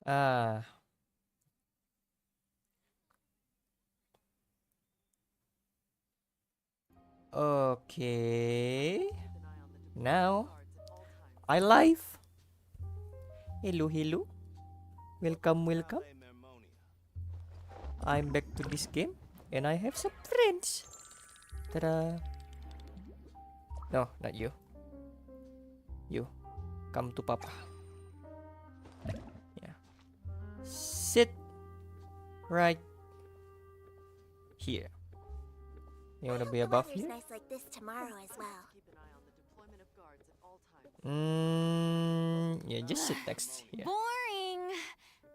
Ah, okay. Now I live. Hello, hello. Welcome, welcome. I'm back to this game, and I have some friends. Ta-da! No, not you. You, come to Papa. Yeah. Sit right here. You wanna be above here? Nice like this tomorrow as well. Yeah, just sit next here. Boring.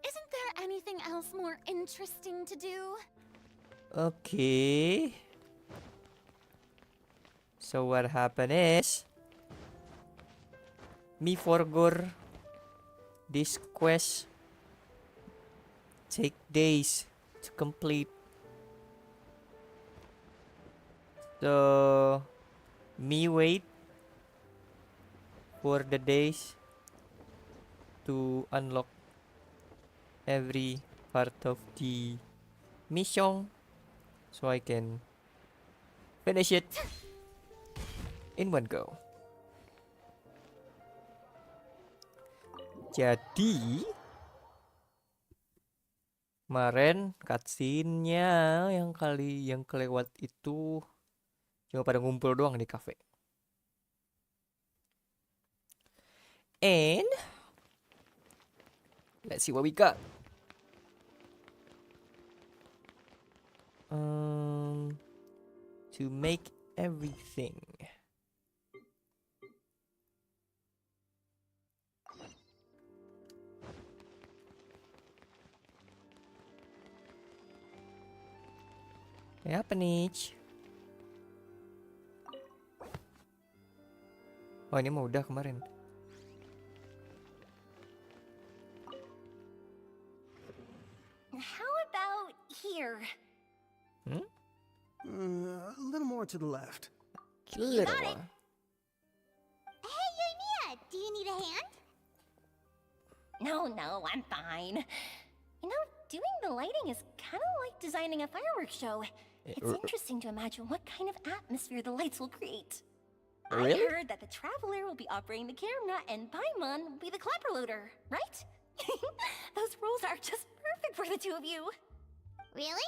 Isn't there anything else more interesting to do? Okay. So what happened is, me forgot this quest take days to complete. So me wait for the days to unlock every part of the mission so I can finish it in one go. Jadi kemarin cutscene-nya yang kelewat itu cuma pada ngumpul doang di cafe. And let's see what we got. To make everything. Apa nih? Oh, ini mah udah kemarin. How about here? A little more to the left. Little got it. one. Hey, Yoimiya, do you need a hand? No, I'm fine. You know, doing the lighting is kind of like designing a fireworks show. It's interesting to imagine what kind of atmosphere the lights will create. Really? I heard that the Traveler will be operating the camera and Paimon will be the clapper loader, right? Those roles are just perfect for the two of you. Really?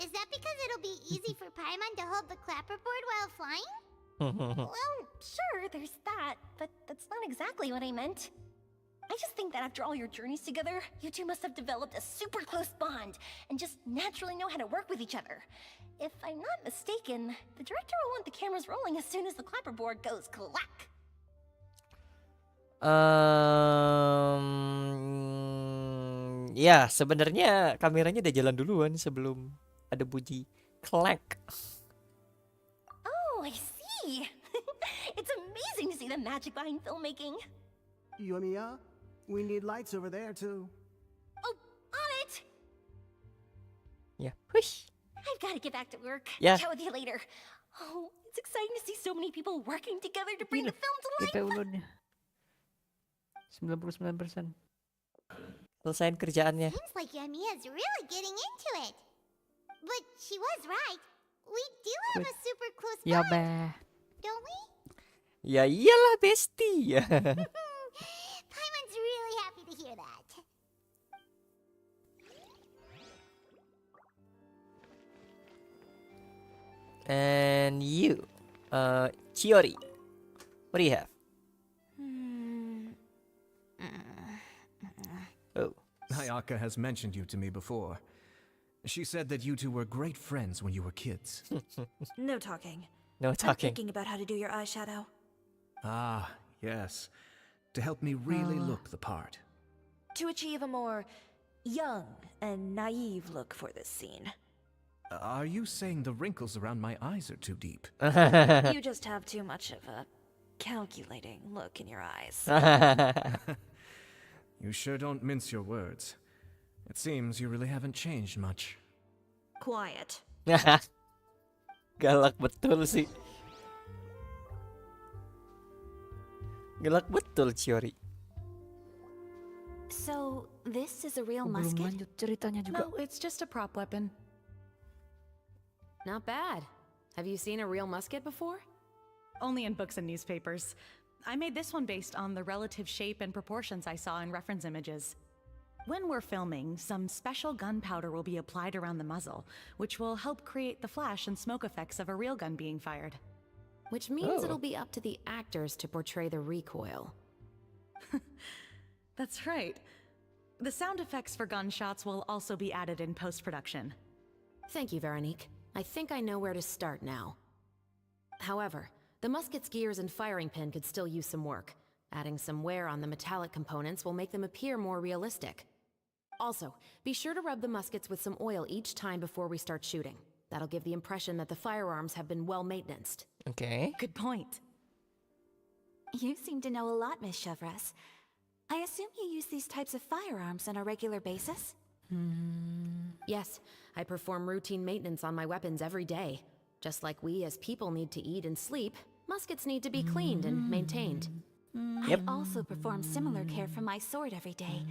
Is that because it'll be easy for Paimon to hold the clapperboard while flying? Well, sure, there's that, but that's not exactly what I meant. I just think that after all your journeys together, you two must have developed a super close bond and just naturally know how to work with each other. If I'm not mistaken, the director will want the cameras rolling as soon as the clapperboard goes clack. Ya, sebenarnya kameranya udah jalan duluan sebelum ada bunyi clack. Oh, I see. It's amazing to see the magic behind filmmaking. Yoimiya, we need lights over there too. Oh, on it! Ya, hush. I've got to get back to work. Yeah. Chat with you later. Oh, it's exciting to see so many people working together to bring the film to life. DP ulun 99%. Selesain kerjaannya. Seems like Yoimiya's really getting into it. But she was right. We do have a super close Ya bond, beh. don't we? Ya iyalah bestie. Paimon's really happy to hear that. And you, Chiori, what do you have? Oh, Ayaka has mentioned you to me before. She said that you two were great friends when you were kids. No talking. no I'm talking. thinking about how to do your eyeshadow. Ah, yes. To help me really look the part. To achieve a more young and naive look for this scene. Are you saying the wrinkles around my eyes are too deep? You just have too much of a calculating look in your eyes. You sure don't mince your words. It seems you really haven't changed much. Quiet. Galak betul sih. Galak betul Chiori. So, this is a real Belum musket? lanjut ceritanya juga. No, it's just a prop weapon. Not bad. Have you seen a real musket before? Only in books and newspapers. I made this one based on the relative shape and proportions I saw in reference images. When we're filming, some special gunpowder will be applied around the muzzle, which will help create the flash and smoke effects of a real gun being fired. Which means Oh. it'll be up to the actors to portray the recoil. That's right. The sound effects for gunshots will also be added in post-production. Thank you, Veronique. I think I know where to start now. However, the musket's gears and firing pin could still use some work. Adding some wear on the metallic components will make them appear more realistic. Also, be sure to rub the muskets with some oil each time before we start shooting. That'll give the impression that the firearms have been well maintained. Okay. Good point. You seem to know a lot, Miss Chevres. I assume you use these types of firearms on a regular basis? Yes, I perform routine maintenance on my weapons every day. Just like we as people need to eat and sleep, muskets need to be cleaned and maintained. I also perform similar care for my sword every day,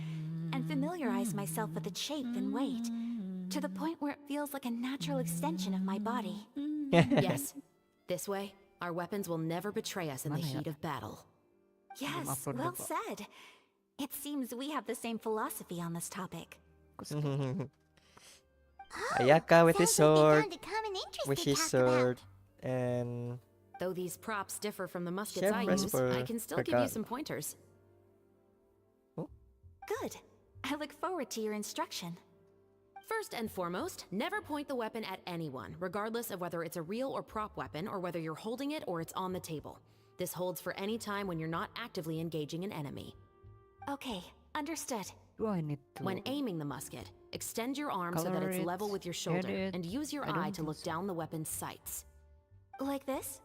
and familiarize myself with its shape and weight, to the point where it feels like a natural extension of my body. Yes, this way, our weapons will never betray us in the heat of battle. Yes, upload well dulu, Pak. said. It seems we have the same philosophy on this topic. Ayaka with his Sounds like they sword. found a common interest With to his talk sword. And Though these props differ from the muskets I Chevres use, for I can still give you Pekka. some pointers. Good. I look forward to your instruction. First and foremost, never point the weapon at anyone, regardless of whether it's a real or prop weapon, or whether you're holding it or it's on the table. This holds for any time when you're not actively engaging an enemy. Okay, understood. Do I need to? When aiming the musket, extend your arm so that Color it's it, level with your shoulder, edit. and use your I don't eye to think look so. down the weapon's sights. Like this?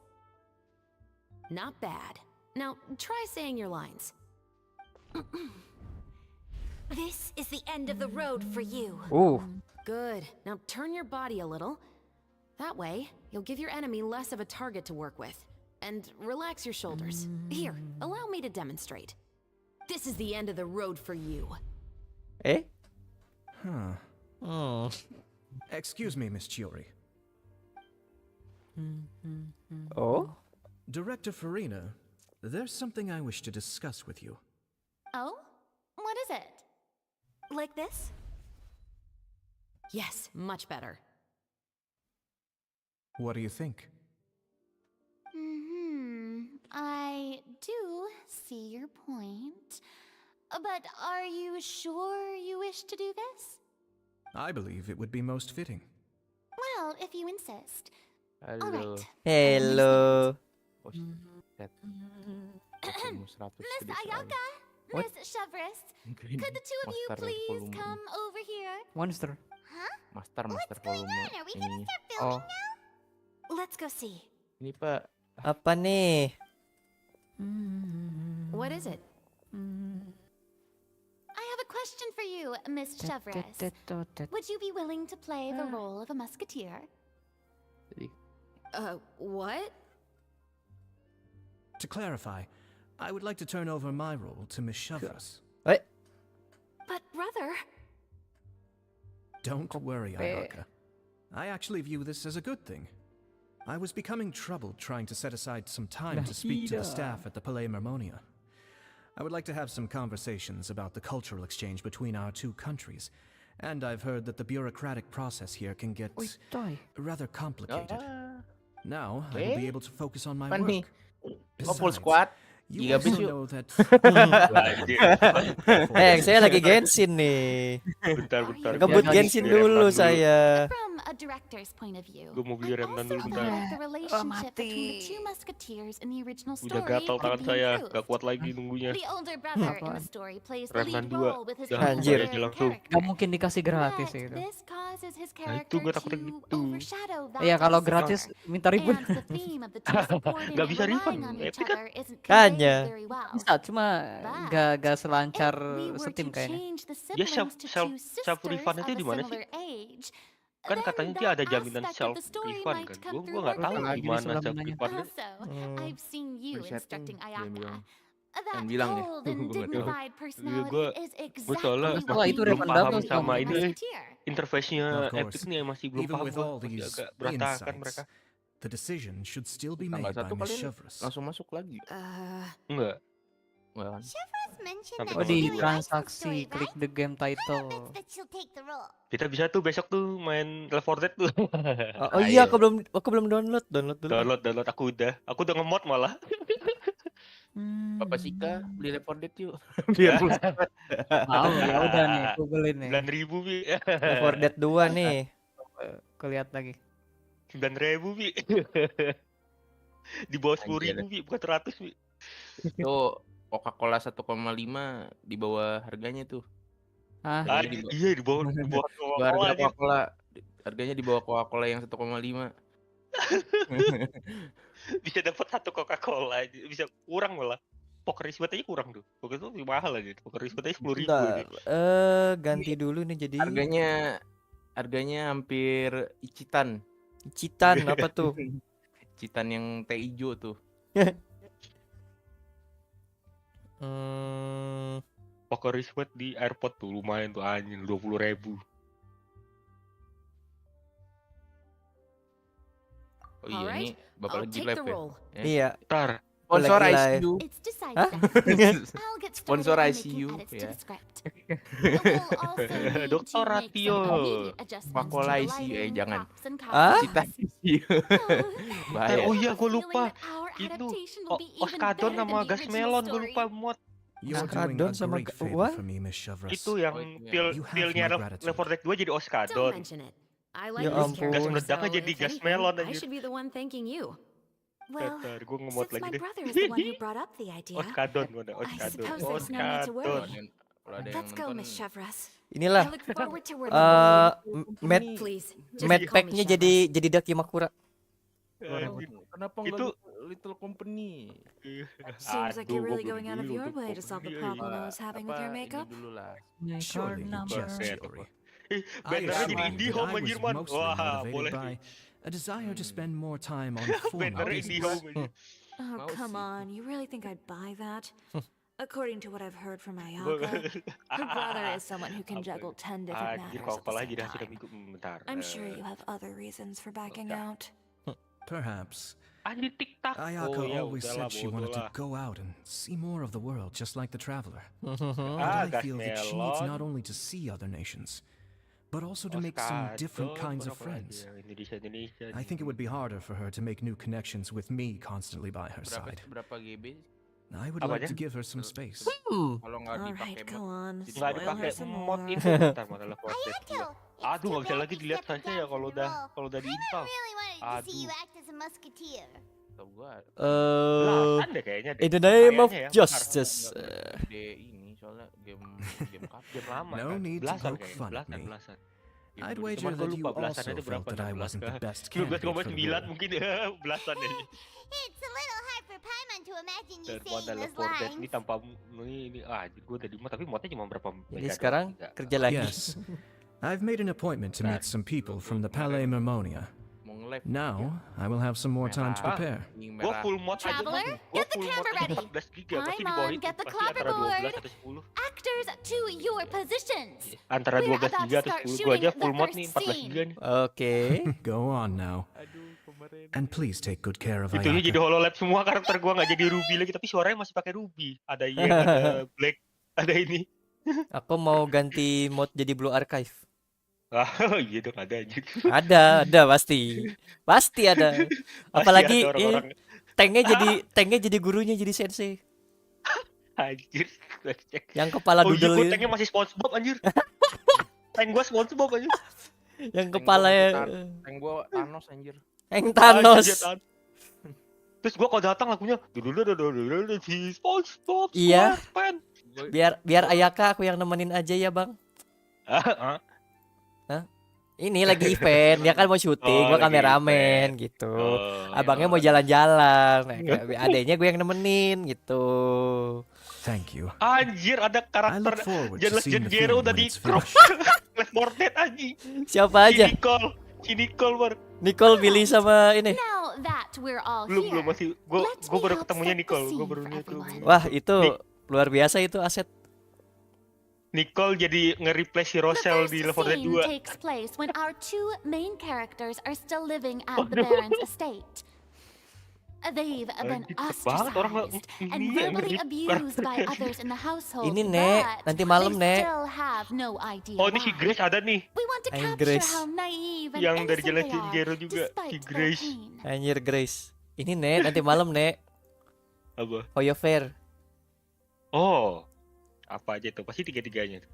Not bad. Now, try saying your lines. This is the end of the road for you. ooh. Good. Now turn your body a little. That way, you'll give your enemy less of a target to work with. And relax your shoulders. Here, allow me to demonstrate. This is the end of the road for you. Eh? Huh. Hmm. Excuse me, Miss Chiori. Oh? Director Furina, there's something I wish to discuss with you. Oh? What is it? Like this? Yes, much better. What do you think? I do see your point. But are you sure you wish to do this? I believe it would be most fitting. Well, if you insist. Halo. Alright. Hello. Miss Miss Ayaka, What? Miss Chevres, could the two of you please come over here? Monster. Master What's going volume on? Are we gonna ini. start filming Oh. now? Let's go see. Ini Pak, Apa nih? What is it? I have a question for you, Miss Chevres. Would you be willing to play the role of a musketeer? What? To clarify, I would like to turn over my role to Miss Chevres. What? But brother, Don't worry, Ayaka. I actually view this as a good thing. I was becoming troubled trying to set aside some time to speak to the staff at the Palais Mermonia. I would like to have some conversations about the cultural exchange between our two countries, and I've heard that the bureaucratic process here can get Toy. rather complicated. Ah, Now, I will be able to focus on my Apa nih? work. Oh, full Besides, squad? you Giga also bis yuk. know that... Saya lagi Genshin nih. Bentar. Ngebut Ya, Genshin lagi dulu rem saya. From a director's point of view, Gue mau beli I rem also dulu feel bentar. like the relationship between the mati. two musketeers in the original Udah story gatal could tangan be saya, improved. gak kuat lagi nunggunya. The older brother in the Apaan? story plays the Rem lead 2. role with his Dah, own Anjir. aja langsung. character. Gak mungkin dikasih gratis But itu. this causes his Nah, itu character gue takutnya to gitu. overshadow that Iya, of kalau his gratis sister. minta refund. And the theme of the two supporting Gak and bisa relying refund, on each Epic kan? other isn't Kanya. conveyed very well. Bisa, cuma gak selancar If we were setim to kayaknya. change the Ya, siblings to two self sisters refund of itu a di mana sih? similar age, Kan then katanya dia that ada jaminan aspect of self the story refund might kan. come Gue through gak more tahu Lagi clearly. gimana disulam self nanya. refundnya. Also, Hmm. I've seen you Resetting, instructing dia Ayaka. bilang. That bilang ya. cold and Gua nggak tahu. dignified personality gua- is Gua exactly soalnya Wah, what itu we belum Raven need paham Double sama in a ini musketeer. interface-nya Of Epic course, nih masih belum even paham with gua. all Masih these agak berantakan mereka. insights, the decision should still be Tanggal made by 1 Miss kalian Chevreuse. langsung masuk lagi. Enggak. Enggak kan? Chevreuse mentioned Sampai that Oh, tanggal di she dua. really likes the transaksi, story, klik right? the game I bet title. that she'll take the role. Kita bisa tuh besok tuh main Left 4 Dead tuh. Oh iya, Ayo. aku belum download dulu. Download aku udah ngemod malah. Bapak Sika beli Left 4 Dead yuk. Biar Mau ya udah nih, aku beli nih. 9.000 Bi. Left 4 Dead 2 nih. Aku lihat lagi. 9.000 Bi. Di bawah 10.000 Bi, bukan 100 Bi. Itu Coca-Cola 1,5 di bawah harganya tuh. Ah, Iya di bawah Harga Coca-Cola aja. Coca-Cola harganya di bawah Coca-Cola yang 1,5. Bisa dapat 1 Coca-Cola aja. Bisa kurang malah. Poker Risbet aja kurang tuh. Poker itu lebih mahal aja. Poker Risbet aja 10.000 Bentar. aja. Ganti dulu nih jadi Harganya hampir icitan. Citan apa tuh? Icitan yang teh hijau tuh. Poker Risbet di airport tuh lumayan tuh anjing 20.000. Oh iya, Alright, ini Bapak I'll lagi take live the ya? role. Iya. Ntar Sponsor lagi live. ICU. It's decided Hah? then. I'll get started Sponsor on ICU, making edits to ya. the script. We'll also need Dr. to make Ratio. some immediate adjustments to Coca-Cola the ICU, lighting, jangan. props, and Ah? costumes. Cita ICU. Bahaya. Oh iya, I have a gua feeling lupa. that our Itu adaptation will be even Oskadon better sama than the gas original melon gua story. lupa mod. You're doing Oskadon a sama great what? favor for me, Miss Chevreuse. Itu yang Oh, itu ya. pil You have pilnya my gratitude. Left 4 Dead 2 jadi Don't Oskadon. mention it. I like Ya this ampun. character, Gas meledaknya so jadi if gas anything, melon I anjir. should be the one thanking you. Well, Ntar gua ngemod since lagi my deh. brother is the one who brought up the idea, Oskadon gua ada I Oskadon. suppose there's no need to Kalau worry. ada kalau ada yang Let's go, nonton, Miss Chevreuse. Inilah I look forward to working with Matt Please, just Matt call me pack-nya Chevreuse. jadi Dakimakura. Anjir. kenapa Itu- enggak little company? Seems like you're Aduh, really gua going out of belum your beli way untuk to solve the dia, problem iya. I was having with your Ini makeup. dulu lah. My Surely card number. just Bed. story. Bannernya jadi assume indie that home I was anjir man. mostly Wah, motivated boleh by nih. a desire to spend more time on formal Bannernya indie business. home anjir. Oh, Mau come sih. on. You really think I'd buy that? According to what I've heard from Ayaka, her brother is someone who can Apa? juggle 10 different Anjir, matters kok at the apalah same jadi hasil time. minggu bentar. I'm sure you have other reasons for backing Udah. out. Perhaps. Anjir TikTok. Ayaka ya always udahlah, said she wanted bodoh to lah. go out and see more of the world, just like the traveler. Ah, And I gas feel that she needs melon. not only to see other nations, but also to make some different Oskadon, kinds of apa friends. lagi ya? Indonesia. I think it would be harder for her to make new connections with me constantly by her side. Berapa GB? I would like Apanya? to give her some space. Kalau nggak All dipakai right, go on. Nggak Spoil her dipakai some mod more. itu bentar mana Left 4 Dead 2. Ayato, it's Aduh, too nggak bisa bad lagi you dilihat stepped saja ya down kalau from the udah role. diinstal. Really wanted to see you Aduh. act as a musketeer. Tahu gua. Belasan deh kayaknya deh. In the name of Kayaknya ya, bentar. justice. Gede ini soalnya game kapan? Game lama No kan? need to Belasan poke kayaknya. fun at Belasan, me. belasan. I'd Game wager Cuman gue that you lupa also belasannya felt berapa. that I 16 wasn't the kah? best 12,9 candidate for the role. mungkin ya. Belasan ya. It's a little hard for Paimon to imagine you Daripada saying Left those 4 Dead lines. ini tanpa ini gue udah di mod tapi modnya cuma berapa Jadi mega doang, sekarang tiga. kerja lagi. Yes. I've made an appointment to meet some people from the Palais Mermonia. Mau nge-live. Now, I will have some more time to Merah. prepare. Kuning, Gue merah. full mod aja Traveler, Bang. Gua get the full mod camera aja ready. 14 giga pasti di Paimon, bawah itu get the pasti antara 12 clapperboard. atau 10. Actors to your positions. Antara We're 12 about giga to atau start 10 gue aja shooting full the mod first nih 14 scene. giga nih. Oke. Go on now. And please take good care of Itunya jadi Ayaka. hololab semua karakter gue nggak jadi Ruby lagi tapi suaranya masih pakai Ruby. Ada Yen, ada Black, ada ini. Aku mau ganti mod jadi Blue Archive. Ah iya dong ada aja. Ada pasti. Pasti ada. Apalagi ada orang-orang tanknya jadi gurunya jadi sensei. anjir. Gua cek. Yang kepala Oh iya doodle gue itu. tanknya masih SpongeBob anjir. Tank gue SpongeBob anjir. Yang kepala Tank gua Thanos anjir. yang Thanos. Anjir, Terus gue kalau datang lagunya si SpongeBob. Iya. SquarePants. Biar Ayaka aku yang nemenin aja ya, Bang. Ini lagi event, dia kan mau syuting, Oh, gua lagi kameramen event. gitu. Oh, Abangnya ya. mau jalan-jalan, nah, adeknya gue yang nemenin gitu. Thank you. Anjir ada I karakter look forward to Jelas seeing the Jero film udah when di it's crop. finished. Left 4 Dead anjing. Siapa aja? Si Nicole Bar. Nicole Billy sama ini. Now that that we're all Belum here, masih gue let me baru help ketemunya set the Nicole. Gue scene baru for lihat tuh. everyone. Wah, itu luar biasa itu aset. Nicole jadi nge-replace si The Rochelle first di Left 4 Dead scene 2. takes place when our two main characters are still living at the Baron's estate. They've been Anjir, cepet banget orang ostracized and ini ya verbally nge-rip abused by karakternya. others in the household, Ini, Nek. but Nanti malam, they Nek. still have no idea Oh, ini si why. Grace ada nih. We want to Anjing, capture Grace. how naive and Yang dari innocent Jalan they are, Cinjero juga, si despite their Grace. pain. Anjir, Grace. Ini, Nek, nanti malam, Nek. Apa? Hoyo Fair. Oh, apa aja tuh? Pasti tiga-tiganya.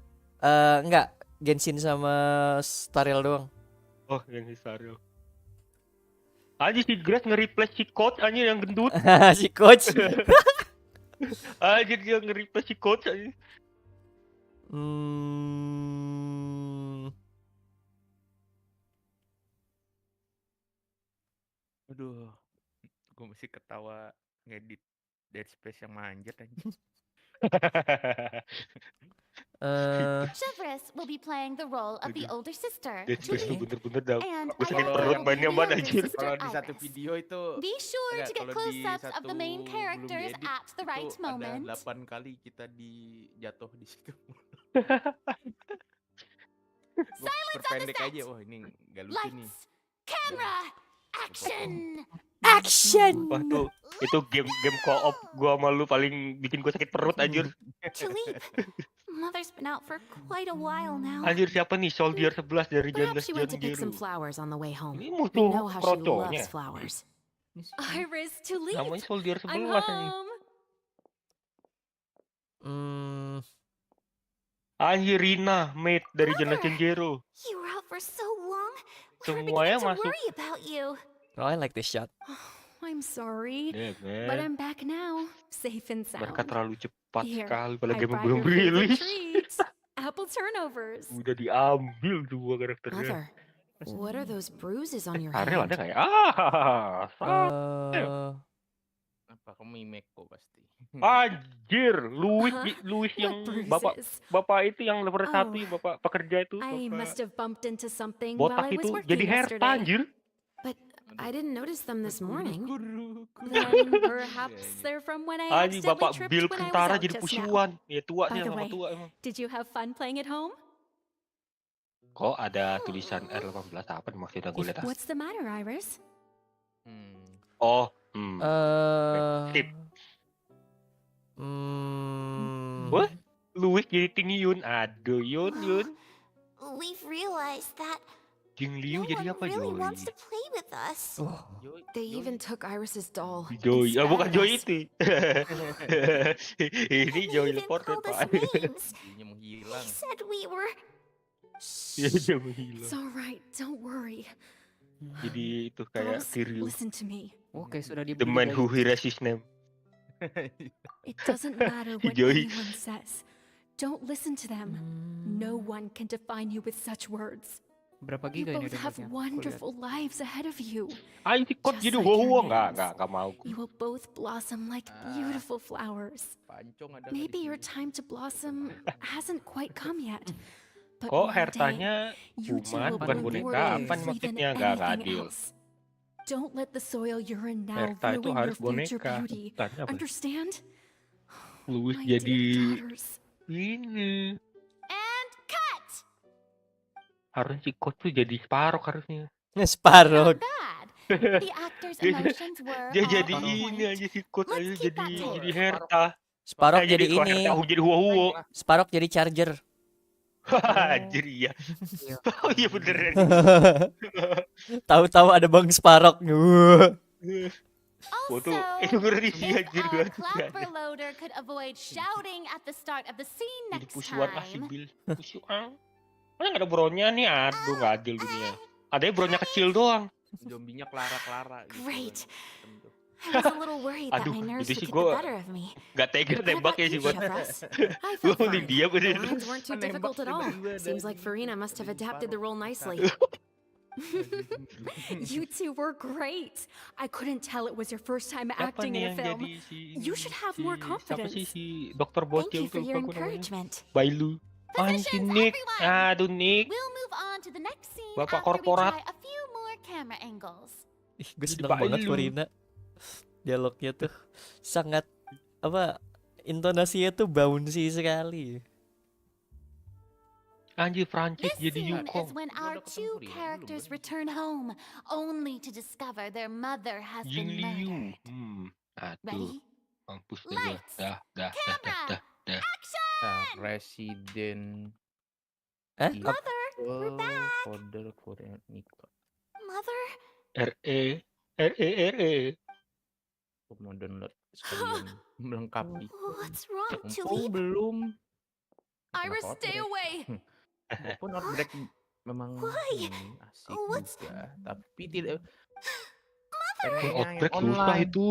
Enggak. Genshin sama Starel doang. Oh, yang si Sario. Anjir si Grace nge-replace si Coach anjir yang gendut. Si coach. Anjir dia nge-replace si Coach anjir. Aduh, gue mesti ketawa ngedit Dead Space yang manjat anjing. Chevres will be playing the role of the older sister, Dead Space tuh Julie. bener-bener dah. And Gue sakit Ayaka perut will be mainnya the banget younger anjir. sister, Kalau di satu Iris. video itu Be sure enggak, to get kalau di close-ups of the main satu characters belum diedit, at the right itu moment. ada 8 kali kita jatuh di situ. Gua perpendek aja, wah ini nggak lucu nih. Lights, camera, action! Action. Wah tuh itu game co-op gua sama lu paling bikin gua sakit perut anjir. Tulip, Mother's been out for quite a while now. Anjir siapa nih Soldier 11 dari Perhaps Jandas she went to pick Janjiru. some flowers on the way home. Ini We musuh know how she kroconya. loves flowers. Iris, Tulip, Namanya Soldier 11 I'm ini. home. Rina, mate dari Jandas Mother, Janjiru. you were out for so long. We were Semuanya beginning to masuk. worry about you. Oh, I like this shot. I'm sorry, Yeah, but man. I'm back now, safe and Mereka sound. terlalu cepat Here, sekali pada I game brought belum your favorite rilis. treats, apple turnovers. Udah diambil dua karakternya. Mother, what are those bruises on your Ariel ada hand? nggak ya? Apa kamu Imeko pasti. Anjir, Louis What yang bapak bruises? itu yang level 1 Oh, bapak pekerja itu, I bapak must have bumped into something while botak I was itu working jadi Herta yesterday. anjir. But I didn't notice them this morning. Then perhaps they're from when I Anjir accidentally bapak tripped Bill when I was Kentara out jadi just now. pusuan. Ya tua By sih the sama way, tua emang. did you have fun playing at home? Kok ada tulisan R18 apa nih maksudnya gue lihat. What's the matter, Iris? Oh, Sip. What? Louis jadi tinggi Yun. Aduh Yun. We've realized that Jing no Liu jadi one apa really Joy? wants to play with us. They even took Iris's doll. Joy, instead bukan of Joy us. itu. Ini And they Joy even Leporte called us Pak. names. Dia They menghilang. said we were... Dia It's menghilang. all right, don't worry. Jadi itu kayak Girls, Kiryu. listen to me. Oke, sudah The man who dibully erased his name. It doesn't matter what Joy. anyone says. Don't listen to them. No one can define you with such words. Berapa You giga ini both have downloadnya? wonderful lives ahead of you. Anjir kok Just jadi like your wow names. enggak mau. You will both blossom like beautiful flowers. Pancong ada Maybe your time to blossom hasn't quite come yet. But Kok one day, Hertanya you two kuman will bukan bloom more boneka apa nih beautifully than maksudnya enggak anything adil. else. Don't let the soil you're in now Herta itu ruin harus your future boneka. beauty. Bukannya apa? Understand? Louis My jadi dear daughters. ini. And cut! Harusnya si Coach tuh jadi Sparrow harusnya. Sparrow. Not bad. The actor's emotions were Dia all jadi on ini point. aja si Coach aja Let's keep that jadi take. Herta. Sparrow Eh, jadi kok ini. Herta jadi Huo. Sparrow jadi charger. Anjir iya. Oh iya beneran. Tahu-tahu ada Bang Sparrow. Foto Also, itu ngeri sih if anjir our gua. clapper loader could avoid shouting at the start of the scene Jadi next pusuan si time. Bill. Pusuan. Mana nggak ada bronnya nih? Aduh nggak adil dunia. Adanya bronya kecil doang. Zombinya Clara gitu. Great. Tentu. I was a little worried that Aduh, my nerves itu would sih get the gua better of me. nggak tega What nembak about ya you, sih buat. Chevres? I Gua felt mending fine. dia The bener. lines weren't too Nembak difficult at all. tiba-tiba Seems dari like Furina must have adapted the role nicely. You two were great. I couldn't tell it was your first time Siapa acting nih in a yang film. jadi si You should have more siapa sih confidence. si dokter Thank bocil you for tuh your lupa gua namanya. encouragement. Bailu. Ah si Positions, Nick. everyone. Aduh Nick. We'll move on to the next scene Bapak after we korporat. try a few more camera angles. Ih, gue Jadi seneng banget palu. Furina. Dialognya tuh sangat apa? Intonasinya tuh bouncy sekali. Anjir Prancis This jadi scene is Yukong. when Lu our udah ketemu two Furina belum, characters Bun? return home, only to discover their mother has Jing been Liu. murdered. Aduh. Ready? Mampus dah gua. Lights, Dah. camera, action! Resident Eh? Mother, we're Evil back. Folder Furina. Mother, RE. Aku mau download sekalian melengkapi. what's wrong, Mumpung Tulip? belum. Iris, Kenapa stay outbreak? away. Walaupun outbreak memang Why? asik What's- juga, tapi tidak Outbreak pengennya yang susah online. itu.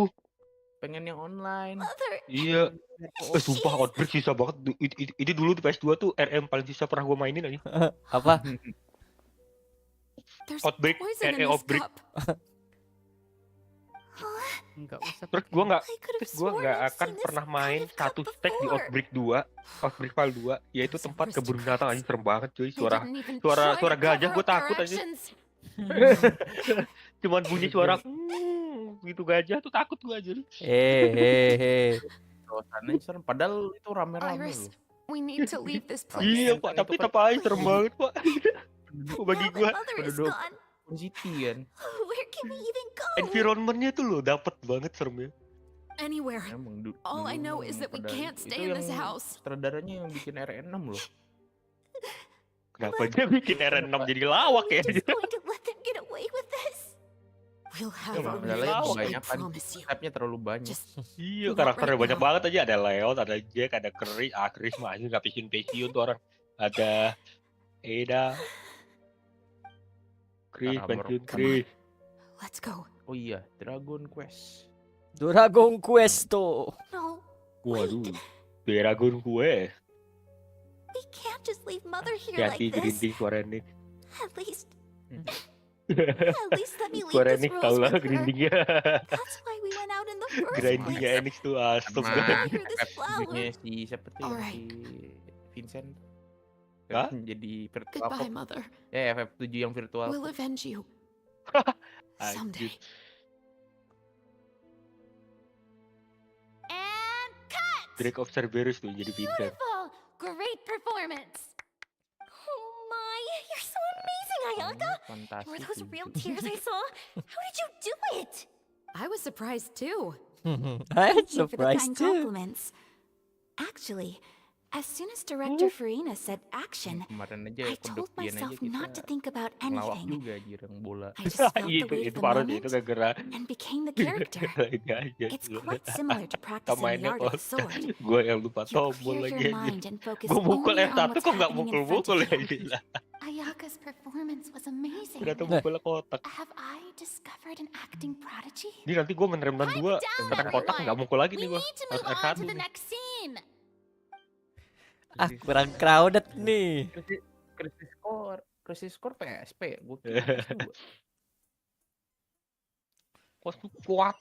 Pengen yang online. Mother, Iya. Sumpah Outbreak susah banget. Itu dulu di PS2 tuh RM paling susah pernah gua mainin aja. Apa? there's Outbreak, poison in RE this Outbreak. cup. Enggak usah Terus pakai. gua nggak I could have terus gua sworn nggak I've akan seen this pernah kind main of cup satu stack di before. Outbreak 2, Outbreak File 2, yaitu Those tempat kebun binatang anjing serem banget cuy. They Suara didn't even suara try suara to gajah cover gua up their takut aja. actions. Cuman bunyi suara gitu gajah tuh takut gua aja. Hehehe. Suasananya serem. Padahal itu rame-rame Iris, loh. we need to leave this place. Iya, Kan Pak, itu tapi kan tetap aja serem banget, Pak. Bagi Now that gua Mother is penduduk gone, Pun City kan. where can we even go? environment-nya tuh loh dapet banget seremnya. Anywhere. Emang All I dulu know mah is emang that we pada can't itu stay in this yang house. sutradaranya yang bikin RE6 loh. Kenapa dia bikin RN6 jadi lawak Are ya? we just going to let them get away with this? We'll have Emang our Masalahnya lawak. revenge, I kebanyakan. promise you. Stepnya terlalu banyak. Just Iya, not karakternya right banyak now. banget aja. Ada Leon, ada Jack, ada Chris. Chris mah aja nggak pensiun tuh orang. Ada Ada. Chris, Armor. pensiun Come Chris. let's go. Oh iya, Dragon Quest. Dragon Questo. No, Waduh, wait. Dragon kue. We can't just leave Mother here Hati-hati like this. grinding Square Enix. At least let me leave Square this Enix rose tau lah with her. grindingnya. That's why we went out in the first Grindingnya place. Enix tuh asem Sama banget. Give her this flower. FB-nya si siapa tuh yang Alright. si Vincent. Hah? Jadi virtual Goodbye, kok. Mother. Ya, FF7 yang virtual. We'll avenge you someday. Anjir. And cut! Drake of Cerberus tuh jadi Vincent. Beautiful! Great performance! Oh my, you're so amazing, Ayaka! Fantastis. Were those real tears I saw? How did you do it? I was surprised too. I'm Thank you for the surprised kind too. compliments. Actually, as soon as Director Furina said action, Kemarin aja I told Kodokian aja myself not to kita think about ngelawak anything. juga jirang bola. I just felt the Iya, weight of itu the parah sih, moment itu gara-gara and became the character. ini aja. It's quite similar to practicing the mainnya art of the sword. gue yang lupa You tombol clear lagi your aja. mind and focus Gue mukul only on F1 what's kok nggak happening in front mukul-mukul of ya you. gila. Ayaka's performance was amazing. Ternyata mukulnya kotak. Have I discovered an acting prodigy? Ini nanti gue menerem dan dua, down, tekan kotak everyone. nggak mukul lagi We nih gue. need to Harus move on R1 to the nih. next scene. Ah, kurang crowded nih. Crisis Core PSP ya? Gue kira PS2. Kos tuh kuat.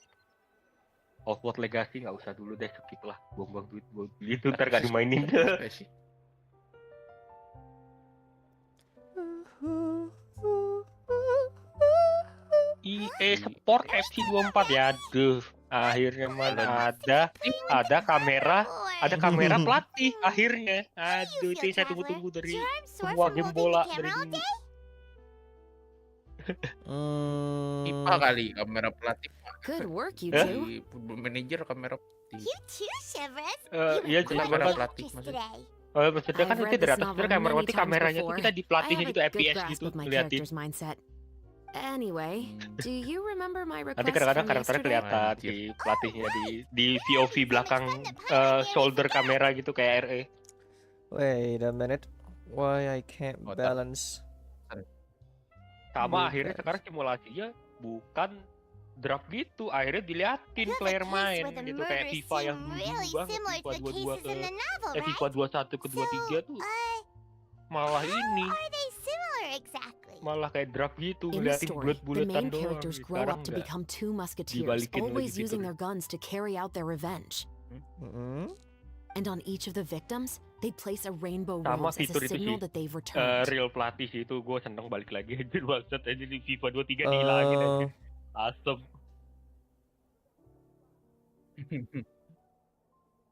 Hogwarts Legacy nggak usah dulu deh, skip lah. Buang-buang duit buat beli itu ntar gak dimainin. PSP sih. EA Sport FC 24 ya, aduh. Akhirnya mana ada kamera pelatih akhirnya. Aduh, itu yang saya tunggu-tunggu dari semua game bola dari dulu. IPA kali kamera pelatih. Good work, you Eh? two. Di Football Manager kamera pelatih. You too, Shivers. Iya, You cuma were kamera kan pelatih focused maksudnya. today. maksudnya kan I've itu read dari this atas novel sebenarnya kamera many nanti times kameranya tuh before. kita I dipelatih have gitu a good FPS grasp gitu of my ngeliatin. character's mindset. Anyway, do you remember my request Nanti kadang-kadang from karakternya yesterday? kelihatan Anjir. di pelatihnya di POV belakang shoulder kamera gitu kayak RE. Wait a minute. Why I can't Otak. balance? Sama Iya, akhirnya guys. sekarang simulasinya bukan draft gitu, akhirnya diliatin You have a player case main where the gitu kayak murders FIFA yang seem dulu really banget, similar FIFA to the 22 cases ke in the novel, right? FIFA 21 ke 23 tuh malah ini Are they similar exactly? malah kayak draft gitu In the ngeliatin story, the bulet-buletan main doang. characters grow Sekarang up to enggak. become two musketeers, Dibalikin lagi always using fitur. their guns to carry out their revenge. And on each of the victims, they place a rainbow Sama rose as fitur a itu signal sih. that they've returned. Real pelatih itu gue seneng balik lagi anjir, maksud aja di FIFA 23 dihilangin aja. Asem.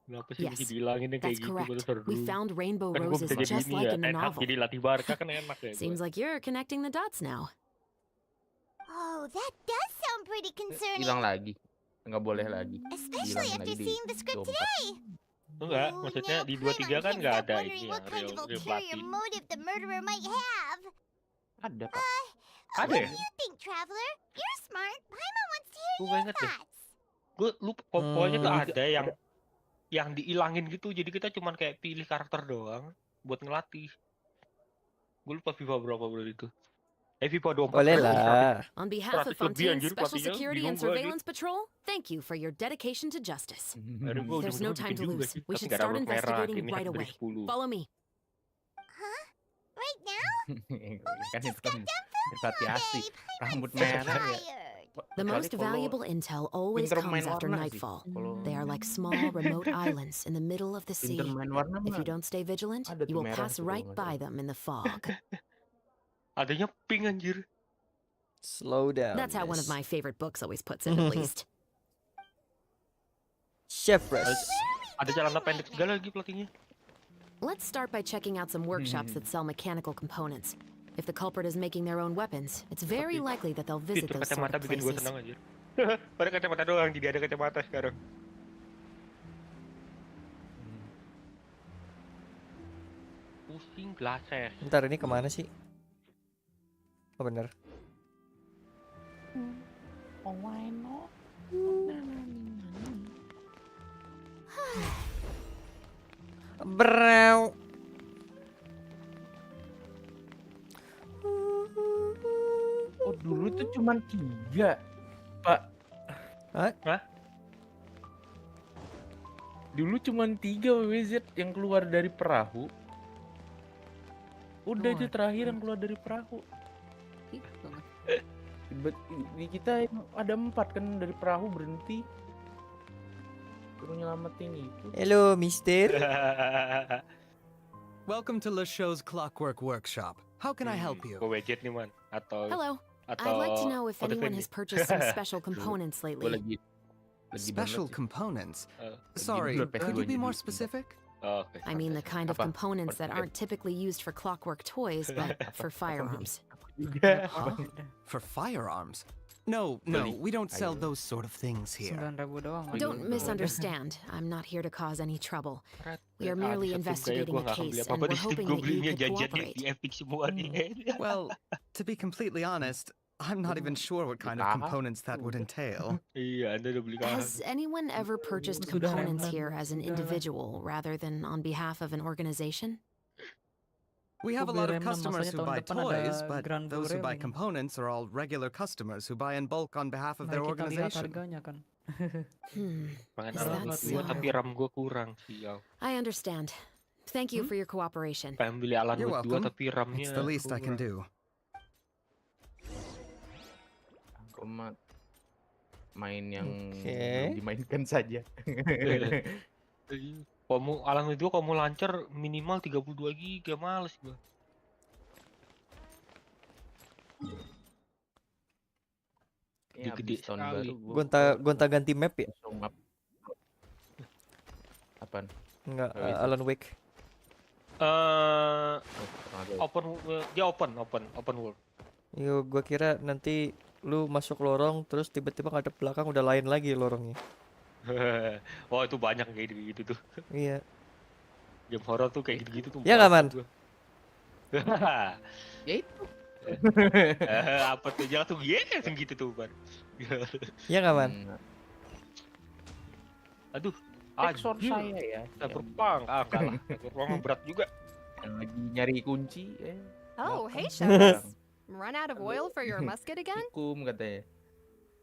Kenapa sih mesti Yes, dihilangin yang kayak that's gitu baru correct. seru. We found rainbow Kan gua roses bisa jadi just ini like ya, in the Ten Hag novel. jadi latih Barca kan enak ya gua. Seems like you're connecting the dots now. Oh, that does sound pretty concerning. Hilang lagi. Nggak boleh lagi. Especially Dihilangin after lagi di seeing the script 24. today. Enggak, Oh, maksudnya now di Paimon 23 kan can't nggak stop ada wondering ini ya, what kind of real ulterior pelatih. motive the murderer might have. Ada, Pak. Ada What ya? do you think, Traveler? You're smart. Paimon wants to hear Gue your inget deh. thoughts. Gue lupa pokoknya tuh Hmm, ada yang diilangin gitu. Jadi kita cuman kayak pilih karakter doang buat ngelatih. Gue lupa FIFA berapa bulan itu. FIFA 24 boleh kan lah. On behalf of 100 lebih Fontaine's anjir Special pelatihnya. Security Bingung and gue anjir. Surveillance Patrol, thank you for your dedication to justice. Akhirnya gue There's no ujung-ujungnya time bikin to juga lose. sih. We Tapi should nggak start dapat merah. investigating Ini right dari away. 10. Follow me. Huh? Right now? Kan itu kan pelatih asli. Paimon Rambut so merah ya. tired. The most valuable intel always pinter comes main after warna sih. nightfall. Kalau They are like small remote islands in the middle of the pinter sea. main warna If you mah don't stay vigilant, ada you tuh will merah pass tuh kalau right nggak by salah. them in the fog. Adanya pink anjir. Slow down. That's how one of miss. my favorite books always puts it, at least. Chefress. Ada celana pendek segala lagi pelatihnya. Let's start by checking out some workshops that sell mechanical components. If the culprit is making their own weapons, it's very likely that they'll visit Pintu those sort kacamata of bikin gue places. senang anjir. Pada kacamata doang, jadi ada kacamata sekarang. Pusing glasses. Bentar, ini kemana sih? Oh bener. Oh, why not? Brow. Oh, dulu tuh cuman 3, Pak. Hah? Dulu cuman 3 WZ yang keluar dari perahu. Udah itu terakhir yang keluar dari perahu. Di kita ada 4 kan dari perahu berhenti. Suruh nyelamatin itu. Hello, mister. Welcome to Le Show's Clockwork Workshop. How can I help you? Gue widget nih man. Atau Hello. I'd like to know if anyone has purchased some special components Gue lately. lagi Special download sih. components? Oh, Sorry, download could you be PS2 more jadi specific? Oke. I mean the kind of Apa? components that Apa? aren't typically used for clockwork toys, but for firearms. For firearms? No, we don't sell those sort of things here. 9.000 doang. Don't misunderstand. I'm not here to cause any trouble. We are merely investigating a case, and we're hoping that you could cooperate. Di Epic semua nih. Well, to be completely honest, I'm not even sure what kind of components that would entail. Iya, Anda udah beli kahar. Has anyone ever purchased Sudah, components Remlan. here as an Sudah. individual rather than on behalf of an organization? We have a Aku lot beli of Remlan, customers masanya who tahun buy depan ada toys, but Grand those who Blue buy Rim. components are all regular customers who buy in bulk on behalf of Mari their kita lihat organization. harganya kan. Pengen Is alam that dua so? tapi RAM gue kurang sih. I understand. Thank you for your cooperation. Pengen beli Alan You're Wake 2 welcome. tapi RAM-nya It's the least I can kurang. do. Cuma main yang Oke. belum dimainkan saja. Kamu Alan Wake 2 kamu lancar minimal 32 GB, males gue. Ya, Gede habis tahun sekali. baru Gonta ganti map ya? langsung up. Apaan? Enggak, Oh, itu. Alan Wake. Eh Ada. dia open world. Yo, gua kira nanti lu masuk lorong terus tiba-tiba ngadep belakang udah lain lagi lorongnya. Wah, itu banyak kayak gitu tuh. Iya. Game horror tuh kayak gitu-gitu tuh. Ya nggak, Man? banget gua. Ya itu. Apa tuh jangan tuh gitu tuh, Ban. Ya nggak, Man? Aduh, Exor anjir. saya ya. Cyberpunk, enggak lah. Cyberpunk mah berat juga. Yang lagi nyari kunci. Oh, hey, Sekarang. chefs. Run out of oil for your musket again? Hukum katanya.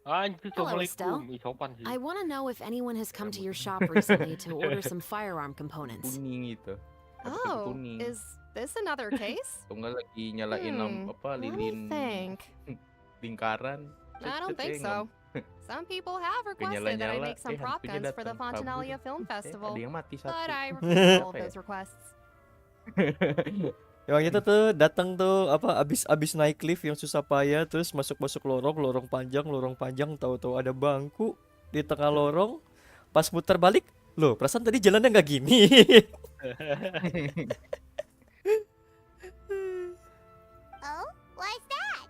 Anjir, Hello, assalamualaikum. Estelle. Ih, sopan sih. I want to know if anyone has come to your shop recently to order some firearm components. Kuning itu. Oh, kuning. is this another case? Atau enggak lagi nyalain Let me lilin think. lingkaran. I don't Cet, think cet, so. Some people have requested that I nyala-nyala, make some prop hantunya guns for the datang, Fontinalia kabur. Film Festival, Ada yang mati satu. but I refuse all of Apa ya? those requests. Yang itu tuh datang tuh apa abis naik lift yang susah payah terus masuk lorong panjang tahu-tahu ada bangku di tengah lorong pas muter balik loh perasaan tadi jalannya nggak gini. Oh, why's that?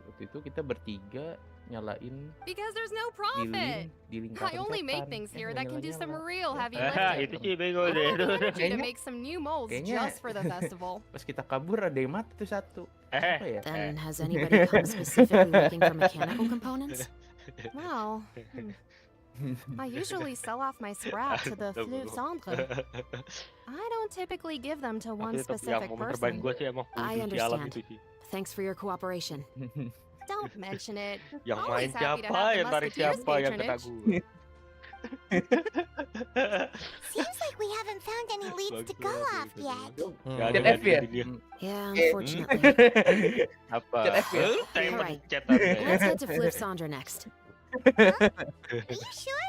Waktu itu kita bertiga nyalain Because there's no lilin profit. di lingkaran I only make setan. things here nggak that can do some nyala-nyala. real heavy Ya. Itu lifting. sih bego I deh. don't have the energy to Kayaknya- make some new molds kayaknya- just for the festival. Pas kita kabur ada yang mati tuh satu. Apa ya? Then has anybody come specifically looking for mechanical components? Wow. I usually sell off my scrap to the fleuve cendre. I don't typically give them to one Tapi tetap yang specific momen terbaik person. gue sih emang I kudu sialan understand. itu sih. Thanks for your cooperation. Don't mention it. Yang main Always happy to siapa, have the yang tarik Musketeers siapa, yang kena patronage. gue. Seems like we haven't found any leads to go off yet. Gak ada Chat F ya? dia. Yeah, unfortunately. Apa? Chat F ya? Saya Alright. mencet Let's head to Fleuve Cendre next. Are you sure?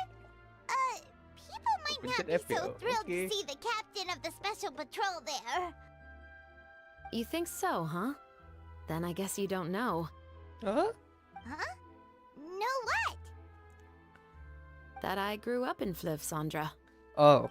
People might not Pencet be F ya? so thrilled to Oke. see the captain of the special patrol there. You think so, huh? Then I guess you don't know Hah? Huh? No what? that I grew up in Fleuve Cendre. Oh.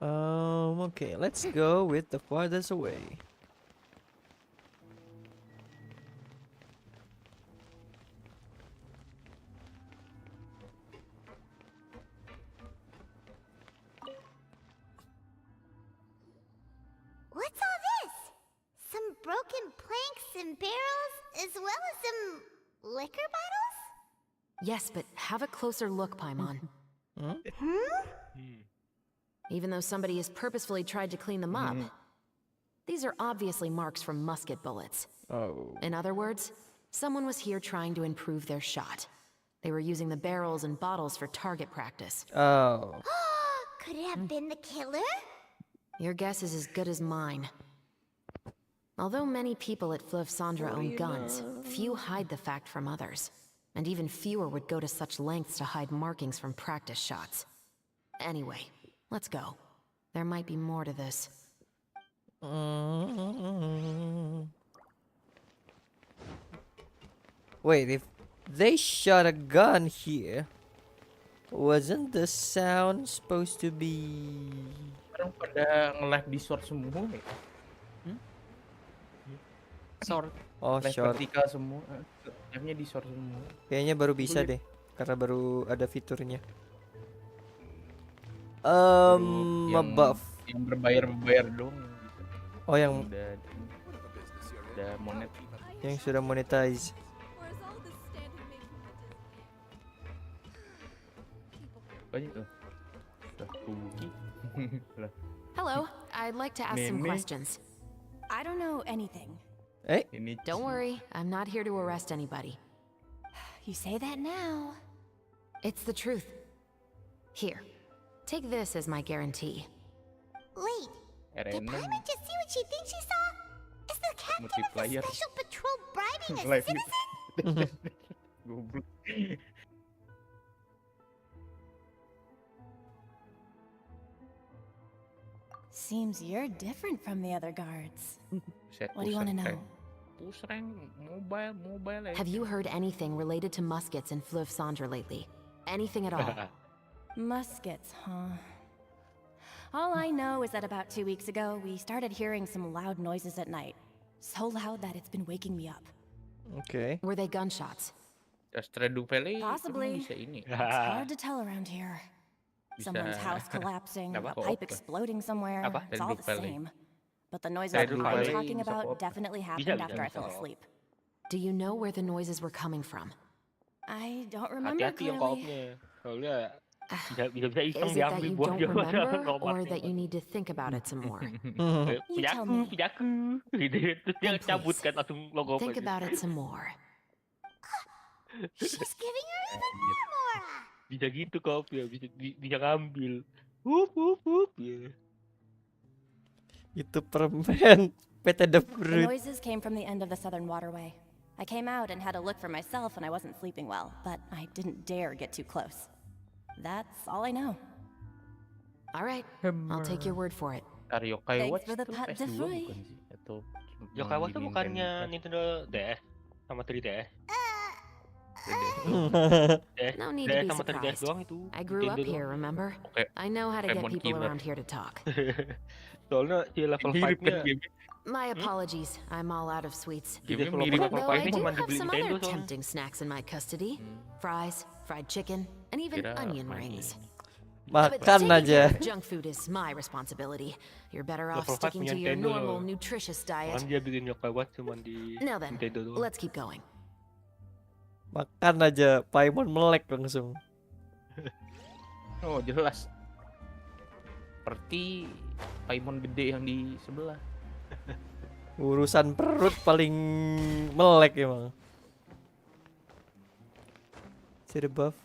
Okay, let's go with the farthest away. What's all this? Some broken planks and barrels, as well as some liquor bottles? Yes, but have a closer look, Paimon. Even though somebody has purposefully tried to clean them up, these are obviously marks from musket bullets. Oh. In other words, someone was here trying to improve their shot. They were using the barrels and bottles for target practice. Oh. Could it have been the killer? Your guess is as good as mine. Although many people at Fleuve Cendre own guns, few hide the fact from others. And even fewer would go to such lengths to hide markings from practice shots. Anyway, let's go. There might be more to this. Wait, if they shot a gun here, wasn't the sound supposed to be... Sekarang pada nge-live di short semua ya? Short. Oh, Live short. vertikal semua. Live-nya di short semua. Kayaknya baru bisa deh, karena baru ada fiturnya. Yang- Buff. Yang berbayar dong. Oh, yang Udah monet. yang sudah monetize. Banyak tuh. Udah rugi. Lah, Hello, I'd like to ask some Meme. questions. I don't know anything. Eh? ini Don't worry, I'm not here to arrest anybody. You say that now. It's the truth. Here, take this as my guarantee. Wait, did Arena Paimon just see what she thinks she saw? Is the captain of the multiplayer. special patrol bribing a Live citizen? Goblok. Seems you're different from the other guards. Set What do you want to push rank. know? Push rank, mobile Have you heard anything related to muskets in Fleuve Cendre lately? Anything at all? Muskets, huh? All I know is that about 2 weeks ago, we started hearing some loud noises at night. So loud that it's been waking me up. Okay. Were they gunshots? Astra Dupele Possibly. bisa ini. It's hard to tell around here. Bisa- Someone's house collapsing, Apa? a pipe Apa? exploding somewhere. Apa? It's all the Dupele. same. But the noises Saya I'm Dupele talking bisa about apa? definitely Bisa, happened bisa, after I bisa. fell asleep. Do you know where the noises were coming from? I don't remember Hati-hati yang clearly. koopnya. Soalnya bisa iseng Is it that diambil you buah don't jawaban remember, or romatnya. that you need to think about it some more? You tell me. Pujaku. Gitu. Terus dia Then cabut please, kan langsung logo Think about it some more. She's giving her even more aura. Bisa gitu koopnya, bisa ngambil. Wup wup wup. Ya. Itu permen PT The The Fruit. noises came from the end of the southern waterway. I came out and had a look for myself and I wasn't sleeping well, but I didn't dare get too close. That's all I know. All right, I'll take your word for it. Ntar Yokai Thanks Watch for the itu pat de PS2 fruit. bukan sih? Atau cuma Yokai Watch di tuh bukannya Nintendo Nintendo DS sama 3DS. No need to be sama 3DS surprised. doang itu. I grew up Nintendo here, doang. remember? Oke. I know how to get Pokemon people Killer. around here to talk. Soalnya si level Mirip kan 5-nya game. My apologies, I'm all out of sweets. Game Game mirip level Though I 5-nya do cuma have dibeli some Nintendo other soalnya. tempting snacks in my custody. Fries, fried chicken, and even Kira onion main rings. ini. But Makan taking care aja. of junk food is my responsibility. You're better off Level 5 sticking punya to your Nintendo normal, loh. nutritious diet. Kan dia bikin Yokai Watch cuma di Now then, Nintendo doang. let's keep going. Makan aja, Paimon melek langsung. Oh jelas. Seperti Paimon gede yang di sebelah. Urusan perut paling melek emang. See the buff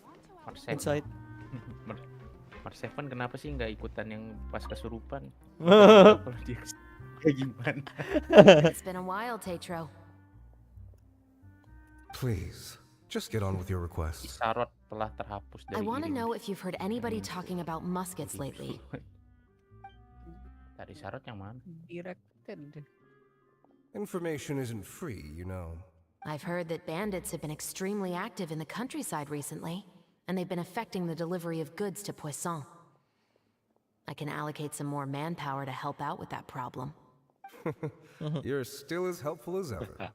inside. Marsevan kenapa sih nggak ikutan yang pas kesurupan? Kalau dia kayak gimana? It's been a while, Tetro. Please, just get on with your request. Isarot telah terhapus dari I want to dirimu. know if you've heard anybody talking about muskets lately. Dari Isarot yang mana? Directed. Information isn't free, you know. I've heard that bandits have been extremely active in the countryside recently, and they've been affecting the delivery of goods to Poisson. I can allocate some more manpower to help out with that problem. You're still as helpful as ever.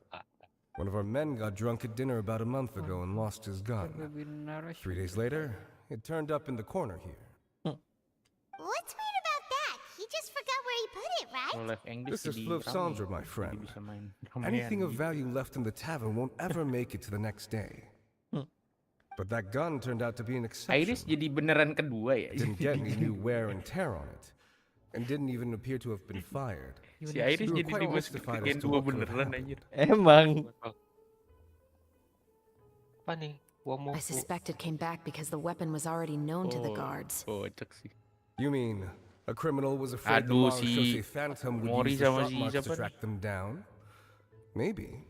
One of our men got drunk at dinner about a month ago and lost his gun. 3 days later, it turned up in the corner here. What's weird about that? He just forgot where he put it, right? Kalau live English This is jadi Flip rame. Sandra, my Jadi friend. bisa main Anything ramean of gitu. value left in the tavern won't ever make it to the next day. But that gun turned out to be an exception. Iris jadi beneran kedua ya. It didn't get any new wear and tear on it, and didn't even appear to have been fired. Si Iris We were jadi quite dimasukin mystified ke as Gen to 2 what could have beneran happened. anjir. Emang. Apa nih? I suspect it came back because the weapon was already known to the guards. Kocak sih. You mean a criminal was afraid the Aduh, Marechaussee si Phantom would Mori use the sama shot si marks siapa to nih? track them down? Maybe.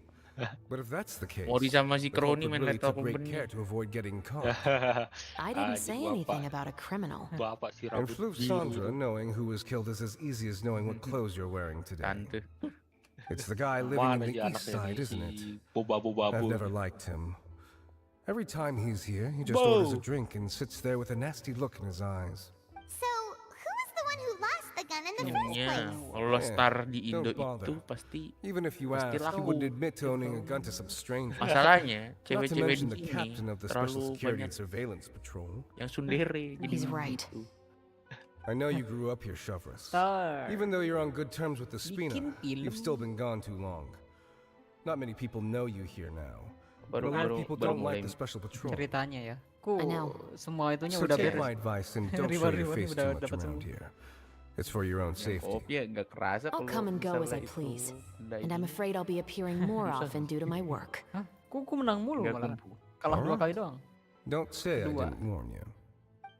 But if that's the case, Mori sama si the culprit Crony main really laptop took great company. care to avoid getting caught. I didn't say anything about a criminal. Bapak si And rambut Floof biru. Sandra knowing who was killed is as easy as knowing what clothes you're wearing today. Tante. It's the guy living Mana in the sih east anaknya side, nih, isn't it? si boba-boba I've bu. never liked him. Every time he's here, he just Bo. orders a drink and sits there with a nasty look in his eyes. So, who was the one who lost the gun in the first Iya, place? kalau star di don't Indo bother. itu pasti Even if you pasti asked, he laku. wouldn't admit to owning a gun to some stranger. Masalahnya, Not to cewek-cewek mention di the sini captain of the Special terlalu Security banyak and Surveillance Patrol. yang sundere. Jadi He's right. gitu. I know you grew up here, Chevrolet. Star. Even though you're on good terms with the Spina, Bikin film. you've still been gone too long. Not many people know you here now. But a Baru- lot of baru- people baru don't like mulai the Special Patrol. Ceritanya ya. Ku I know. semua itunya So udah take beres. my advice and don't show your Reward-rewardnya face udah too much dapat around semua. here. It's for your own safety. Oh, ya gak kerasa I'll kalau come and go as I misalnya itu please, udah and I'm ini. afraid I'll be appearing more often due to my work. Hah? Ku menang mulu Nggak malah. kumpul. Kalah 2 Alright. kali doang. Don't say I Dua. didn't warn you.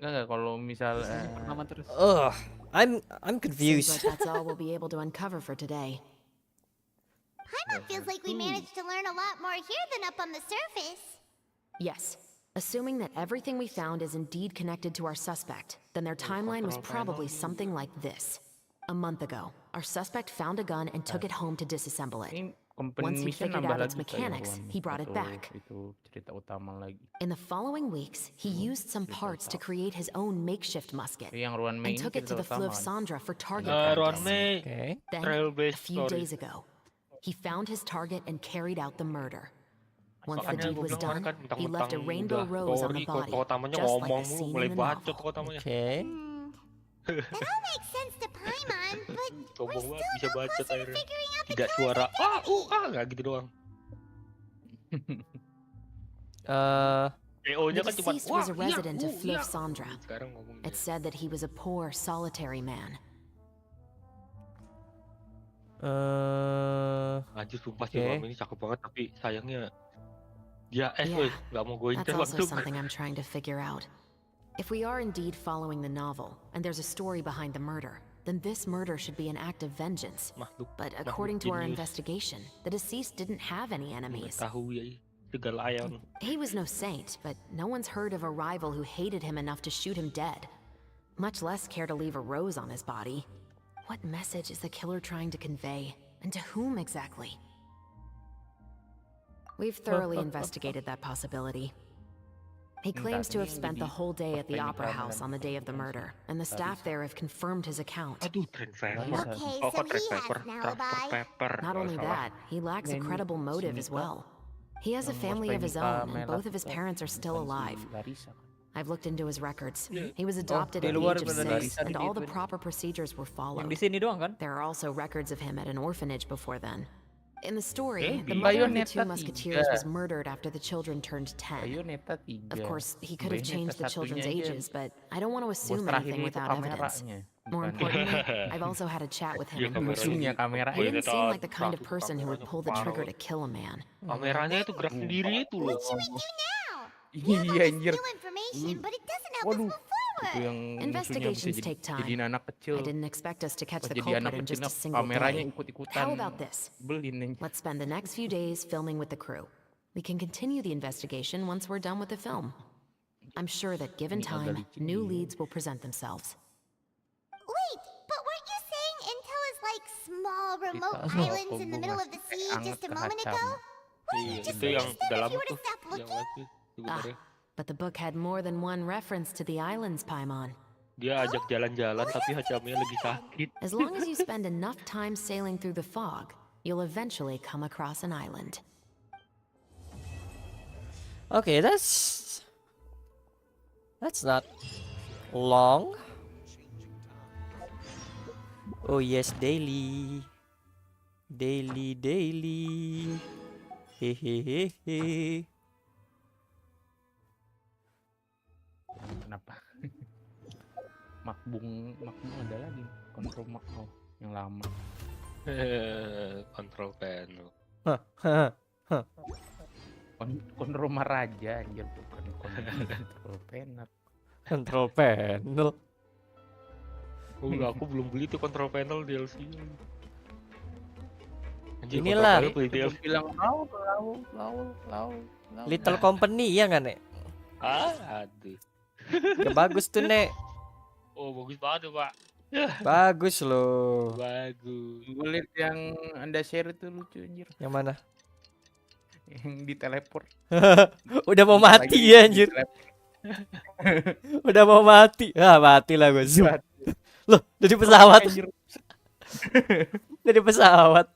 Enggak kalau misal Pertama terus. Ugh, I'm Seems confused. like that's all we'll be able to uncover for today. Paimon feels like we managed to learn a lot more here than up on the surface. Yes. Assuming that everything we found is indeed connected to our suspect, then their timeline was probably something like this. A month ago, our suspect found a gun and took it home to disassemble it. ini company Once he mission figured nambah out its lagi mechanics, karyawan he brought it atau back. Itu cerita utama lagi. In the following weeks, he used some parts to create his own makeshift musket Yang Ruan Mei and ini took it to cerita the Fleuve utama. Sandra for target Ruan practice. Mei Okay. Then, trail-based a few story. days ago, he found his target and carried out the murder. Once the Makanya deed gue was bilang done, kan he left a mentang-mentang rainbow udah rose on the story, body, tokoh utamanya just like ngomong the mulu, scene mulai in the bacot novel. tokoh utamanya. Okay. That all makes sense to Paimon, but we're Sombong still banget bisa no bacot closer to akhirnya. figuring out the Tidak suara nggak gitu doang. PO-nya The kan cuma deceased was a iya, resident of iya. Fleuve Sandra. Sekarang ngomong It's said that he was a poor, solitary man. anjir sumpah sih Oke. Ruan Mei ini cakep banget tapi sayangnya dia Yeah, woi nggak mau gue That's incer also langsung. something I'm trying to figure out. If we are indeed following the novel, and there's a story behind the murder, then this murder should be an act of vengeance. But according to our investigation, the deceased didn't have any enemies. He was no saint, but no one's heard of a rival who hated him enough to shoot him dead. Much less care to leave a rose on his body. What message is the killer trying to convey? And to whom exactly? We've thoroughly investigated that possibility. He claims to have spent the whole day at the Opera House on the day of the murder, and the staff there have confirmed his account. Aduh, tren paper. Okay, so Kok he has paper, an alibi. paper. Not only that, he lacks a credible motive as well. He has a family of his own, and both of his parents are still alive. I've looked into his records. He was adopted at the age of 6, and all the proper procedures were followed. Yang di sini doang kan? There are also records of him at an orphanage before then. In the story, Di the mother of the Bayonetta 2 musketeers 3. was murdered after the children turned 10. Bayonetta 3. Of course, he could have changed the Bayonetta children's satunya aja. ages, but I don't want to Bos assume terakhir anything itu without evidence. kameranya, More bukan- importantly, I've also had a chat with him in person. Musuhnya kamera. He didn't seem like the kind of person who would pull the trigger to kill a man. Kameranya itu gerak sendiri itu loh. Iya anjir. New information, but it doesn't help us move Itu forward. yang musuhnya bisa Investigations take time. jadiin anak kecil. I didn't expect us to catch Pas the jadi culprit anak in just a kecil, single kameranya day. ikut-ikutan. How about this? Belin nih. Let's spend the next few days filming with the crew. We can continue the investigation once we're done with the film. I'm sure that given time, new leads will present themselves. Wait, but weren't you saying Intel is like small remote Kita islands in the middle of the sea just a moment ago? Iya, itu yang udah lama tuh. Yang looking? lagi sebenarnya. But the book had more than one reference to the islands, Paimon. Dia ajak jalan-jalan tapi hajamnya lagi sakit. As long as you spend enough time sailing through the fog, you'll eventually come across an island. Okay, that's not long. Oh yes, daily. Daily. Hehehehe. Kenapa? Makbung ada lagi. Kontrol Makbung yang lama. Control panel. Kontrol Raja anjir bukan kontrol panel. Control panel. Oh, aku belum beli tuh control panel DLC. Anjir, Inilah. control panel beli DLC. Bilang lau. Little Company ya nggak, Nek? Aduh. Ya, bagus tuh, Nek. Oh, bagus banget tuh, Pak. Bagus loh. Bagus. Gue liat yang Anda share itu lucu anjir. Yang mana? Yang di teleport. Udah mau mati ya anjir. Udah mau mati. Mati lah gue. Loh, dari pesawat. Dari pesawat.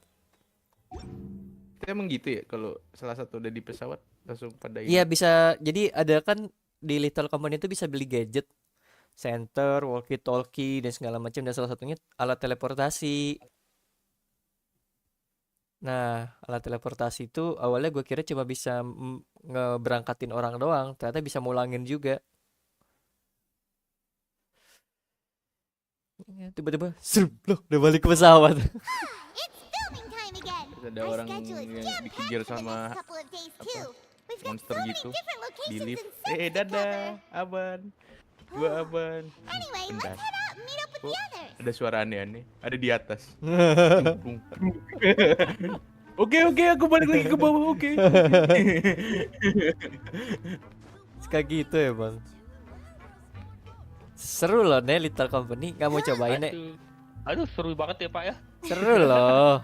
Itu emang gitu ya kalau salah satu udah di pesawat langsung pada Iya bisa. Jadi ada kan di Little Company itu bisa beli gadget, center, walkie talkie dan segala macam, dan salah satunya alat teleportasi. Nah, alat teleportasi itu awalnya gue kira cuma bisa ngeberangkatin orang doang, ternyata bisa mulangin juga. Tiba-tiba, loh, udah balik ke pesawat. Terus ada orang yang dikejar sama monster gitu di lift. Dadah, Aban. Gua Aban. Bentar. Oh, ada suara aneh-aneh. Ada di atas. Oke, aku balik lagi ke bawah. Oke. Kayak gitu ya, Bang. Seru loh, nih Little Company. Nggak mau cobain, Nek? Aduh, seru banget ya, Pak ya. Seru loh.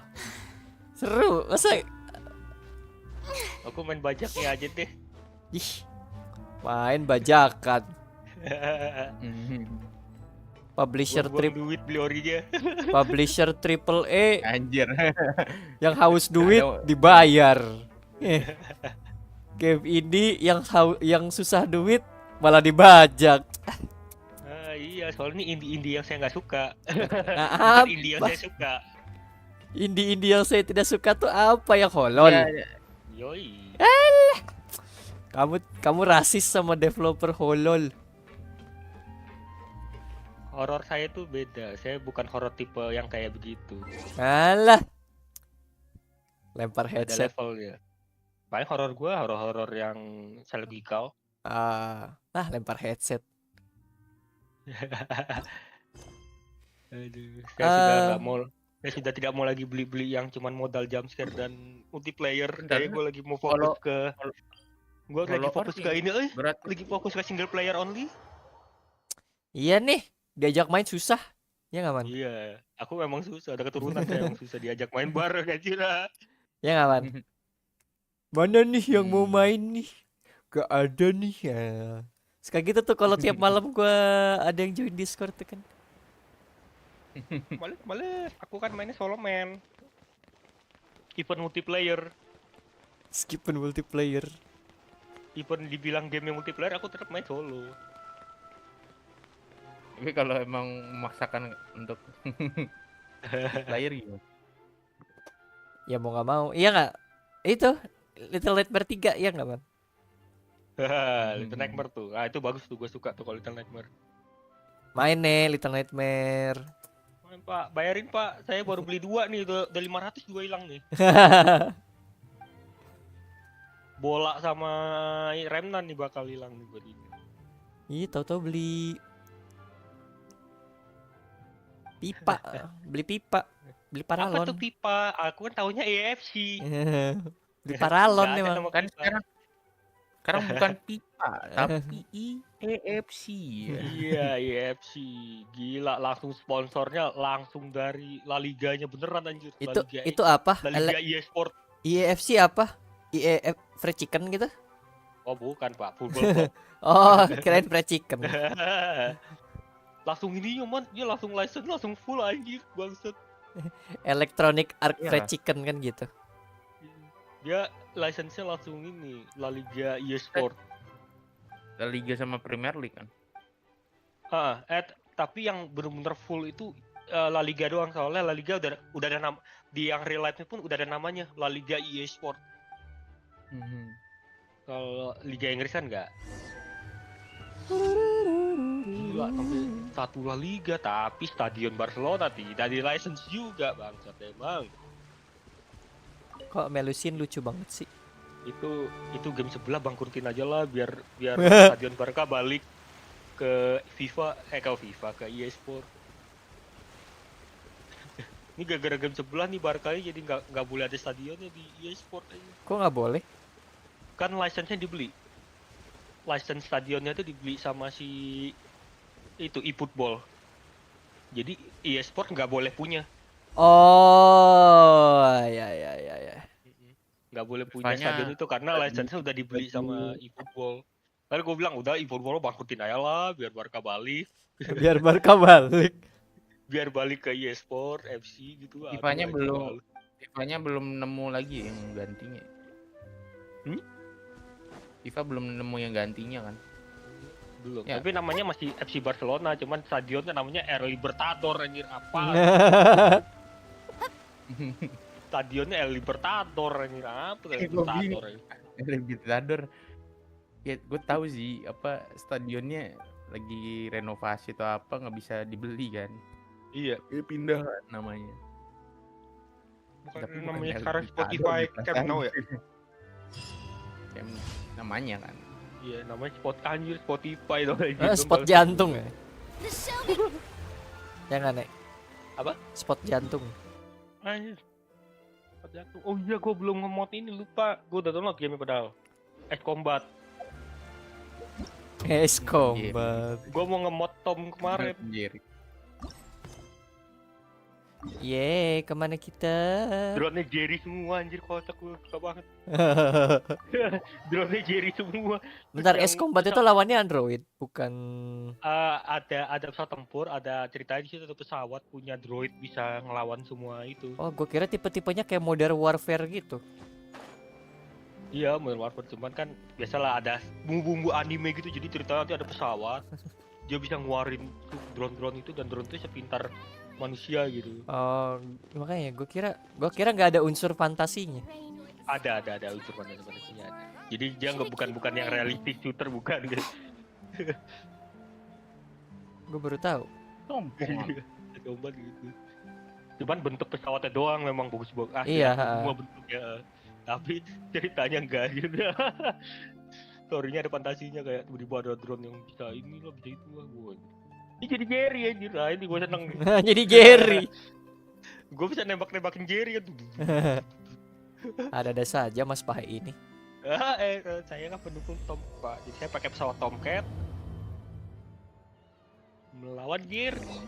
Seru. Masa aku main bajaknya aja deh. Ih, main bajakan. Publisher duit beli orinya. Publisher triple E. Anjir. Yang haus duit dibayar. Game ini yang susah duit malah dibajak. Iya, soalnya ini indie yang saya nggak suka. Nah, indie yang saya suka. Indie yang saya tidak suka tuh apa yang holol? Yoi. Kamu rasis sama developer holol. Horor saya tuh beda. Saya bukan horor tipe yang kayak begitu. Alah. Lempar headset. Ada levelnya. Paling horor gua horor yang psychological. Lempar headset. Aduh, saya sudah tidak mau lagi beli-beli yang cuman modal jumpscare dan multiplayer. Bentar, Saya gue lagi mau kalau fokus ke gue lagi fokus ke ini, berarti lagi fokus ke single player only. Iya nih, diajak main susah. Ya nggak, Man? Iya, aku memang susah, ada keturunan saya emang susah diajak main bareng anjir. Ya nggak, Man? Mana nih yang mau main nih? Gak ada nih ya. Sekali gitu tuh kalau tiap malam gua ada yang join Discord tuh kan. Males, aku kan mainnya solo man. Even multiplayer, Meskipun multiplayer. even dibilang game multiplayer, aku tetap main solo. Tapi kalau emang memaksakan untuk player gitu. Ya mau nggak mau. Iya nggak? Itu Little Nightmare 3 ya nggak, Man? Little Nightmare tuh, itu bagus tuh, gue suka tuh kalau Little Nightmare. Main nih Little Nightmare. Main, Pak, bayarin Pak, saya baru beli 2 nih, udah 500 juga hilang nih. Bola sama Remnant nih bakal hilang nih buat ini. Ih, tahu-tahu beli pipa, beli pipa, beli paralon. Apa tuh pipa? Aku kan taunya AFC. Beli paralon memang. Kan sekarang bukan pipa, tapi EFC. Iya, EFC. Gila, langsung sponsornya langsung dari La Liganya beneran anjir. Itu apa? La Liga eSport. EFC apa? EF Fried Chicken gitu? Oh, bukan, Pak. Football. Oh, kirain Fried Chicken. Langsung ini man, dia langsung license langsung full anjir, bangsat. Electronic Arts Fried Chicken kan gitu. Dia license-nya langsung ini, La Liga eSport. La Liga sama Premier League kan. Tapi yang bener-bener full itu La Liga doang, soalnya La Liga udah ada nama di yang real life pun udah ada namanya, La Liga eSport. Kalau Liga Inggris kan enggak. Gila, sampai satu La Liga tapi stadion Barcelona tidak di license juga, bangsat emang. Kok Melusin lucu banget sih. Itu game sebelah bangkrutin aja lah biar stadion Barca balik ke ke EA Sport. Ini gara-gara game sebelah nih Barca jadi nggak boleh ada stadionnya di EA Sport aja. Kok nggak boleh? Kan license-nya dibeli. License stadionnya tuh dibeli sama si itu eFootball. Jadi EA Sport nggak boleh punya. Oh, ya. Nggak boleh punya stadion itu karena license-nya udah dibeli sama eFootball. Lalu gue bilang udah eFootball bangkrutin aja lah biar Barca balik. Biar Barca balik. Biar balik ke EA Sport FC gitu. FIFA-nya belum nemu lagi yang gantinya. FIFA belum nemu yang gantinya kan. Belum. Ya. Tapi namanya masih FC Barcelona, cuman stadionnya namanya El Libertador anjir apa? Stadionnya El Libertador anjir apa? El Libertador. Ya gue tahu sih apa stadionnya lagi renovasi atau apa nggak bisa dibeli kan. Iya. Dia pindah namanya. Tapi namanya sekarang Spotify Camp Nou ya? Camp namanya kan. Iya namanya Spotify dong gitu. Spot jantung ya? Jangan nek. Apa? Spot jantung. Anjir. Spot jantung. Oh iya gue belum nge-mod ini lupa. Gue udah download game padahal. Combat. Combat. Gue mau nge-mod Tom kemarin. Yeay, kemana kita? Drone-nya Jerry semua anjir, kocak gue suka banget. Drone-nya Jerry semua. Bentar, Combat itu lawannya Android, bukan? Ada pesawat tempur, ada ceritanya di situ ada pesawat punya droid bisa ngelawan semua itu. Oh, gue kira tipe-tipenya kayak Modern Warfare gitu. Iya, Modern Warfare cuman kan biasalah ada bumbu-bumbu anime gitu, jadi ceritanya nanti ada pesawat, dia bisa ngeluarin drone-drone itu dan drone itu sepintar manusia gitu. Oh, makanya gue kira nggak ada unsur fantasinya. Ada unsur fantasinya. Jadi dia bukan yang realistis shooter bukan gitu. Gue baru tahu. Combat gitu. Cuman bentuk pesawatnya doang memang bagus banget. Iya. Semua bentuknya. Tapi ceritanya enggak gitu. Story-nya ada fantasinya kayak tiba-tiba ada drone yang bisa ini loh, bisa itu lah. Ini jadi Jerry anjir. Nah, ini gue seneng nih. Jadi Jerry. Gue bisa nembak-nembakin Jerry kan. Ada saja Mas Pahe ini. Saya kan pendukung Tom, Pak. Jadi saya pakai pesawat Tomcat melawan Jerry.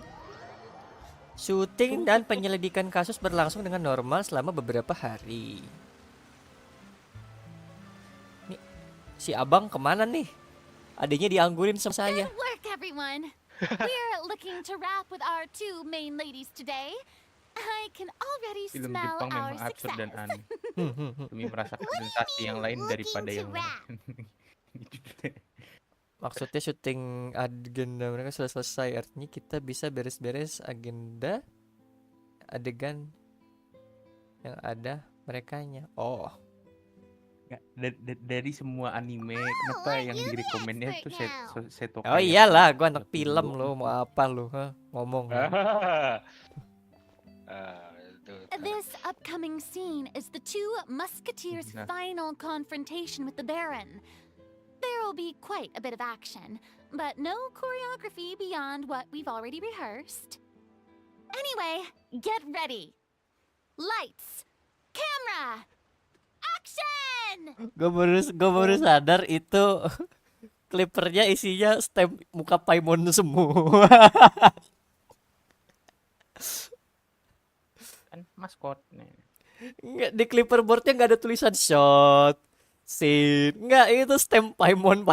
Syuting dan penyelidikan kasus berlangsung dengan normal selama beberapa hari. Nih, si abang kemana nih? Adanya dianggurin sama saya. Good work, everyone. We're looking to wrap with our two main ladies today. I can already Film smell Jepang our memang absurd dan success. aneh. Demi merasakan sensasi yang lain daripada yang lain. Maksudnya syuting agenda mereka sudah selesai. Artinya kita bisa beres-beres agenda adegan yang ada merekanya. Oh. Nggak, dari semua anime, kenapa yang direkomennya tuh Seto? Oh iyalah, gua anak film lo, mau apa lo? Ngomong. This upcoming scene is the two musketeers' final confrontation with the Baron. There will be quite a bit of action, but no choreography beyond what we've already rehearsed. Anyway, get ready. Lights, camera, action! Gue baru sadar itu clippernya isinya stem muka Paimon semua. Kan maskotnya. Nggak, di clipper boardnya nggak ada tulisan shot, scene, nggak, itu stem Paimon.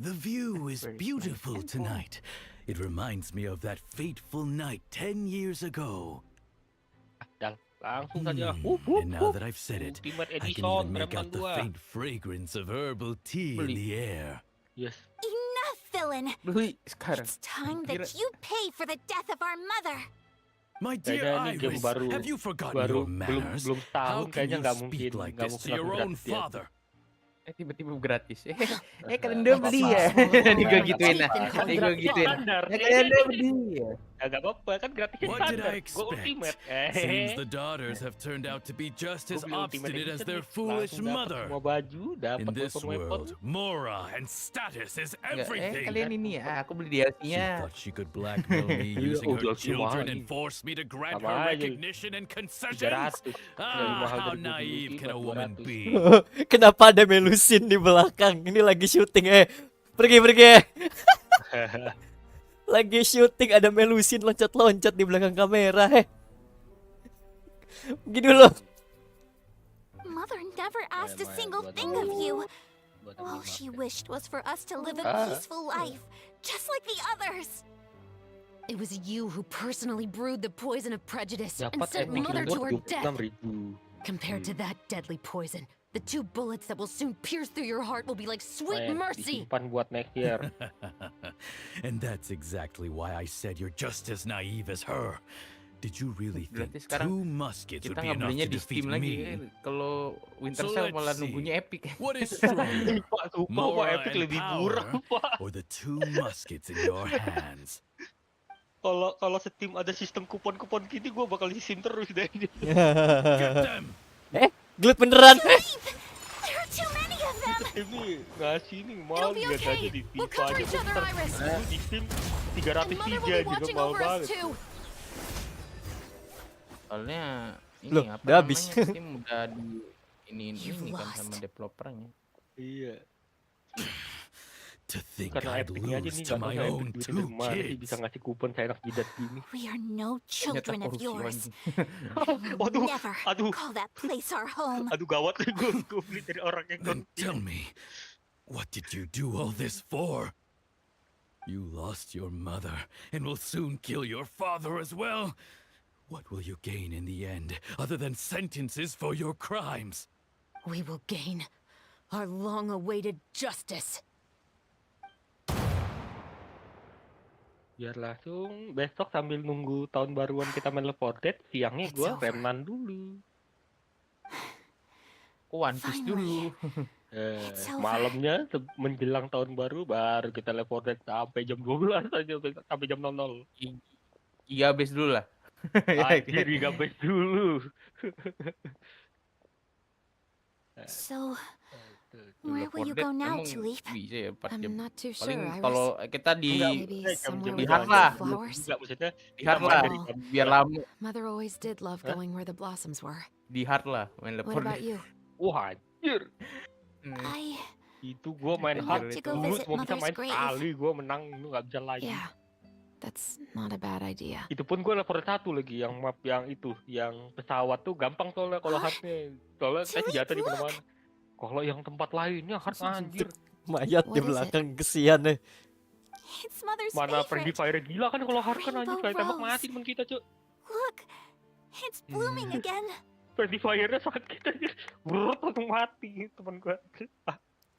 The view is beautiful tonight. It reminds me of that fateful night 10 years ago. Langsung saja. And now that I've said it, Ultimate I can Edition even make out the 2. faint fragrance of herbal tea in the air. Yes. Enough, villain! Beli sekarang. It's time that you pay for the death of our mother. My dear Iris, have you forgotten your manners? Belum How tahun can kayaknya you nggak speak mungkin like nggak this to mungkin your langsung own gratis ya. father? Tiba-tiba gratis. Kalian udah beli ya? Gue gituin lah. Gue gituin. Kalian udah beli ya? Gak apa-apa kan gratisnya What did standar. I Gue ultimate. expect? Seems the daughters have turned out to be just as obstinate as their foolish mother. Semua baju dapat In this world, Mora and status is everything. Kalian ini ya, aku beli She DLC-nya. thought she could blackmail me using her children and force me to grant her recognition and concessions. How naive can a woman be? Kenapa ada Melusin di belakang? Ini lagi syuting, pergi. Lagi syuting ada Melusin loncat-loncat di belakang kamera, Begini dulu. Mother never asked a single thing of you. All she wished was for us to live a peaceful life, just like the others. It was you who personally brewed the poison of prejudice and sent Mother to her death. Compared to that deadly poison, the 2 bullets that will soon pierce through your heart will be like sweet mercy. Disimpan buat next year. And that's exactly why I said you're just as naive as her. Did you really think Berarti sekarang 2 muskets would kita be nggak enough belinya to di defeat Steam lagi. me? Kalau Winter So Cell let's malah see. nunggunya Epic. What is stronger, Pak Mora Epic and lebih murah, power, Pak. or the 2 muskets in your hands? Kalau Steam ada sistem kupon-kupon gini, gue bakal isi terus deh. Get them! Gelut beneran. There are too many of them. Ini ngasih nih It'll mahal be lihat okay. aja di We'll FIFA cover aja each other, Iris. di Steam And Mother 303 will be juga watching mahal over us banget. too. Soalnya ini Loh, apa udah habis. namanya, Steam udah di ini kan sama developernya. Iya. To think Karena I'd Epic aja lose nih to nggak my tahu own Epic 2 duitnya dari mana sih bisa kids. ngasih kupon seenak jidat gini. We are no children of korupsi yours. lagi. Waduh, Never aduh, call that place our home. aduh gawat nih gue beli dari orang yang Then tell me, what did you do all this for? You lost your mother and will soon kill your father as well. What will you gain in the end, other than sentences for your crimes? We will gain our long-awaited justice. biar langsung besok sambil nunggu tahun baruan kita main Left 4 Dead, siangnya gue remnan dulu. One Piece dulu. Malamnya menjelang tahun baru baru kita Left 4 Dead sampai jam 12 aja, sampai jam 00. Iya, habis dulu lah. Anjir, gak dulu. So, Where will you Left 4 Dead go now, emang Tulip? bisa ya 4 jam. I'm not too Paling sure, Iris. kalau kita Enggak, Maybe maksudnya somewhere jam-jam with itu lihat aja, lots lah. of belum flowers. juga maksudnya kita Lihat main lah, dari jam biar 2. lama. Mother always did love Hah? going where the blossoms were. Di hard lah main Left What 4 about Dead. you? Wah, anjir. I Itu gua main Anjir hard want to itu. go dulu visit cuma bisa Mother's main grave. sekali, gua menang itu nggak bisa lagi. Yeah, that's not a bad idea. Itu pun gua level 1 lagi yang map yang itu, yang pesawat tuh gampang soalnya kalau hardnya. Soalnya saya senjata di mana-mana. Kalau yang tempat lainnya hard anjir. Mayat di What is it? belakang kesian nih. It's Mother's Mana friendly favorite. fire gila kan kalau hard kan anjir Rainbow kayak tembak rose. mati temen kita, Cuk. Look, it's blooming again. Friendly fire-nya sakit anjir. Brrrt langsung mati temen gua.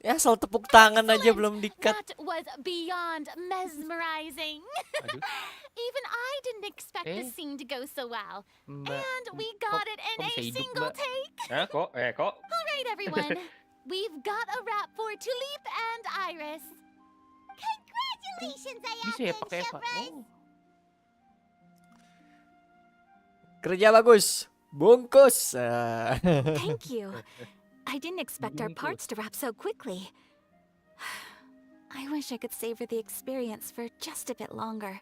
Ya asal tepuk tangan aja belum di-cut. That was beyond mesmerizing. Aduh. Even I didn't expect the Eh. scene to go so well. Mbak, And we got it in kok a bisa hidup, single Mbak? take. Kok? All right, everyone. We've got a wrap for Tulip and Iris. Congratulations, Bisa ya Ayaka and pakai Eva. Chevron. Oh. Kerja bagus. Bungkus. Ah. Thank you. I didn't expect our parts to wrap so quickly. I wish I could savor the experience for just a bit longer.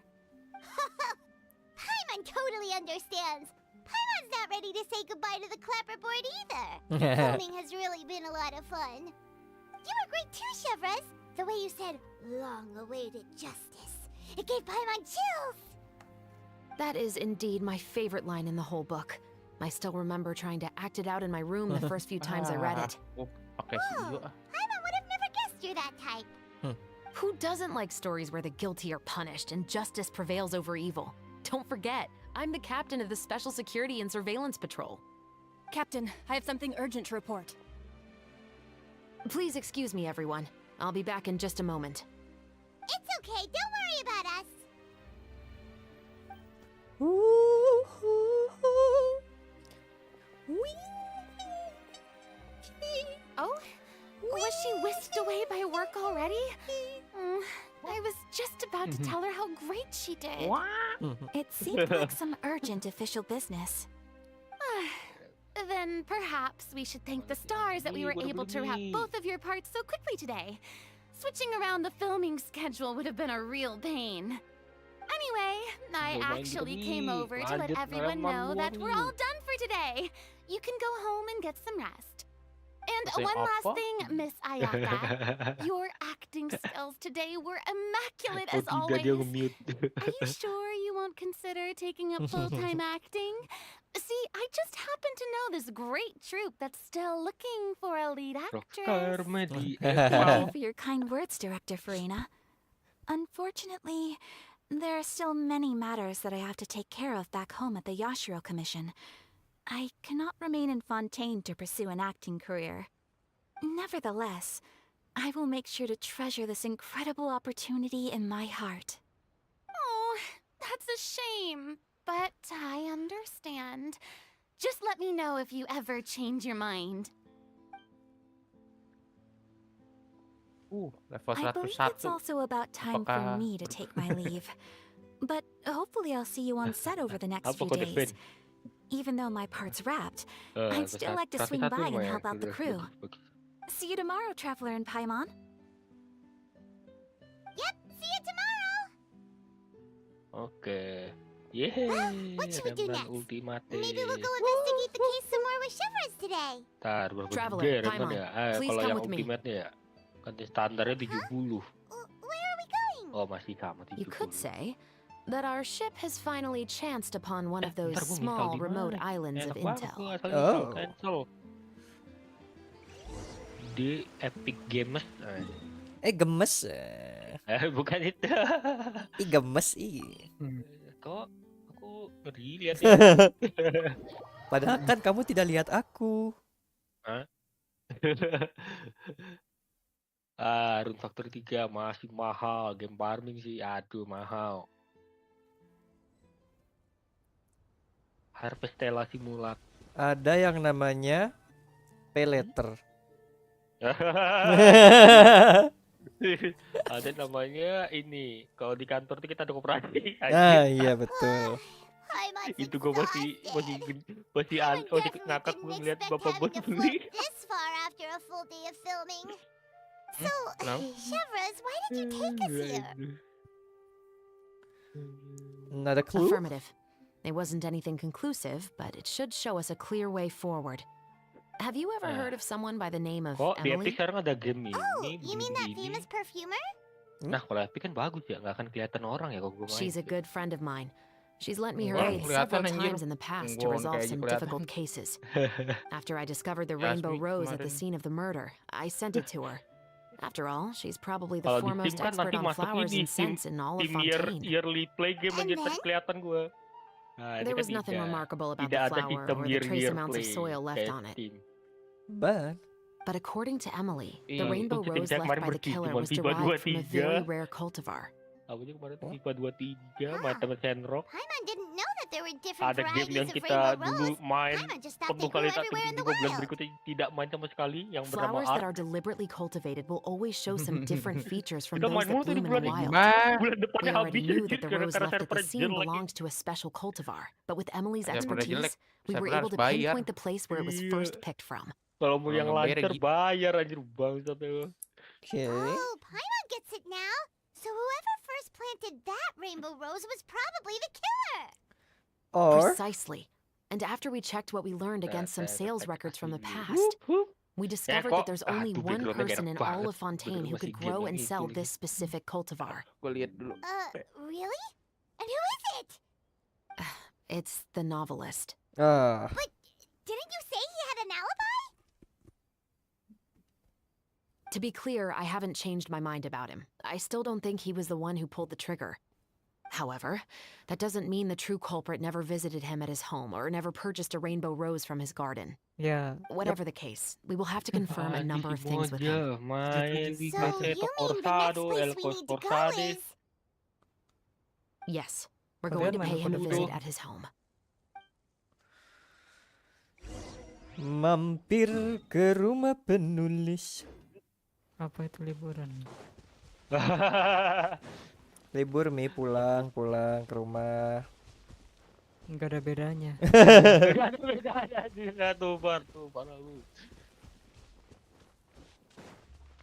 Paimon totally understands. Paimon's not ready to say goodbye to the clapperboard either. Filming has really been a lot of fun. You were great too, Chevres. The way you said, long-awaited justice. It gave Paimon chills. That is indeed my favorite line in the whole book. I still remember trying to act it out in my room the first few times I read it. Oh, pakai Shio ah. Paimon would have never guessed you're that type. Who doesn't like stories where the guilty are punished and justice prevails over evil? Don't forget, I'm the captain of the Special Security and Surveillance Patrol. Captain, I have something urgent to report. Please excuse me, everyone. I'll be back in just a moment. It's okay, don't worry about us. Oh? Was she whisked away by work already? I was just about to tell her how great she did. It seemed like some urgent official business. Then perhaps we should thank the stars that we were able to wrap both of your parts so quickly today. Switching around the filming schedule would have been a real pain. Anyway, I actually came over to let everyone know that we're all done for today. You can go home and get some rest. And one last thing, Miss Ayaka. Your acting skills today were immaculate as always. Are you sure you won't consider taking up full-time acting? See, I just happen to know this great troupe that's still looking for a lead actress. Thank you for your kind words, Director Furina. Unfortunately, there are still many matters that I have to take care of back home at the Yashiro Commission. I cannot remain in Fontaine to pursue an acting career. Nevertheless, I will make sure to treasure this incredible opportunity in my heart. Oh, that's a shame, but I understand. Just let me know if you ever change your mind. Level I believe 101. it's also about time for me to take my leave. But hopefully I'll see you on set over the next few days. Even though my part's wrapped, I'd still like to swing by and help out the crew. See you tomorrow, Traveler and Paimon. Yep, see you tomorrow. Oke. Yeay. What should we do Rembrandt next? Ultimate. Maybe we'll go investigate the case some more with Chevres today. Ntar berapa Traveler, gede Rembrandt Paimon, ya? please Kalau come yang with me. ultimate ya. Kan standarnya 70. Where are we going? Oh, masih sama 70. You could say that our ship has finally chanced upon one of those Ntar gua small, install di remote mana? islands of Enak banget intel. gua asal install, cancel. Di Epic Games. Gemes. Bukan itu. Gemes Kok aku ngeri lihatnya. Padahal kan kamu tidak lihat aku. Hah? Rune Factory 3 masih mahal. Game farming sih, aduh mahal. Harvestella Simulator. Ada yang namanya pay letter. Ada namanya ini. Kalau di kantor tuh kita ada koperasi. Ah iya betul. Itu gue masih ngakak gue ngeliat bapak bos beli. This far after a full day of filming. So, Chevrolet, why did you take us here? Not a clue? Affirmative. It wasn't anything conclusive, but it should show us a clear way forward. Have you ever heard of someone by the name of Kok di Emily? Epic sekarang ada game ini? Oh, you mean that begini. famous perfumer? Nah, kalau Epic kan bagus ya, nggak akan kelihatan orang ya kalau gue main. She's a good friend of mine. She's lent me her Wah, aid kelihatan, several anjir. times in the past to Nggon resolve kayak some kelihatan. difficult cases. After I discovered the Jasmine rainbow rose at the kemarin. scene of the murder, I sent it to her. After all, she's probably the Kalau di foremost tim kan expert nanti on masuk flowers ini and scents in all of tim Fontaine. yearly play game aja tadi kelihatan gue. Nah, ini There kan was nothing tidak. remarkable about Tidak the ada flower sistem or the trace year amounts of play soil left kayak on it. tim. But But according to Emily, the Iya, rainbow itu tim rose saya left kemarin by the bersih, killer cuma was tiba derived from a 2-3. very rare cultivar. Apa sih kemarin FIFA 23 macam Sandrock. Paimon didn't know that there were different Ada game yang varieties of kita rainbow dulu rose. main Paimon just thought penuh they grew kali tak everywhere in the 3 bulan wild. berikutnya tidak main sama sekali yang bernama Flowers that Art. are deliberately cultivated will always show some different features from Kita those main that mulu tuh di bloom in bulan the ini. wild. Bulan We depannya already habis knew anjir that the gara-gara rose left at the server scene jelek. belonged to a special cultivar, but with Emily's Server jelek, expertise, we were server able harus to bayar. pinpoint the place where it was Iya. first picked from. Kalau mau Kalau yang nggak bayar, lancar bayar anjir bangsat ya. okay. Oh, Paimon gets it now. So whoever first planted that rainbow rose was probably the killer. Or Precisely. And after we checked what we learned against some sales records from the past, we discovered kok- that there's ah, only tuh one backgroundnya person in enak all banget. of Fontaine who Background could masih grow game and yang sell itu this lagi. specific cultivar. Gue lihat dulu. Really? And who is it? It's the novelist. But didn't you say he had an alibi? To be clear, I haven't changed my mind about him. I still don't think he was the one who pulled the trigger. However, that doesn't mean the true culprit never visited him at his home or never purchased a rainbow rose from his garden. Ya, Whatever the case, we will have to confirm a number of things with him. Main di So Gaseto you mean the next Corsado, place El we need to go Corsades. is... Yes, we're Kalian going to main pay him a kode visit dulu. at his home. mampir ke rumah penulis. apa itu liburan? Libur Mi, pulang ke rumah. Enggak ada bedanya. Gak ada bedanya anjir. Tuh parah lu.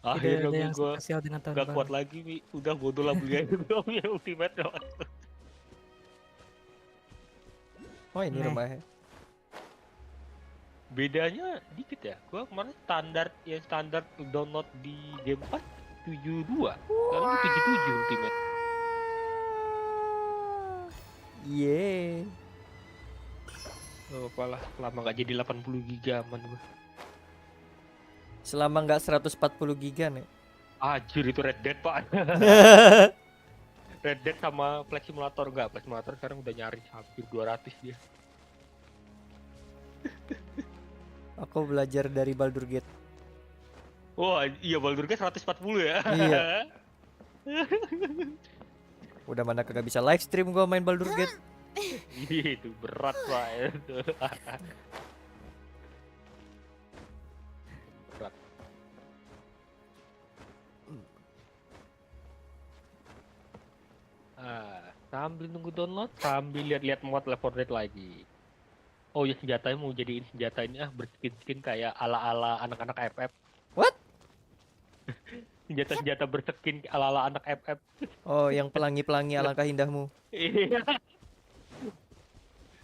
Tidak Akhirnya ada yang gue spesial dengan tahun gak baru. kuat lagi Mi. Udah bodoh lah beli aja gue punya ultimate doang. Oh ini Meh. rumahnya. Bedanya dikit ya. Gua kemarin standar download di Game Pass 72. Sekarang 77 ultimate. Yeay. Oh, apalah, lama gak jadi 80 giga aman gua. Selama nggak 140 giga nih. Anjir itu Red Dead, Pak. Red Dead sama Flight Simulator enggak, Flight Simulator sekarang udah nyaris hampir 200 dia. Aku belajar dari Baldur Gate. Wah, iya Baldur Gate 140 ya. Iya. Udah mana kagak bisa live stream gua main Baldur Gate. Itu berat, Pak. Itu. Berat. Sambil nunggu download, sambil lihat-lihat mod Left 4 Dead lagi. Oh ya senjatanya mau jadiin senjata ini berskin-skin kayak ala-ala anak-anak FF. What? Senjata-senjata berskin ala-ala anak FF. Oh, yang pelangi-pelangi alangkah indahmu. Iya.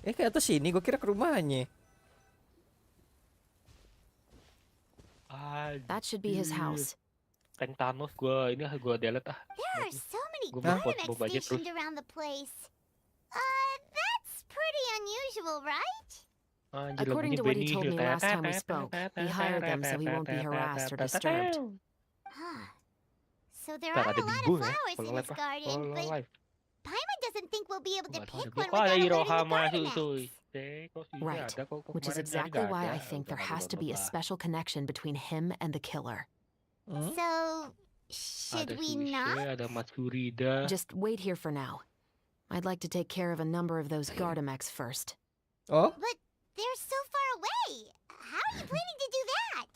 Ke atas sini, gua kira ke rumahnya. That should be his house. Tank Thanos gua delete ah. There are so many Gua mau Dynamax bom aja terus. stationed around the place. That's pretty unusual, right? Anjir, According lagunya to what he Benny told me Hill. last time we spoke, he hired them so he won't be harassed or disturbed. Huh. So there Ntar are ada a lot bingung of ya flowers kalau in live his ah. garden, Kalau but live. Paimon doesn't think we'll be able to Nggak pick ada. one Kok ada without Iroha alerting the masuk Dynamax. tuh. Kok sih Right, ada kok which is kemarin tadi exactly nggak why ada. I think there Udah has to be a download lah. special connection between him and the killer. So, should Ada we Suishe, not? ada Matsurida. Just wait here for now. I'd like to take care of a number of those Gardamex first. Oh? But they're so far away. How are you planning to do that?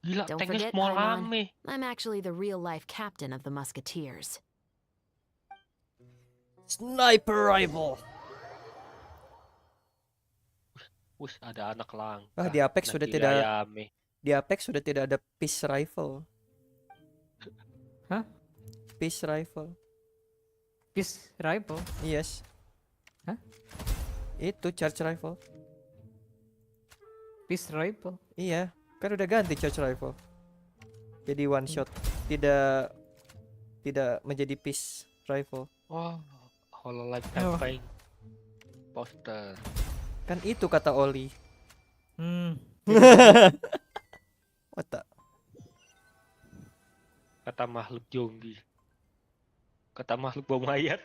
Gila, Don't tanknya forget, small Paimon, rame. I'm actually the real-life captain of the Musketeers. Sniper rifle. Wus, ada anak lang. Ah, di Apex sudah tidak Di Apex sudah tidak ada peace rifle. Hah? Peace rifle. Peace rifle? Yes. Hah? Itu charge rifle. Peace rifle? Iya, kan udah ganti charge rifle. Jadi one shot, tidak menjadi peace rifle. Wah, Hololive Oh. campaign poster. Kan itu kata Oli. Otak. Kata makhluk zombie. Kata makhluk bom mayat.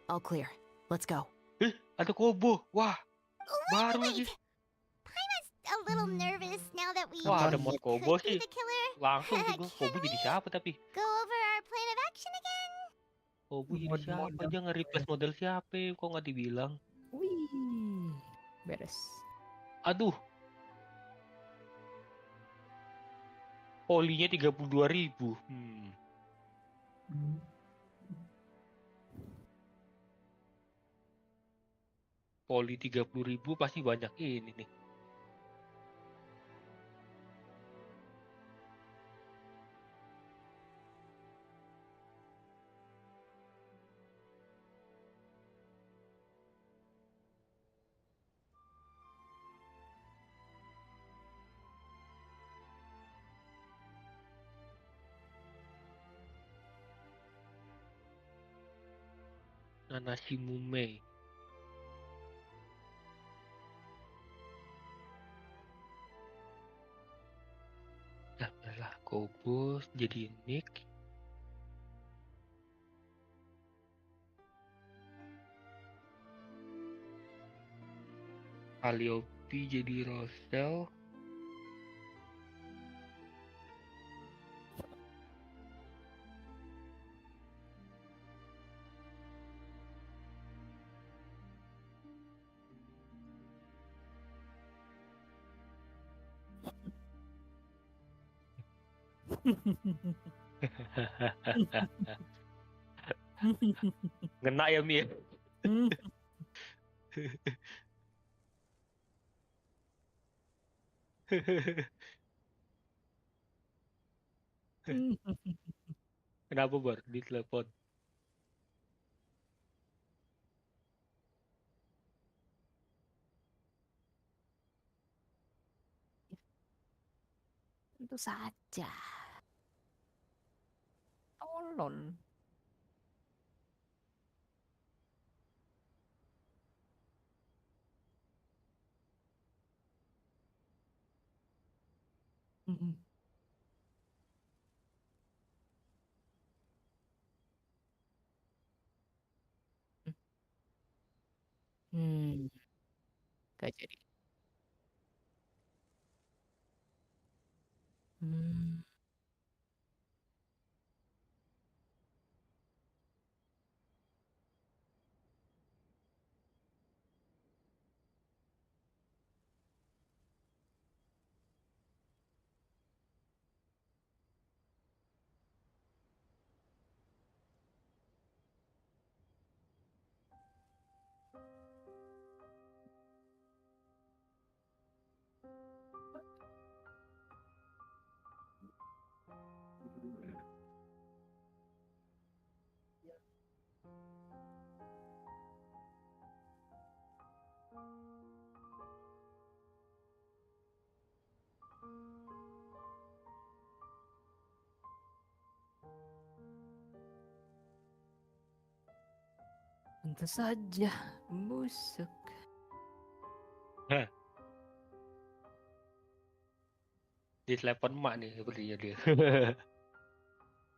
All clear. Let's go. Ada kobo. Wah, baru Wait, lagi. Paimon's a little nervous now that we Wah, ada he mod could kobo be sih. the killer. Langsung tuh gua, kobo jadi siapa tapi? Go over our plan of action again? Kobo jadi siapa? Dia nge-replace model siapa? Kok nggak dibilang? Wih, beres. Aduh. Polinya 32.000. Poli 30.000 pasti banyak ini nih. Nanashi Mume. Lah, Kobo jadi Nick. Calliope jadi Rosel. Ngena ya Mi. Kenapa Bar? Di telepon. Tentu saja. Tolong. Gak jadi. Tentu saja busuk. Di telepon emak nih sepertinya dia.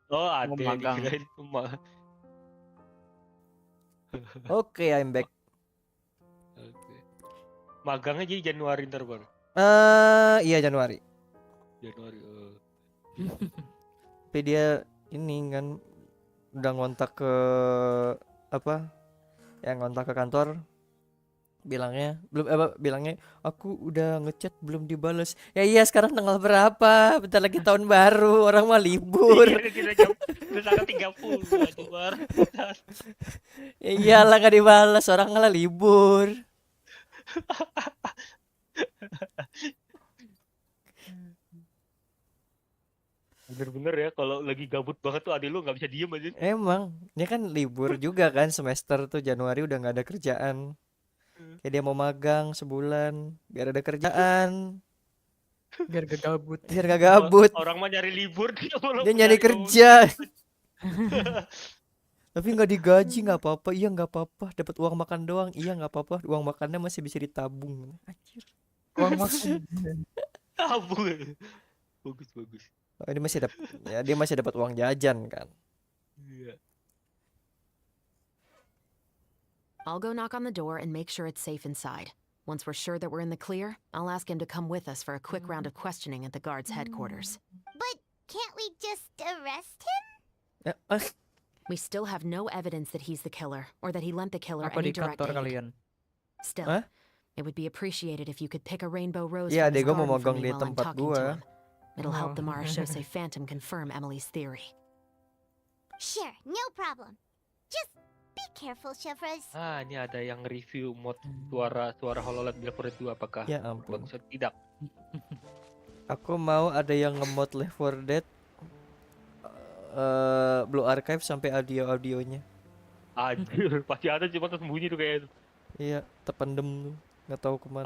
Oh, ada magang. dikirain emak. Oke, I'm back. Oke. Magangnya jadi Januari ntar Bar. Iya Januari. Januari. Tapi dia ini kan udah ngontak ke apa? Yang ngontak ke kantor. Bilangnya aku udah ngechat belum dibales. Ya iya sekarang tanggal berapa? Bentar lagi tahun baru, orang mah libur. Udah tanggal 30 aja Bar. Ya iyalah gak dibales, orang malah libur. Bener-bener ya kalau lagi gabut banget tuh adek lu nggak bisa diem aja. Emang, ini kan libur juga kan semester tuh Januari udah nggak ada kerjaan. Kayak dia mau magang sebulan biar ada kerjaan, Biar gak gabut. biar gak gabut. Orang mah nyari libur dia malah Dia nyari nyari kerja. Tapi nggak digaji nggak apa-apa, iya nggak apa-apa. Dapat uang makan doang, iya nggak apa-apa. Uang makannya masih bisa ditabung. Anjir. Uang makan. tabung. Bagus. Oh, ini masih dapat, ya dia masih dapat uang jajan kan. Iya. I'll go knock on the door and make sure it's safe inside. Once we're sure that we're in the clear, I'll ask him to come with us for a quick round of questioning at the guard's headquarters. But can't we just arrest him? We still have no evidence that he's the killer or that he lent the killer Apa any di direct kantor aid. kalian? Still, Hah? it would be appreciated if you could pick a rainbow rose Iya, from his adek gue mau garden for magang me di while I'm tempat talking to gua. him. It'll help the Marashose Phantom confirm Emily's theory. Sure, no problem. Just be careful, Chevrolet. Ah, ini ada yang review mod suara HoloLens Left 4 Dead 2 apakah Ya ampun. bagus atau tidak? Aku mau ada yang ngemod Left 4 Dead Blue Archive sampai audio-audionya. Anjir, pasti ada cuma tersembunyi tuh kayak itu. Iya, terpendem tuh. Nggak tahu kemana.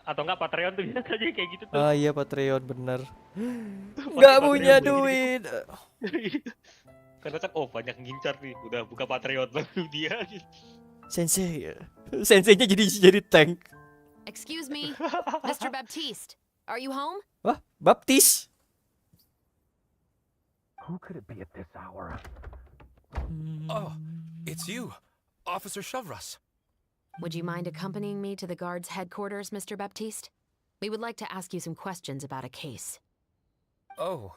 Atau enggak Patreon tuh bisa aja kayak gitu tuh. Ah iya Patreon bener. Nggak punya duit. Karena kan banyak ngincar nih, udah buka Patreon baru dia. Sensei. Senseinya jadi tank. Excuse me, Mr. Baptiste, are you home? Wah, baptis. Who could it be at this hour? Oh, it's you, Officer Shavras. Would you mind accompanying me to the guard's headquarters, Mr. Baptiste? We would like to ask you some questions about a case. Oh,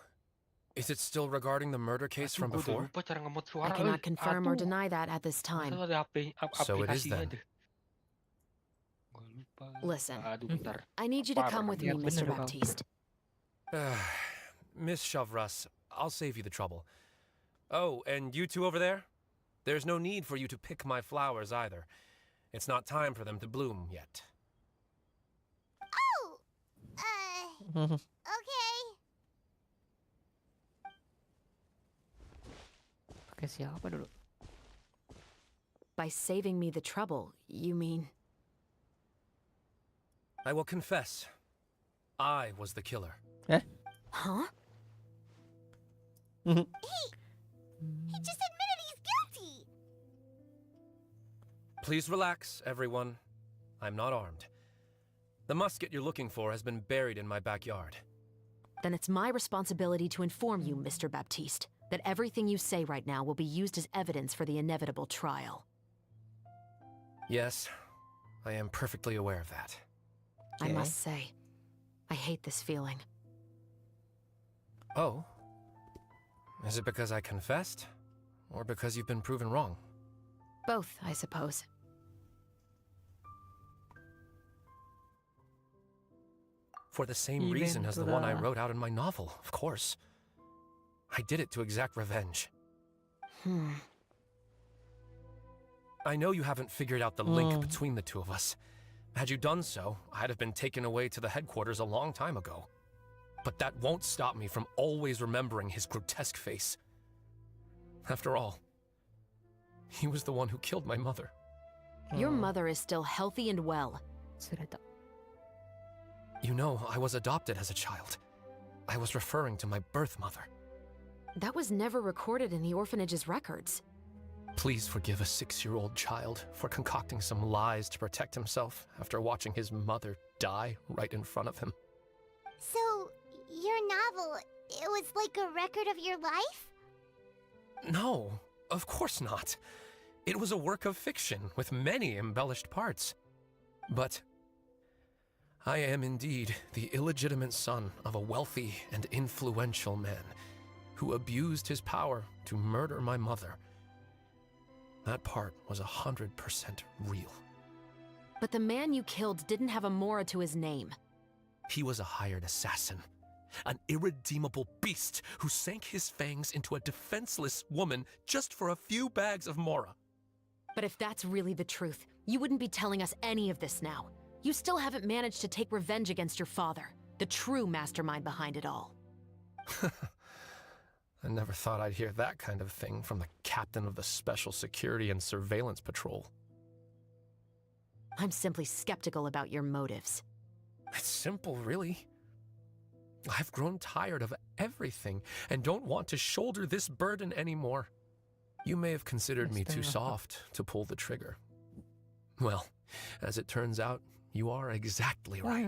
is it still regarding the murder case from before? I cannot confirm or deny that at this time. So it is then. Listen, I need you to come with me, Mr. Baptiste. Miss Shavras, I'll save you the trouble. Oh, and you two over there? There's no need for you to pick my flowers either. It's not time for them to bloom yet. Okay. Pakai siapa dulu? By saving me the trouble, you mean... I will confess. I was the killer. Huh? He just admitted he's guilty. Please relax, everyone. I'm not armed. The musket you're looking for has been buried in my backyard. Then it's my responsibility to inform you, Mr. Baptiste, that everything you say right now will be used as evidence for the inevitable trial. Yes, I am perfectly aware of that. I must say, I hate this feeling. Oh? Is it because I confessed? Or because you've been proven wrong? Both, I suppose. For the same reason as the one I wrote out in my novel, of course. I did it to exact revenge. I know you haven't figured out the link between the two of us. Had you done so, I'd have been taken away to the headquarters a long time ago. But that won't stop me from always remembering his grotesque face. After all, he was the one who killed my mother. Your mother is still healthy and well. You know, I was adopted as a child. I was referring to my birth mother. That was never recorded in the orphanage's records. Please forgive a 6-year-old child for concocting some lies to protect himself after watching his mother die right in front of him. So, your novel, it was like a record of your life? No, of course not. It was a work of fiction with many embellished parts. But I am indeed the illegitimate son of a wealthy and influential man who abused his power to murder my mother. That part was 100% real. But the man you killed didn't have a Mora to his name. He was a hired assassin, an irredeemable beast who sank his fangs into a defenseless woman just for a few bags of Mora. But if that's really the truth, you wouldn't be telling us any of this now. You still haven't managed to take revenge against your father, the true mastermind behind it all. I never thought I'd hear that kind of thing from the captain of the Special Security and Surveillance Patrol. I'm simply skeptical about your motives. It's simple, really. I've grown tired of everything and don't want to shoulder this burden anymore. You may have considered me too soft to pull the trigger. Well, as it turns out, you are exactly right.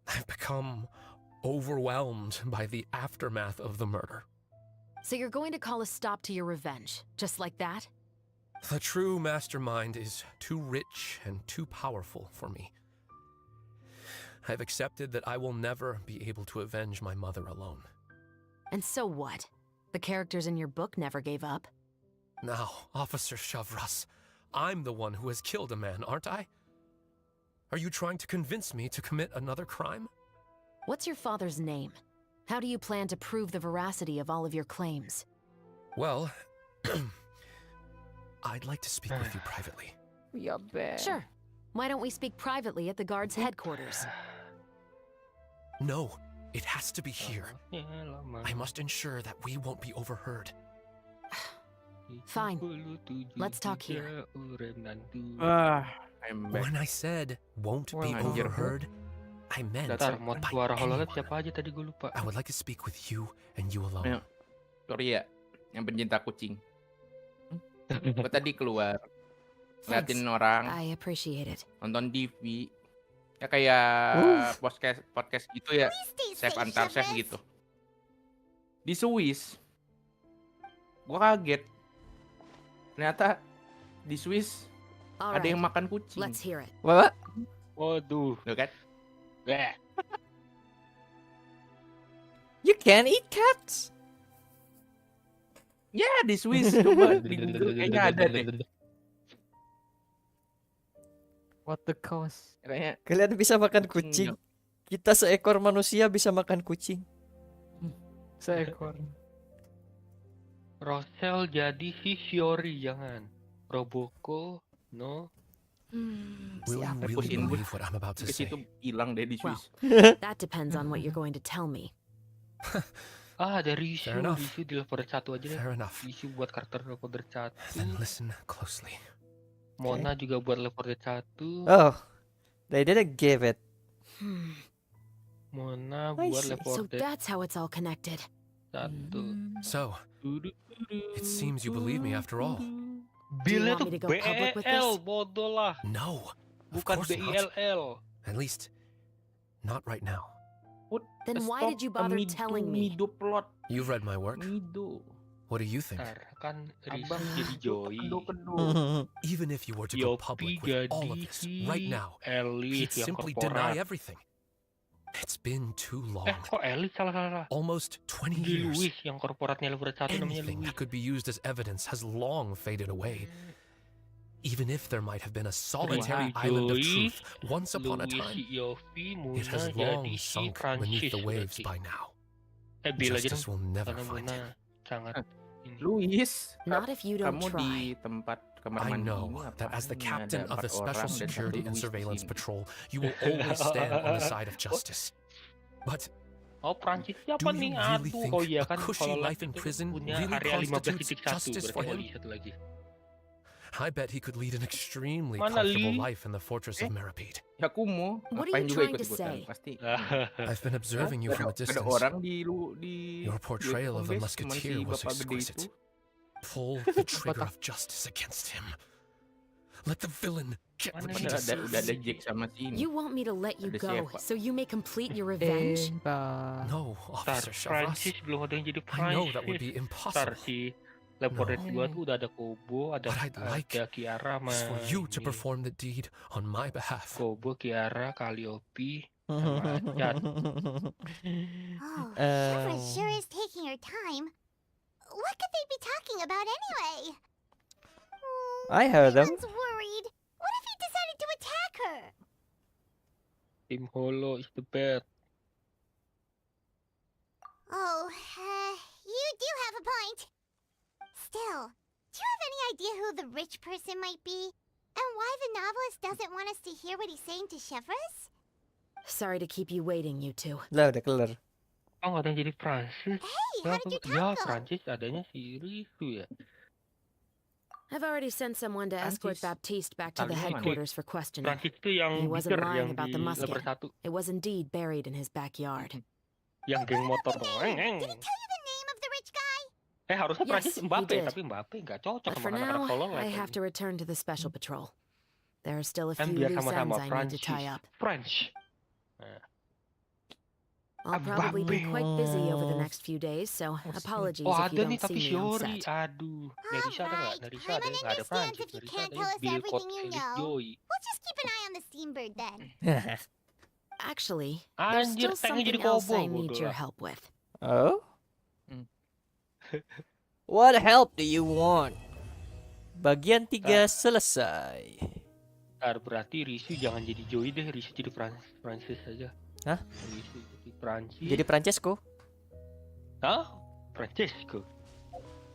I've become overwhelmed by the aftermath of the murder. So you're going to call a stop to your revenge, just like that? The true mastermind is too rich and too powerful for me. I've accepted that I will never be able to avenge my mother alone. And so what? The characters in your book never gave up? Now, Officer Shavras, I'm the one who has killed a man, aren't I? Are you trying to convince me to commit another crime? What's your father's name? How do you plan to prove the veracity of all of your claims? Well, I'd like to speak with you privately. Sure. Why don't we speak privately at the guard's headquarters? No, it has to be here. I must ensure that we won't be overheard. Fine. Let's talk here. When I said won't be overheard, I meant Bentar, mod by suara HoloLens anyone. siapa aja tadi gue lupa. I would like to speak with you and you alone. Ayo. Sorry ya, yang pencinta kucing. Gue tadi keluar ngeliatin orang I appreciate it. nonton TV. Ya kayak podcast gitu ya, chef antar chef gitu. Di Swiss, gue kaget. Ternyata di Swiss ada yang makan kucing. Let's hear it. What? Waduh. Tuh kan? You can eat cats? Ya di Swiss, coba di Google kayaknya ada deh. What the cost? Kalian bisa makan kucing. Kita seekor manusia bisa makan kucing. Seekor. Rosel jadi si Shiori, jangan. Roboko, no. Will you really believe what I'm about to say? Itu hilang deh di Swiss. That depends on what you're going to tell me. Dari isu Fair enough. di level 1 aja deh. Fair enough. Isu buat karakter level 1. Then listen closely. Mona juga buat level 1. Oh, they didn't give it. Mona I buat see. level So that's how it's all connected. 1. So, it seems you believe me after all. Bilnya want tuh me to go public with BEL, this? bodoh lah. No, of Bukan course not. BILL. At least, not right now. Then why did you bother telling me? Mido plot. You've read my work. Mido. What do you think? Kan Rishi jadi Joey. Even if you were to go public with all of this right now, he'd simply deny everything. It's been too long. Kok Ellie salah. Almost 20 Di years. Louis yang korporatnya level 1 namanya Anything Louis. that could be used as evidence has long faded away. Even if there might have been a solitary island of truth once upon a time, it has long sunk beneath the waves by now. Justice will never find him. Sangat Luis, Not if you don't kamu try. di tempat kamar I mandi know ini that as the ngapain? captain Ada of the 4 Special orang dan Security satu and Luis di Surveillance sini. Patrol, you will always stand on the side of justice. But Prancis siapa do you nih? really Aduh, think oh iya a kan cushy kalau life in itu prison punya really area constitutes 15.1 justice for berarti him? satu lagi. I bet he could lead an extremely Mana comfortable Lee? life in the fortress of Meripede. Ya Kumo, What are ngapain you juga trying to ikut-ikutan say? pasti. I've been observing you from a Ada distance. orang di Your portrayal of the home base, cuman musketeer si was bapak gede exquisite. itu. Pull the trigger of justice against him. Let the villain get what he Udah deserves. ada Jack sama si ini. You want me to let you Ada go siapa? so you may complete your revenge? No, Officer Shavras. Prancis belum ada yang jadi I know that would be Prancis. Ntar impossible. si level 2 tuh udah ada Kobo, ada What I'd like Kiara sama is for you to ini. perform the deed on my behalf. Kobo, Kiara, Calliope, sama Chan. Oh, Shivra sure is taking her time. What could they be talking about anyway? I heard them. Everyone's worried. What if he decided to attack her? Tim Holo is the best. Oh, you do have a point. Still, do you have any idea who the rich person might be? And why the novelist doesn't want us to hear what he's saying to Shivras? Sorry to keep you waiting, you two. Lah udah kelar. Oh, nggak ada yang jadi Prancis. Hey, how did your Ya, talk go? Prancis adanya si Risu ya. I've already sent someone to escort Prancis. Baptiste back to the Talinya mana? headquarters for questioning. Prancis itu yang He wasn't biker, lying yang about the di musket. level 1. It was indeed buried in his backyard. Yang geng motor tuh. Did he tell you the name of the rich guy? Harusnya Yes, Prancis he Mbappe, did. tapi Mbappe nggak cocok But sama for anak-anak now, solo I level. have to return to the special patrol. There are still a Kan few biar loose sama-sama ends I need to tie Prancis. up. French. Nah, I'll probably be Mbappe. quite busy over the next few days, so apologies Oh, if you ada nih don't tapi see me on Fiori. set. Aduh, Nerissa ada nggak? Nerissa ada nggak ada Understands Prancis. if you Nerissa can't ada tell us Bill everything Code you Felix know. Joy. We'll just keep an eye on the steamboat then. Actually, there's Anjir, still tanknya jadi something else kobo. I need Bodoh your lah. help with. Oh? What help do you want? Bagian 3 selesai. Berarti Risu jangan jadi Joy deh, Risu jadi Prancis aja. Hah? Risu jadi Prancis. Jadi Francesco? Hah? Francesco.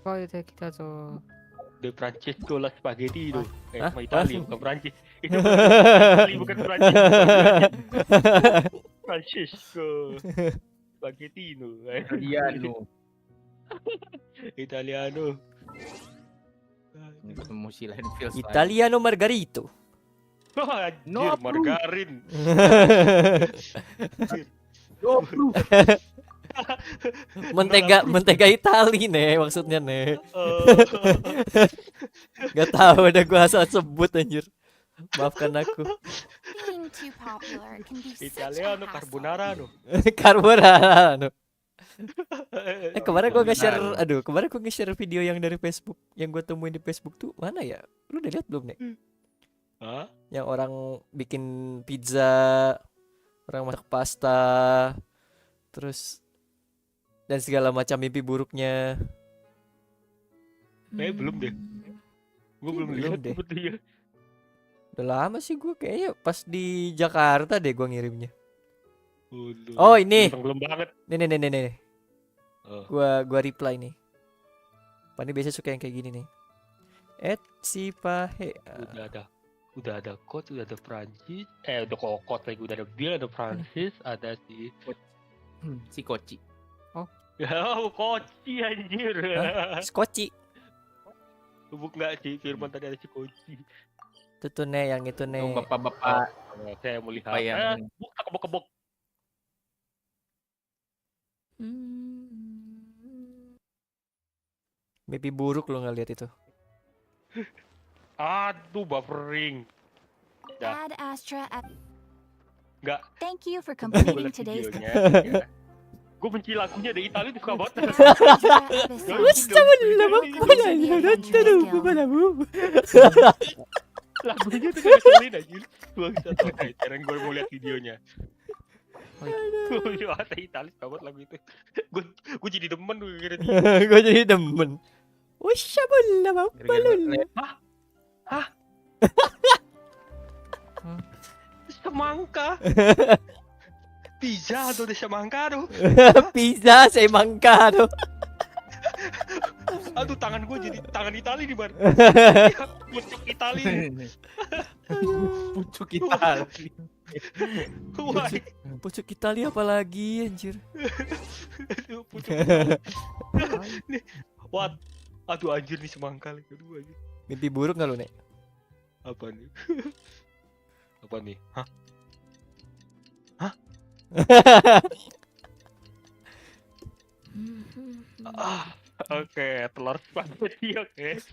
Oh itu kita tuh. The Francesco la spaghetti itu. Hah? Sama Italia bukan Prancis. Itu Italia bukan Prancis. Francesco. Spaghettino. Italiano. Italiano. Ketemu si Landfill. Italiano Margarito. Anjir, No, margarin. mentega Itali nih maksudnya nih. Gak tahu udah gua asal sebut anjir. Maafkan aku. Being too popular can be such a Italiano hassle. carbonara no. Carbonara. Kemarin gua nge-share video yang dari Facebook, yang gua temuin di Facebook tuh mana ya? Lu udah lihat belum nih? Hah? Yang orang bikin pizza, orang masak pasta, terus dan segala macam mimpi buruknya. Belum deh. Gua belum lihat deh. dia. Udah lama sih gue kayaknya pas di Jakarta deh gue ngirimnya. Oh, ini. Belum banget. Nih. Oh. Gua reply nih. Pani biasa suka yang kayak gini nih. Si Pahe. Udah ada Coach, udah ada Prancis. Udah Kokot lagi, udah ada Bill, ada Prancis, ada si Koci. Oh. Koci anjir. Skoci. Enggak sih, Firman tadi ada si Koci. Itu tuh nih, yang itu nih. Bapak-bapak. Saya mau lihat. Kebok. Mimpi buruk lo nggak lihat itu. Aduh, buffering. Ad Astra. Enggak. Thank you for completing today's. Gue benci lagunya dari Italia tuh suka banget. Lagunya tuh ngeselin anjir. Sekarang gue mau lihat videonya. Gue ada Italia suka banget lagu itu. Gue jadi demen tuh kira. Gue jadi demen. Ushabullah bapalul. Hah? Semangka. Pizza atau de semangka. Pizza semangka. Aduh, tangan gue jadi tangan Itali di bar. Pucuk Itali. Pucuk Itali. Pucuk Itali apa lagi anjir? Pucuk. What? Aduh anjir nih semangka lagi. Aduh anjir. Mimpi buruk enggak lu, Nek? Apa nih? Apa nih? Hah? Oke, telur spaghetti, oke.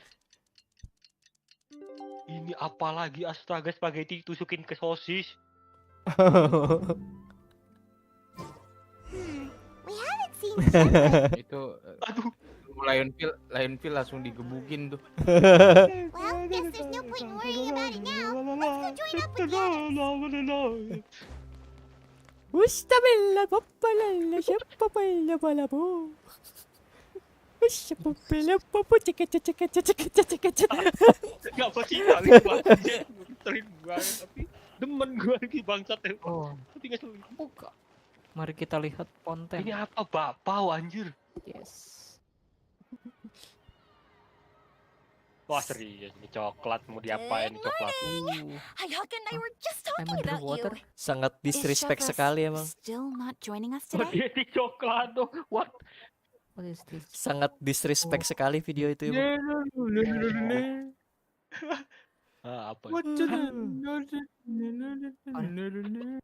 Ini apa lagi? Astaga, spaghetti tusukin ke sosis. We haven't seen Gemma. Itu Lionfield langsung digebukin tuh. Well, guess there's no point in worrying about it now. Let's go join up with the others. Ustabella papalala shapapalla balabo. Ushapapella papu cek. Gak apa sih kali banget. Sering banget tapi demen gue lagi bangsat ya. Oh. Tapi gak sering buka. Mari kita lihat konten. Ini apa bapau anjir? Yes. Wah serius, ini coklat mau diapain nih coklat? Hayaka and I were just talking about you. Sangat Is disrespect Chevros sekali emang. still not joining us Oh, today? dia di coklat dong. What? What is this? Sangat disrespect sekali video itu emang. Apa? What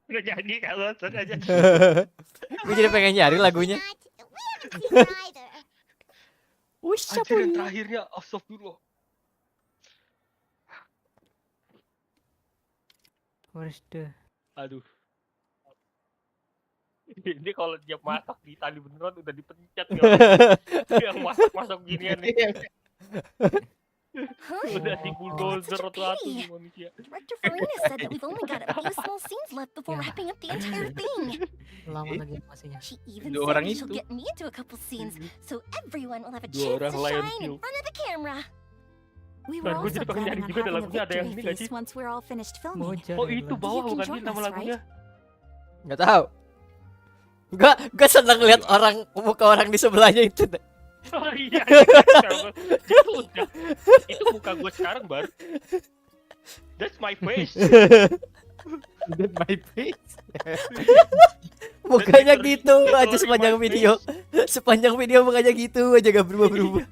Udah nyanyi kalau aja. Gue jadi pengen nyari lagunya. Anjir yang terakhirnya astagfirullah. Where's the? Aduh. Ini kalau dia masak di tali beneran udah dipencet nih orang. Yang masak ginian nih. Udah di bulldozer atau nih manusia. Director Furina said that we've only got a few small scenes left before wrapping up the entire thing. Lama lagi animasinya. She even Dua orang said she'll itu. get me into a couple scenes, so everyone will have a Dua chance orang to Lion shine in King. front of the camera. We Nah, were gue also jadi pengen nyari planning on juga ada having a lagunya, ada yang ini victory nggak sih? feast once we're all finished filming. Oh itu bawah You can bukan join sih nama us, lagunya? Nggak tahu. Gue seneng lihat orang muka orang di sebelahnya itu. Oh iya, itu muka gue sekarang bar. That's my face. That's my face. Mukanya gitu aja sepanjang video. Sepanjang video mukanya gitu aja gak berubah-berubah.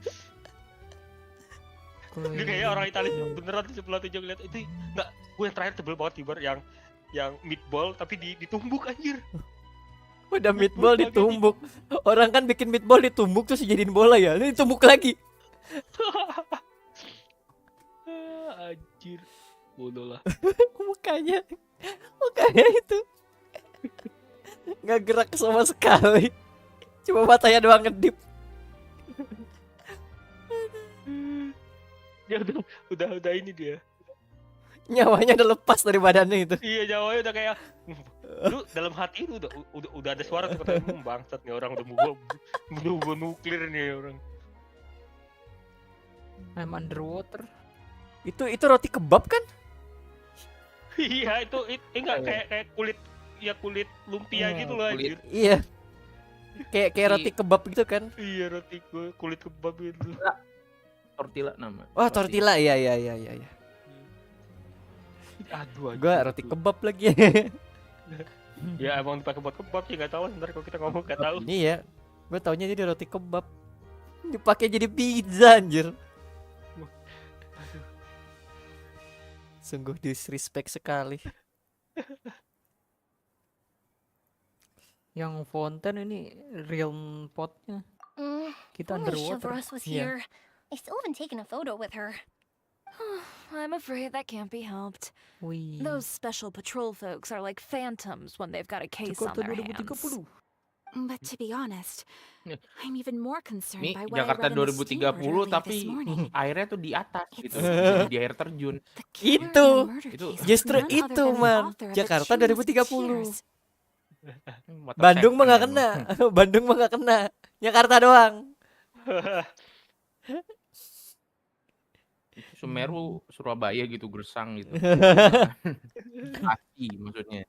Ini kayak orang Italia beneran di sebelah tuh lihat itu enggak, gue yang terakhir tebel banget Tibar yang meatball tapi ditumbuk anjir. Udah meatball ditumbuk. Orang kan bikin meatball ditumbuk terus dijadiin bola ya. Ini ditumbuk lagi. Anjir. Bodoh lah. Mukanya itu nggak gerak sama sekali. Cuma matanya doang ngedip. Dia udah ini dia. Nyawanya udah lepas dari badannya itu. Iya, nyawanya udah kayak lu dalam hati lu udah ada suara tuh katanya bangsat nih orang udah mau nuklir nih orang. I'm underwater. Itu roti kebab kan? Iya, itu enggak kayak kulit lumpia gitu loh anjir. Iya. Kayak roti kebab gitu kan? Iya, roti kulit kebab itu. Tortilla nama. Wah, tortilla iya. Aduh, gua roti kebab lagi. Ya emang dipakai buat kebab sih, nggak tahu ntar kalau kita ngomong nggak tahu. Iya, gue taunya jadi roti kebab. Dipakai jadi pizza anjir. Sungguh disrespect sekali. Yang fonten ini real potnya. Kita Only underwater. Chevros was here. I still haven't taken a photo with her. I'm afraid that can't be helped. Wih. Those special patrol folks are like phantoms when they've got a case on Jakarta their hands. 2030. But to be honest, I'm even more concerned Ini by what Jakarta I read in the Stewart 2030 earlier tapi this morning. airnya tuh di atas gitu, di air terjun. Itu Itu justru none other itu than the man. author of the Jakarta Truest 2030. Tears. Bandung mah gak kena. Bandung mah gak kena. Jakarta doang. Semeru, Surabaya gitu, Gersang gitu. Bekasi maksudnya.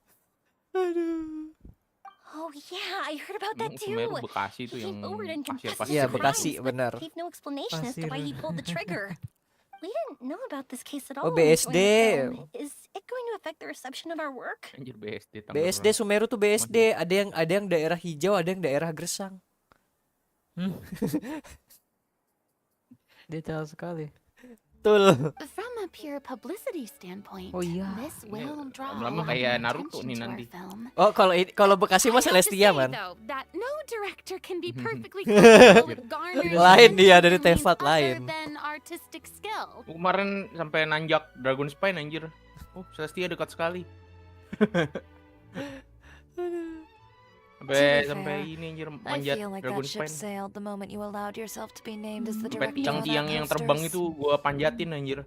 Oh yeah, I heard about that too. Semeru Bekasi itu He yang came forward and confessed pasir-pasir. Iya, his Bekasi crimes, but benar. gave no explanation as to why he pulled the trigger. We didn't know about this case at Oh, all. when we joined BSD. the film. Is it going to affect the reception of our work? Anjir BSD BSD Sumeru tuh BSD. Ada yang daerah hijau, ada yang daerah gersang. Detail sekali. Betul. From a pure publicity standpoint, Oh iya. this will draw a Lama-lama lot kayak of Naruto attention nih to our nanti. film. Oh, kalau Bekasi mah Celestia man. Though, that no director can be perfectly comfortable with garnering Lain dia attention dari that means Tefat other lain. than artistic skill. Kemarin sampai nanjak Dragon Spine anjir. Oh, Celestia dekat sekali. sampai ini anjir I manjat feel like Dragon that ship Spine. sailed the moment you allowed yourself to be named as the Sampai director of tiang-tiang yang terbang itu gua panjatin anjir.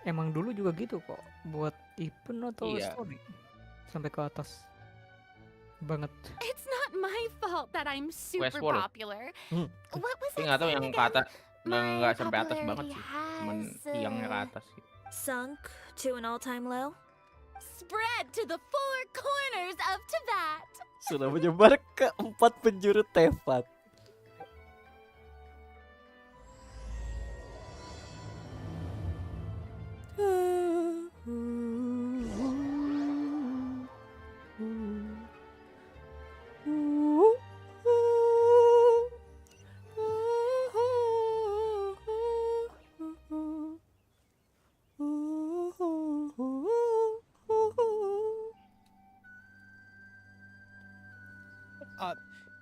Emang dulu juga gitu kok. Buat event atau Iya. story. Sampai ke atas. Banget. It's not my fault that I'm super Westworld. popular. What was Tapi nggak tahu yang ke atas nggak sampai atas banget sih. Cuman tiangnya ke atas gitu. Sunk to an all-time low? Spread to the four corners of Tibet. Sudah menyebar ke 4 penjuru Tefat.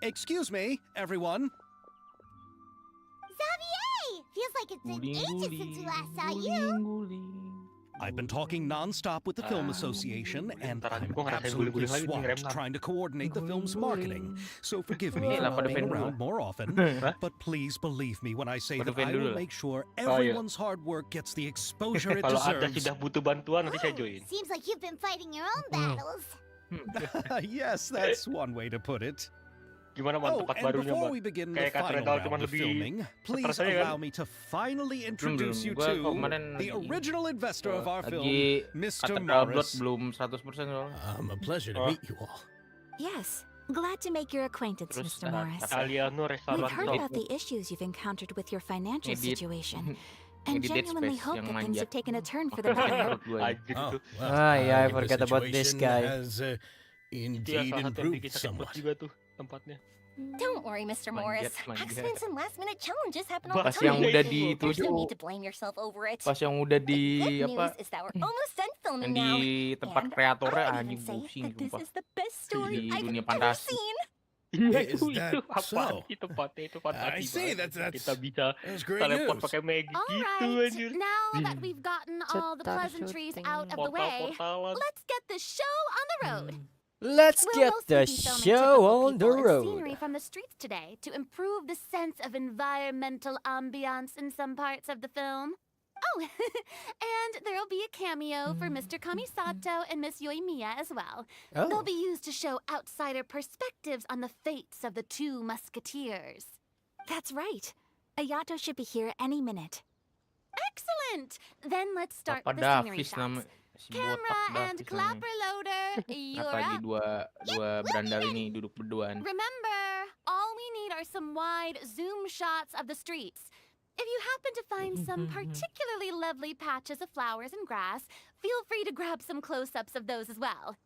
Excuse me, everyone. Xavier! Feels like it's been ages since we last saw you. I've been talking non-stop with the Film Association, and Bentar lagi I'm gua ngerasain absolutely guling-guling lagi nih, swamped ngerem trying to coordinate the film's marketing. So forgive me Ini for lah, not pada being fan dulu around lah. more often, but please believe me when I say Pada that fan I dulu will lah. make sure Oh, iya. everyone's hard work gets the exposure it Kalau Anda deserves. sudah butuh bantuan nanti saya join. Seems like you've been fighting your own battles. Yes, that's one way to put it. Gimana Man tempat and barunya, before Mbak? we begin the Kayak final katedral round cuman of lebih filming, please stres aja kan? allow me to finally introduce you Gua to kemarin the lagi- original investor of our film, Lagi Mr. Katedral Blood Morris. belum 100% soalnya. A pleasure to meet you all. Yes, glad to make your acquaintance, Terus Mr. Morris. Aliano We've heard Restaurant about the issues you've encountered with your financial Ngedit. situation, and Ngedit Dead genuinely Space hope yang that things manjat. have taken a turn for the better. Menurut gue ya. Anjir Oh, itu. well, I the forgot about this situation guy. has Itu ya indeed salah satu yang improved bikin sakit perut somewhat. juga tuh tempatnya. Don't worry, Mr. Morris. Manjat. Accidents and last-minute challenges happen all the Pas time. yang udah There's no ditusuk, need to blame yourself over it. pas yang udah di Good apa? news is that we're almost done filming Yang di now. tempat And kreatornya I'd anjing even say pusing that this sumpah. is the best story Di I've dunia ever fantasi. seen. Iya Is itu that apaan so? sih tempatnya itu fantasi I see, banget. that's Kita bisa that's great teleport news. pakai magic All gitu right, anjir. now that we've gotten all the pleasantries out of the way, Portal-portalan. let's get the show on the road. Let's We'll get mostly the be filming show typical on the people and road. scenery from the streets today to improve the sense of environmental ambiance in some parts of the film. Oh, and there'll be a cameo for Mr. Kamisato and Miss Yoimiya as well. Oh. They'll be used to show outsider perspectives on the fates of the two musketeers. That's right. Ayato should be here any minute. Excellent! Then let's start Papa the scenery Davis shots. nama si Camera botak and Davis namanya. clapper loader, you're Kenapa lagi up. dua berandal ini duduk berduaan? Remember, all we need are some wide zoom shots of the streets. If you happen to find some particularly lovely patches of flowers and grass, feel free to grab some close-ups of those as well.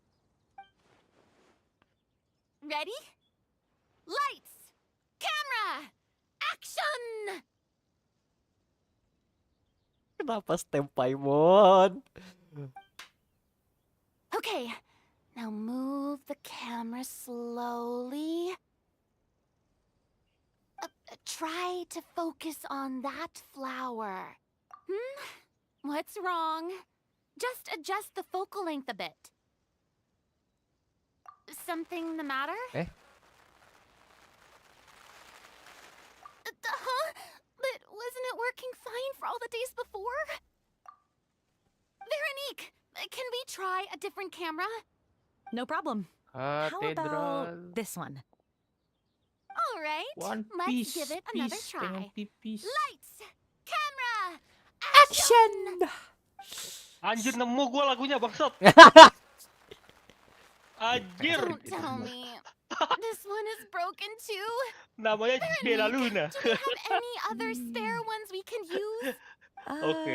Ready? Lights! Camera! Action! Kenapa stem Paimon? Okay, now move the camera slowly. Try to focus on that flower. What's wrong? Just adjust the focal length a bit. Something the matter? Eh? Huh? But wasn't it working fine for all the days before? Veronique, can we try a different camera? No problem. How Katedral. about this one? All right, One let's Piece. give it another Piece, try. pengen tipis. Lights, camera, Action! Anjir nemu gua lagunya bangsat. Anjir. Don't tell me. This one is broken too. Namanya Ciela Luna. Do we have any other spare ones we can use? Oke.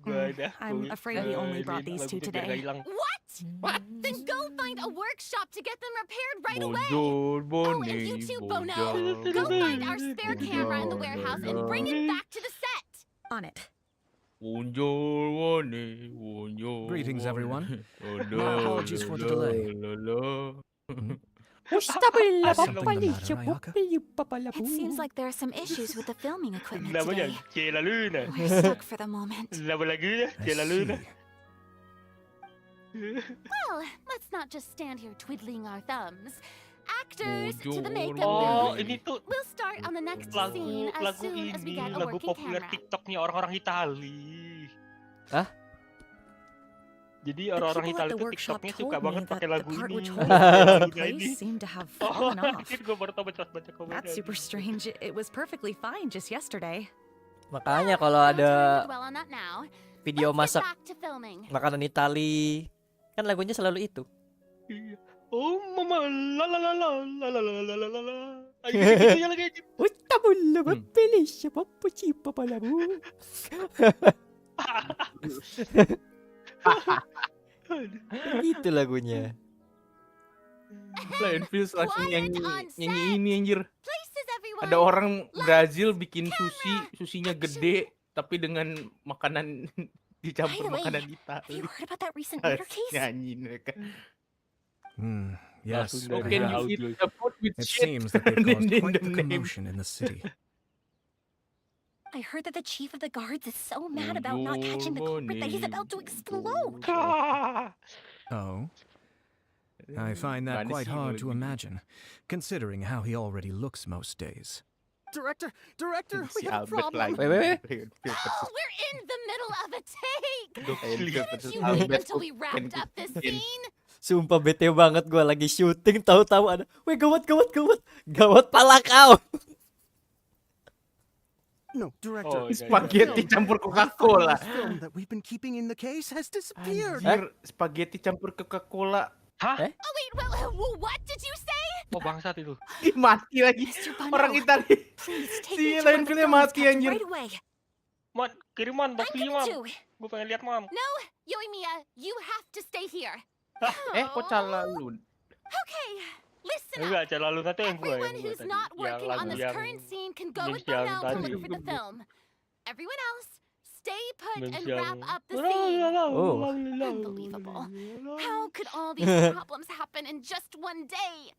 Gua ada. I'm afraid we only brought these two today. What? Then go find a workshop to get them repaired right away. Bonjour, Oh, and you too, Bono. bonjour. Go find our spare camera in the warehouse and bring it back to the set. On it. Bonjour, bonjour. Greetings, everyone. Oh, My apologies for the delay. Something the matter, It seems like there are some issues with the filming equipment Namanya today. Ciela Luna. We're stuck for the moment. Nama lagunya Ciela Luna. Well, let's not just stand here twiddling our thumbs. Actors, to the makeup Oh, booth. ini tuh We'll start on the next scene as lagu soon as we ini, get a lagu working populer camera. TikToknya orang-orang Itali. Hah? Jadi orang-orang people Itali at the tuh workshop TikToknya told suka me banget that pakai the lagu part ini. which holds the Lagunya place ini. seemed to have Oh, fallen off. anjir, gue baru tau baca komennya. That's super strange. It was perfectly fine just yesterday. Makanya kalau ada Dwell on that now. video Let's get masak back to filming. makanan Itali, kan lagunya selalu itu. Oh, mama, la la la la la la la la la la la. Ayo gitu-gitunya lagi anjir. Utabulla bapelisha papuchi papalabu. Gitu lagunya. Lain feels langsung nyanyi ini anjir. Places everyone. Ada orang Brazil bikin susinya gede tapi dengan makanan dicampur By the way, makanan Have Itali. you heard about that recent murder case? Nyanyi mereka. Yes. Langsung Oh, dari can you audio. eat the food? with It shit. seems that they've caused in quite the the name. commotion in the city. I heard that the chief of the guards is so mad about not catching the culprit that he's about to explode. Oh? I find that Mana quite sih hard to kalau gitu? imagine, considering how he already looks most days. Director, director, Si we have a Albert problem. lagi. Wait. Oh, we're in the middle of a take! Phil Couldn't versus you wait Albert until we wrapped bukan up this Genshin. scene? Sumpah bete banget gue lagi syuting tahu-tahu ada. Weh gawat. Gawat pala kau. No, director. Oh, Spaghetti campur Coca-Cola. This film that we've been keeping in the case has disappeared. Anjir, spaghetti campur Coca-Cola. Hah? Eh? Oh, wait, what did you say? Oh bangsat itu. Ih, mati lagi. Orang Italia. Please take Si me to lain one of the filmnya films, mati Captain, anjir. right away. Man, kiriman boxnya I'm mam. coming too. Gue pengen lihat mam. No, Yoimiya, you have to stay here. Kok cala lu? Okay, listen up. Enggak, aja lalu nanti yang gue Everyone who's tadi. not yang working on lagu this yang current scene can go with Genshin me now to tadi. look for the film. Everyone else, stay put and Genshin. wrap up the scene. Oh. Unbelievable. How could all these problems happen in just one day?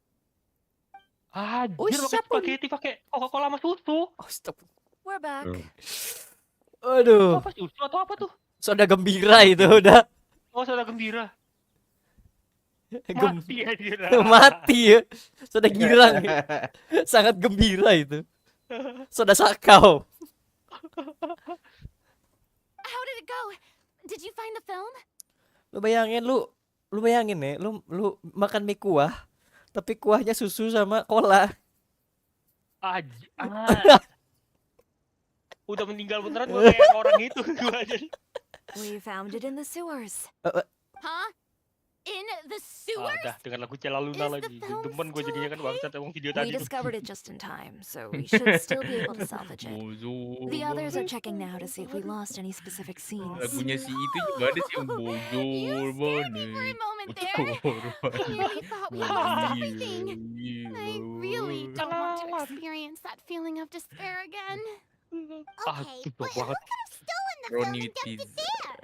Anjir, pakai spaghetti pakai Coca-Cola sama susu. Oh, stop. We're back. Aduh. Apa susu atau apa tuh? Soda gembira itu udah. Oh, soda gembira. Gem- Mati anjir. Mati ya. Soda girang. Sangat gembira itu. Soda sakau. How did it go? Did you find the film? Lu bayangin nih, lu makan mie kuah, tapi kuahnya susu sama cola. Udah meninggal beneran gue kayak orang itu gue jadi. We found it in the sewers. Huh? In the sewers? Dah dengan lagu Cela Luna lagi. Demen gue jadinya kan bangsat emang video We tadi. discovered it just in time, so we should still be able to salvage it. The others are checking now to see if we lost any specific scenes. Lagunya si itu juga ada sih yang bojol banget. For a moment there, I really thought we lost everything. I really don't want to experience that feeling of despair again. Okay, but who could have stolen the film and dumped it there?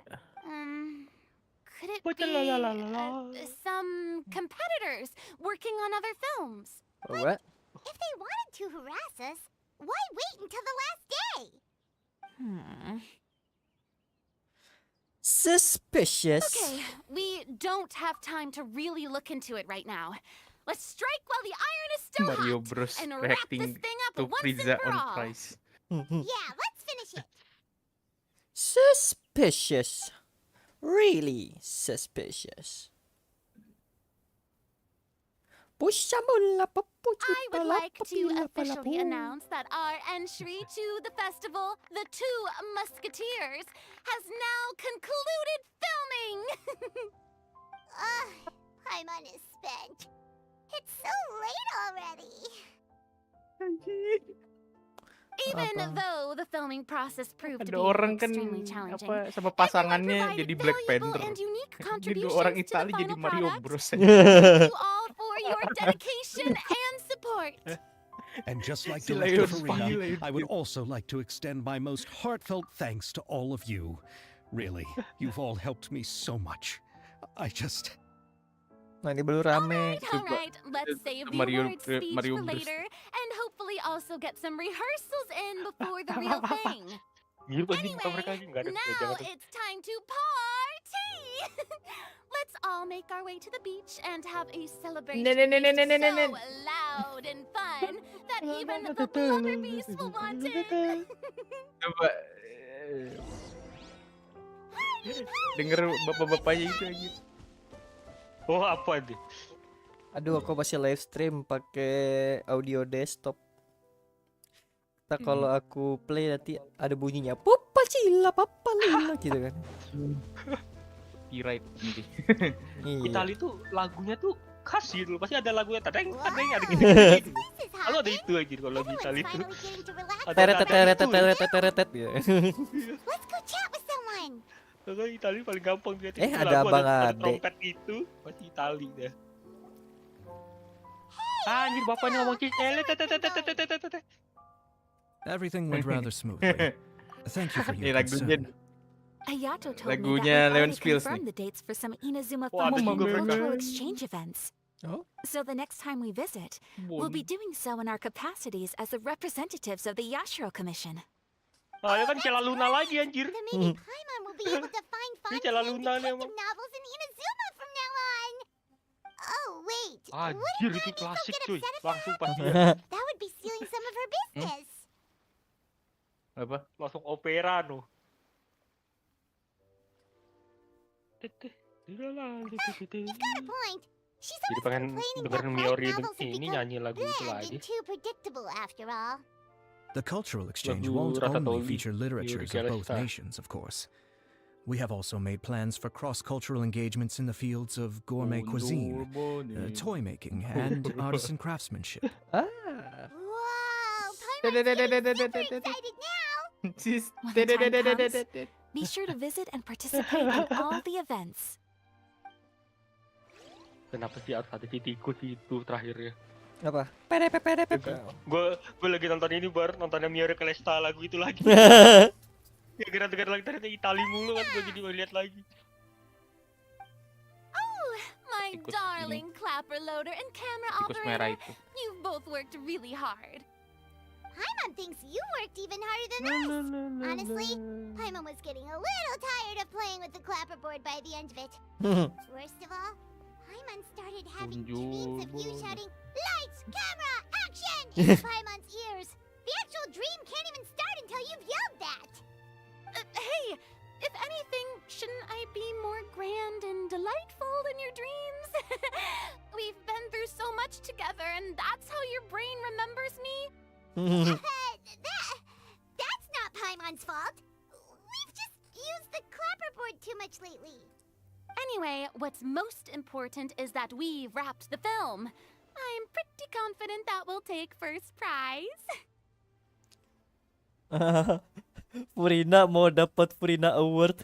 Could it be some competitors working on other films? What? If they wanted to harass us, why wait until the last day? Suspicious. Okay, we don't have time to really look into it right now. Let's strike while the iron is still Mario hot Bros and wrap this reacting thing up to once Frieza and for on all. Price. Yeah, let's finish it. Suspicious. Really suspicious. I would like to officially announce that our entry to the festival, The Two Musketeers, has now concluded filming. Paimon is spent. It's so late already. Even though the filming process proved to Ada be orang kan extremely challenging, apa sama pasangannya jadi Black Panther. and unique Jadi contributions orang to the Italia jadi final Mario product. Bros. Thank you all for your dedication and support. And just like Si Director Lion Furina, Lion I would also like to extend my most heartfelt thanks to all of you. Really, you've all helped me so much. I just... Nah, ini baru rame. All right, let's save the award speech for later, and hopefully also get some rehearsals in before the real thing. Anyway, now it's time to party! Let's all make our way to the beach and have a celebration so loud and fun that even the blubber beast will want it. Coba denger bapak-bapaknya itu aja. Oh, apa nih? Aduh, aku masih live stream pakai audio desktop. Kita kalau aku play nanti ada bunyinya papa cila papa lila gitu kan. Copyright nanti. Iya. Itali tuh lagunya tuh khas gitu. Pasti ada lagunya tadeng ada gitu. Kalau ada itu aja kalau lagu Itali tuh. Teret gitu. Let's go chat with someone. Kalau Itali paling gampang dia. Ada abang ada adek. trompet itu pasti Itali dah. Anjir bapaknya ngomong cicel. Everything went rather smoothly. Thank you for your concern. Ayato told me Lagunya that we've Leon already Spills confirmed nih. the dates for some Inazuma Wah, ada Fun juga and mereka. cultural exchange events. Oh? So the next time we visit, we'll be doing so in our capacities as the representatives of the Yashiro Commission. Ah, ya kan Cela Luna lagi anjir. Then maybe Paimon will be able to find Ini fine Cela playing Luna nih detective emang. novels in Inazuma from now on. Oh, wait. Anjir itu klasik cuy. Langsung pasti ya. That would be stealing some of her business. Apa? Langsung opera no. He's got a point. She's Jadi always pengen complaining dengerin that Miori fine novels have ini become nyanyi lagu itu bland lagi. and too predictable after all. The cultural exchange Lagu won't only Ratatouille, feature literatures of both Miori nations, of course. We have also made plans for cross-cultural engagements in the fields of gourmet cuisine, toy making, and artisan craftsmanship. Whoa, Paimon's getting super excited now. When the time comes, be sure to visit and participate in all the events. Kenapa sih harus ada si tikus itu terakhirnya? Apa? Gue lagi nonton ini nontonnya Miori Celesta lagu itu lagi. Ya gara-gara lagi ternyata Itali mulu kan gue jadi mau lihat lagi. Oh, my Tikus darling clapper loader and camera Tikus merah operator. itu. You've both worked really hard. Paimon thinks you worked even harder than us. Honestly, Paimon was getting a little tired of playing with the clapperboard by the end of it. Worst of all, Paimon started having dreams of you shouting, "Lights, camera, action!" in Paimon's ears. The actual dream can't even start until you've yelled that. Hey, if anything, shouldn't I be more grand and delightful in your dreams? We've been through so much together, and that's how your brain remembers me? That's not Paimon's fault. We've just used the clapperboard too much lately. Anyway, what's most important is that we wrapped the film. I'm pretty confident that we'll take first prize. Furina mau dapat Furina Award.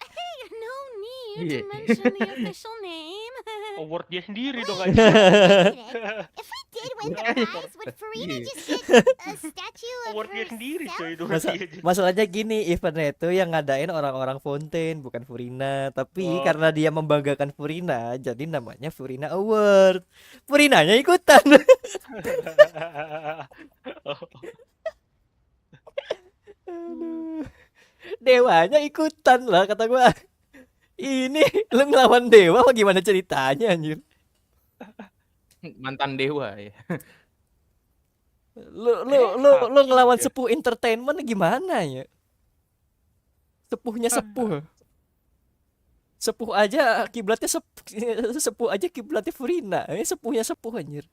Hey, no need to mention the official name. Award dia sendiri dong If we did win the prize, would Furina just get a statue of Award dia sendiri cuy itu. Masalahnya gini, eventnya itu yang ngadain orang-orang Fountain bukan Furina, tapi Oh. karena dia membanggakan Furina, jadi namanya Furina Award. Furinanya ikutan. Aduh. Dewanya ikutan lah kata gua. Ini lu ngelawan dewa apa gimana ceritanya anjir? Mantan dewa ya. Lu ngelawan sepuh entertainment gimana ya? Sepuhnya sepuh. Sepuh aja kiblatnya sepuh aja kiblatnya Furina. Sepuhnya sepuh anjir.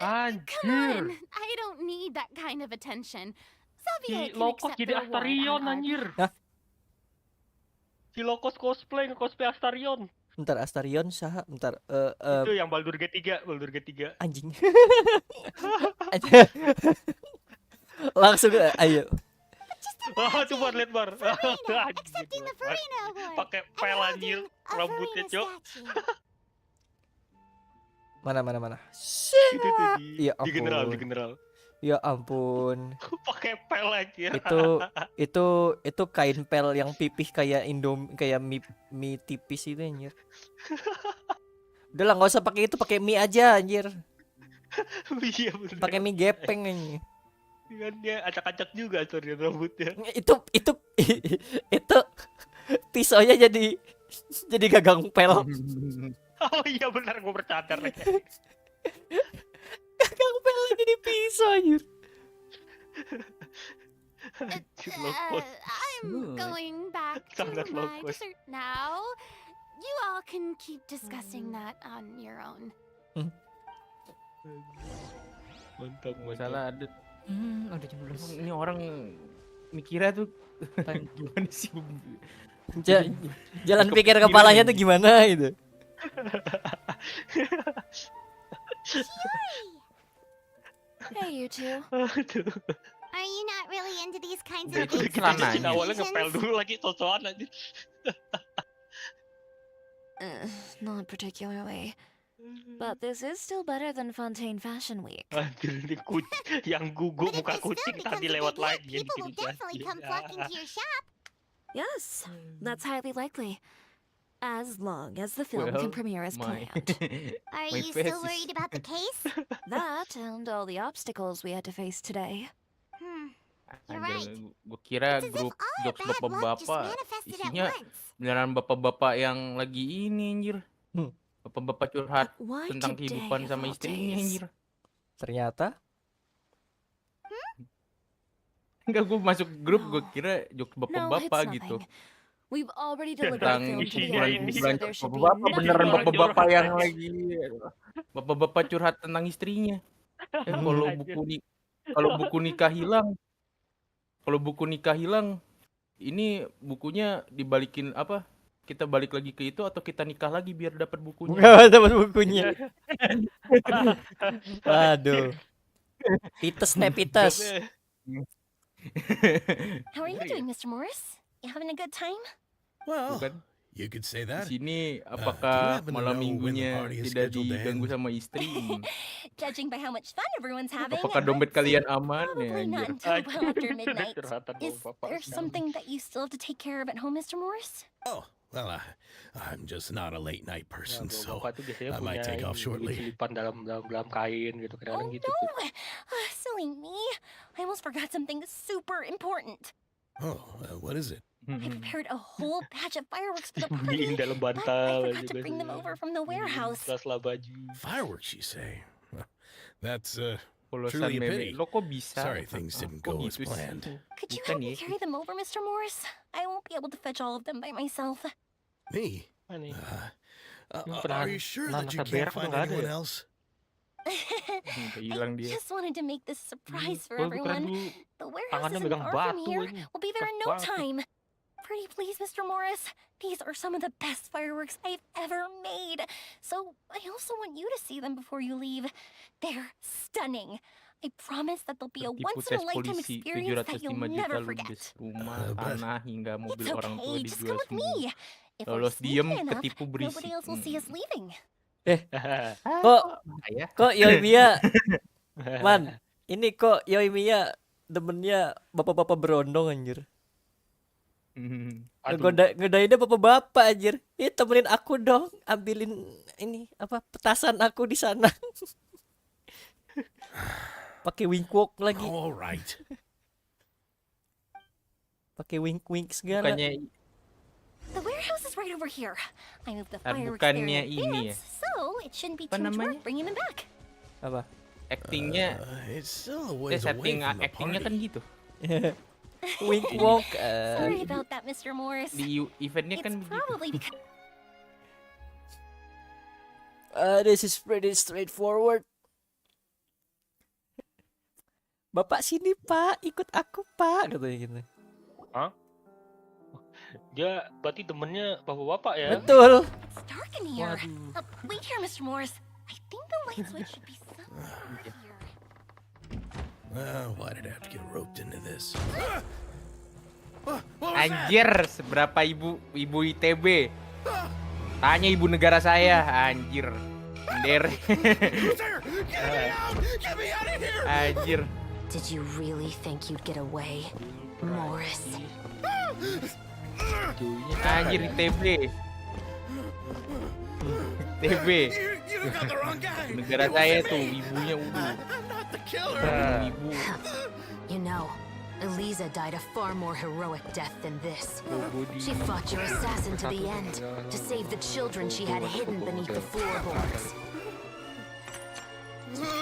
Come on, I don't need that kind of attention. Si Xavier can Lokos accept jadi the award Astarion on our anjir. Hah? Si Lokos nge-cosplay Astarion. Bentar Astarion saha bentar Itu yang Baldur G3. Anjing. Langsung ayo. Oh, coba lihat bar. Accepting the Furina Award. Pakai pel anjir, rambutnya cok. Mana. Itu Iya di general, ampun. Ya ampun. Pakai pel anjir. Itu kain pel yang pipih kayak kayak mie tipis itu anjir. Udah lah nggak usah pakai itu, pakai mie aja anjir. Iya bener. Pakai mie gepeng anjir. Kan dia acak-acak juga Astarion rambutnya. Itu pisaunya jadi gagang pel. Oh iya benar gue bercadar lagi. Gagang pel jadi pisau anjir. I'm going back to Sangat my Lokos. dessert now. You all can keep discussing that on your own. Mantap, Masalah ada. Udah jam 12. Ini orang mikirnya tuh gimana sih? Jalan pikir kepalanya tuh gimana gitu. Hey, you two. Are you not really into these kinds of Itu big kita bikin awalnya situations? ngepel dulu lagi sosokan aja. Not particularly. But this is still better than Fontaine Fashion Week. Anjir ini yang gugup muka kucing tadi lewat lagi. People will definitely come flocking to your shop. Yes, that's highly likely. As long as the film can premiere as planned. Are my you face still worried about the case? That and all the obstacles we had to face today. You're right. Gue kira It's as if grup all our jokes bad luck just bapak-bapak manifested at isinya once. beneran bapak-bapak yang lagi ini anjir. Bapak-bapak curhat Why tentang today kehidupan of sama all istrinya days? anjir. Ternyata Enggak, gue masuk grup gue kira jokes No, it's bapak-bapak gitu. nothing. We've already delivered the Tentang film to the isinya editors, ini. so bulan there should be bapak-bapak nothing beneran wrong. bapak-bapak yang Curhat. lagi bapak-bapak curhat tentang istrinya. Kalau buku nikah hilang, ini bukunya dibalikin apa? Kita balik lagi ke itu atau kita nikah lagi biar dapat bukunya? Bukan dapat bukunya. Waduh. Pites nih, pites. How are you doing, Mr. Morris? You having a good time? Well, Bukan. you could say Di that. sini do you apakah happen to malam know when the minggunya party is tidak scheduled to diganggu end? sama istri? Judging by how much fun everyone's having, Apakah dompet kalian aman ya probably not anjir? until well after midnight. Curhatan Is bapak there something that you still have to take care of at home, Mr. Morris? Oh, well, I'm just not a late night person, so bapak tuh biasanya I might punya take off ini, shortly. selipan dalam kain gitu, kadang-kadang gitu No! tuh. Silly me. I almost forgot something super important. Oh, what is it? I prepared a whole batch of fireworks for the Bunyiin party, dalam but I bantal forgot to juga bring them sih. over from the warehouse. Kelas baju. Fireworks, you say? Well, that's Polosan truly a meme. pity. Lo kok bisa? Sorry things didn't Kok go as gitu sih? planned. Could you Bukan help me ya? carry them over, Mr. Morris? I won't be able to fetch all of them by myself. Me? Aneh. Are you sure that you Nasa can't berak find nggak ada anyone ya? else? Udah hilang dia. Just wanted to make this a surprise for Gua kira everyone. dulu The warehouse tangannya isn't megang far from batu here. ini. We'll be there in no Batu. time. Pretty please, Mr. Morris. These are some of the best fireworks I've ever made. So I also want you to see them before you leave. They're stunning. I promise that they'll be a Tertipu tes once-in-a-lifetime polisi experience that 705 you'll juta never forget. ludes rumah, tanah hingga mobil It's orang tua okay, just dijual come with semua. me. If we're Lolos diem, sneaky enough, ketipu nobody berisik. else will see us leaving. Kok Yoimiya Man, ini kok Yoimiya demennya bapak-bapak berondong anjir. Ngegodainnya bapak-bapak anjir. Temenin aku dong, ambilin ini apa petasan aku di sana. Pakai wink walk lagi. All right. Pakai wink segala. Bukannya The warehouse is right over here. I moved the fireworks bukannya there in ini ya? advance, so it shouldn't be Apa too much namanya? work bringing them back. Apa? Actingnya, It's still a ways away setting from the actingnya party. kan gitu. Wink walk. Sorry about that, Mr. Morris. Di eventnya kan It's begitu. probably because This is pretty straightforward. Bapak sini pak, ikut aku pak, katanya gitu. Hah? Dia berarti temennya bapak-bapak ya? Betul. it's dark in here. Wait here, Mr. Morris. I think the light switch should be somewhere here. Why did I have to get roped into this? Anjir, seberapa ibu ITB? Tanya ibu negara saya, anjir. Der. Anjir. Did you really think you'd get away, Morris? Anjir ITB. ITB. Negara saya tuh ibunya udah. Ibu. You know, Eliza died a far more heroic death than this. She fought your assassin to the end to save the children she had hidden beneath the floorboards.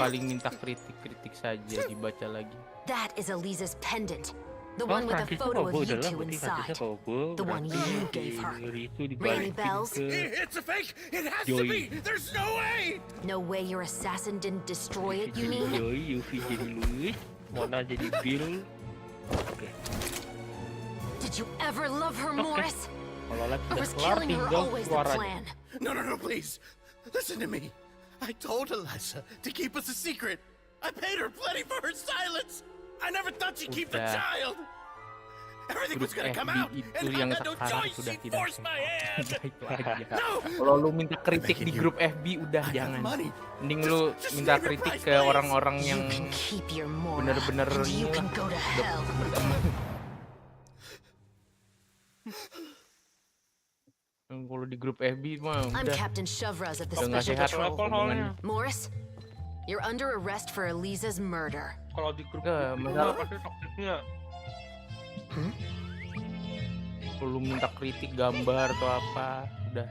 Paling minta kritik saja dibaca lagi. That is Eliza's pendant. The one with a photo of you two inside. The one you gave her. Ring any bells? It's a fake! It has to be! There's no way! No way your assassin didn't destroy it, you mean? Joy, Yuffie jadi Louis, Mona jadi Bill. Did you ever love her, Morris? Kalau lagi Or udah was kelar killing her tinggal always the suaranya. plan? No, please. Listen to me. I told Eliza to keep us a secret. I paid her plenty for her silence. I never thought she'd keep the Udah. child. Everything was Grup gonna come FB out, itu and I yang had no sekarang choice. sudah She tidak forced my hand. baik lagi. No! Kalau lu minta kritik di grup FB udah jangan. Mending lu minta kritik ke orang-orang yang Keep your moral, bener-bener and you inilah, can go to hell. Kalau di grup FB mah I'm udah Captain Shovraz of the udah nggak Special sehat Patrol. hubungannya. Morris, you're under arrest for Eliza's murder. Kalau di grup masalah. pasti toksisnya. Lu minta kritik gambar atau apa, udah.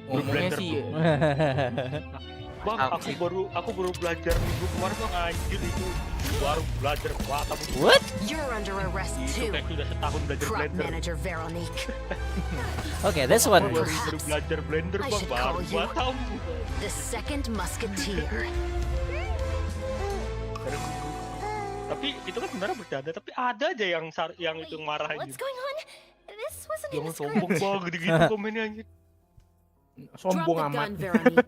Ngomongnya sih Bang, aku baru belajar minggu kemarin bang, anjir itu baru belajar kamu. What? You're under arrest Itu too. kayak sudah setahun belajar Crop Blender. manager Veronique. Okay, this one. Baru belajar Blender I bang, should baru call you 2 tahun. the second musketeer. Tapi itu kan sebenarnya bercanda, tapi ada aja yang itu marahin. What's going on? This wasn't in Jangan the sombong script. bang, gitu-gitu komennya anjir. sombong Drop the amat. gun, Veronique.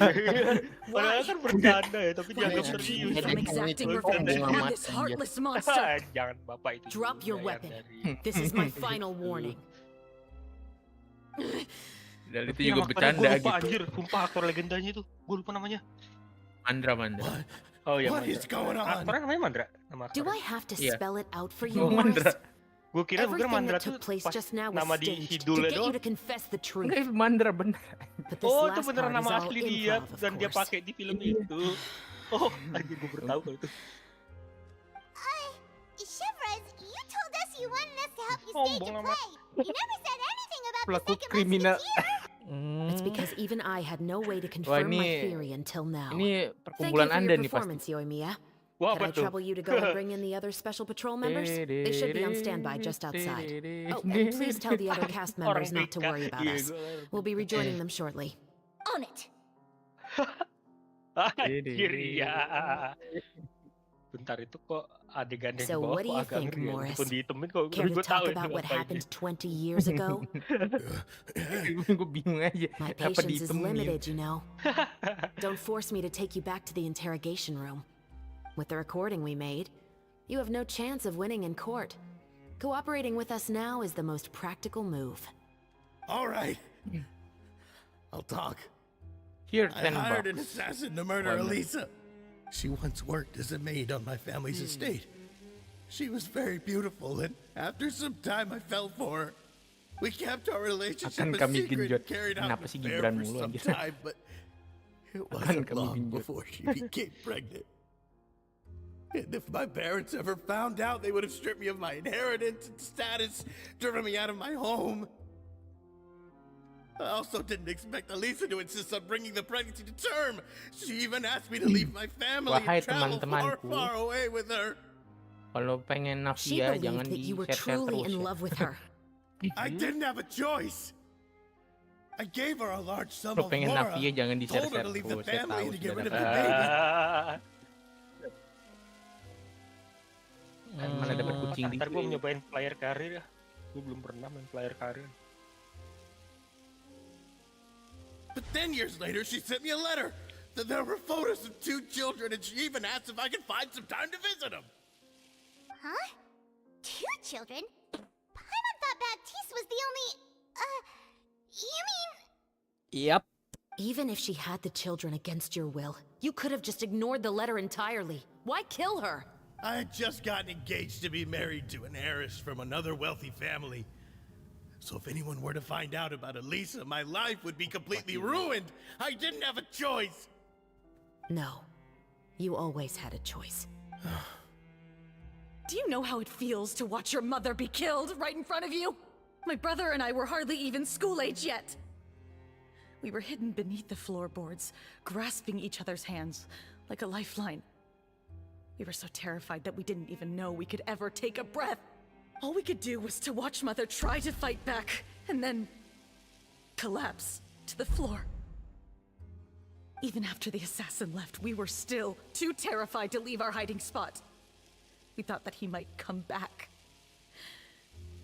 Padahal kan bercanda ya, tapi dianggap Why serius. I'm exacting revenge on this heartless monster. Jangan bapak itu. Drop your weapon. This is my final warning. Dan itu Tapi juga nama aktornya bercanda gua lupa, gitu. Anjir, sumpah aktor legendanya itu. Gue lupa namanya. Mandra. Oh iya, What Mandra. is going on? Aktornya namanya Mandra. Nama Do aktornya. I have to Iya. spell it out for you, Oh, Morris? Mandra. Gue kira Everything Mandra that tuh took place pas just now nama was di staged to Hidulnya get you doang. to confess the truth. Enggak, Mandra bener. But this Oh, itu last beneran part is nama all asli dia improv, of dan dia course. pakai di film itu. Oh, anjir gue baru tahu kalau itu. Chevrolet, you told us you wanted us to help you stage Sombong a amat. play. You never said anything about the Pelaku second kriminal. It's because even I had no way to Wah, confirm my ini theory until now. ini Thank you perkumpulan for Anda your nih pasti. performance, Yoimiya. Wah, Could I apa tuh? trouble you to go and bring in the other special patrol members? They should be on standby just outside. Oh, and please tell the other cast members not to worry about us. We'll be rejoining them shortly. On it. Anjir ya. Bentar itu kok adegannya di So bawah what do kok you agak think, ngeri ya. Morris? Meskipun dihitemin kok Care to gue talk tahu itu about what apa ini. happened 20 years ago? Gue bingung aja. My Apa patience is ditemenin? limited, you know. Don't force me to take you back to the interrogation room. With the recording we made, you have no chance of winning in court. Cooperating with us now is the most practical move. All right. I'll talk. Here, I 10 hired an bucks. assassin to murder Why not? Elisa. She once worked as a maid on my family's estate. She was very beautiful, and after some time I fell for her. We kept our relationship Akan a kami secret genjot. and carried out Kenapa sih an affair Gibran for mulu some anjir? time, but it Akan wasn't kami long genjot. before she became pregnant. And if my parents ever found out, they would have stripped me of my inheritance and status, driven me out of my home. I also didn't expect Elisa to insist on bringing the pregnancy to term. She even asked me to leave my family Wahai and travel far, teman-temanku. far away with her. Kalau pengen She Navia jangan believed that you were di-share-share truly terus in ya. love with her. I didn't have a choice. I gave her a large sum Kalau of pengen Mora, Navia jangan told her di-share-share to leave the terus. Saya family tahu to get sudah rid of dapat. the baby. Mana dapat kucing di Ntar gue nyobain player karir ya. Gue belum pernah main player karir. But 10 years later, she sent me a letter. That there were photos of 2 children, and she even asked if I could find some time to visit them. Huh? 2 children? Paimon thought Baptiste was the only... you mean... Yep. Even if she had the children against your will, you could have just ignored the letter entirely. Why kill her? I had just gotten engaged to be married to an heiress from another wealthy family. So if anyone were to find out about Elisa, my life would be completely ruined. I didn't have a choice. No. You always had a choice. Do you know how it feels to watch your mother be killed right in front of you? My brother and I were hardly even school age yet. We were hidden beneath the floorboards, grasping each other's hands like a lifeline. We were so terrified that we didn't even know we could ever take a breath. All we could do was to watch Mother try to fight back, and then collapse to the floor. Even after the assassin left, we were still too terrified to leave our hiding spot. We thought that he might come back.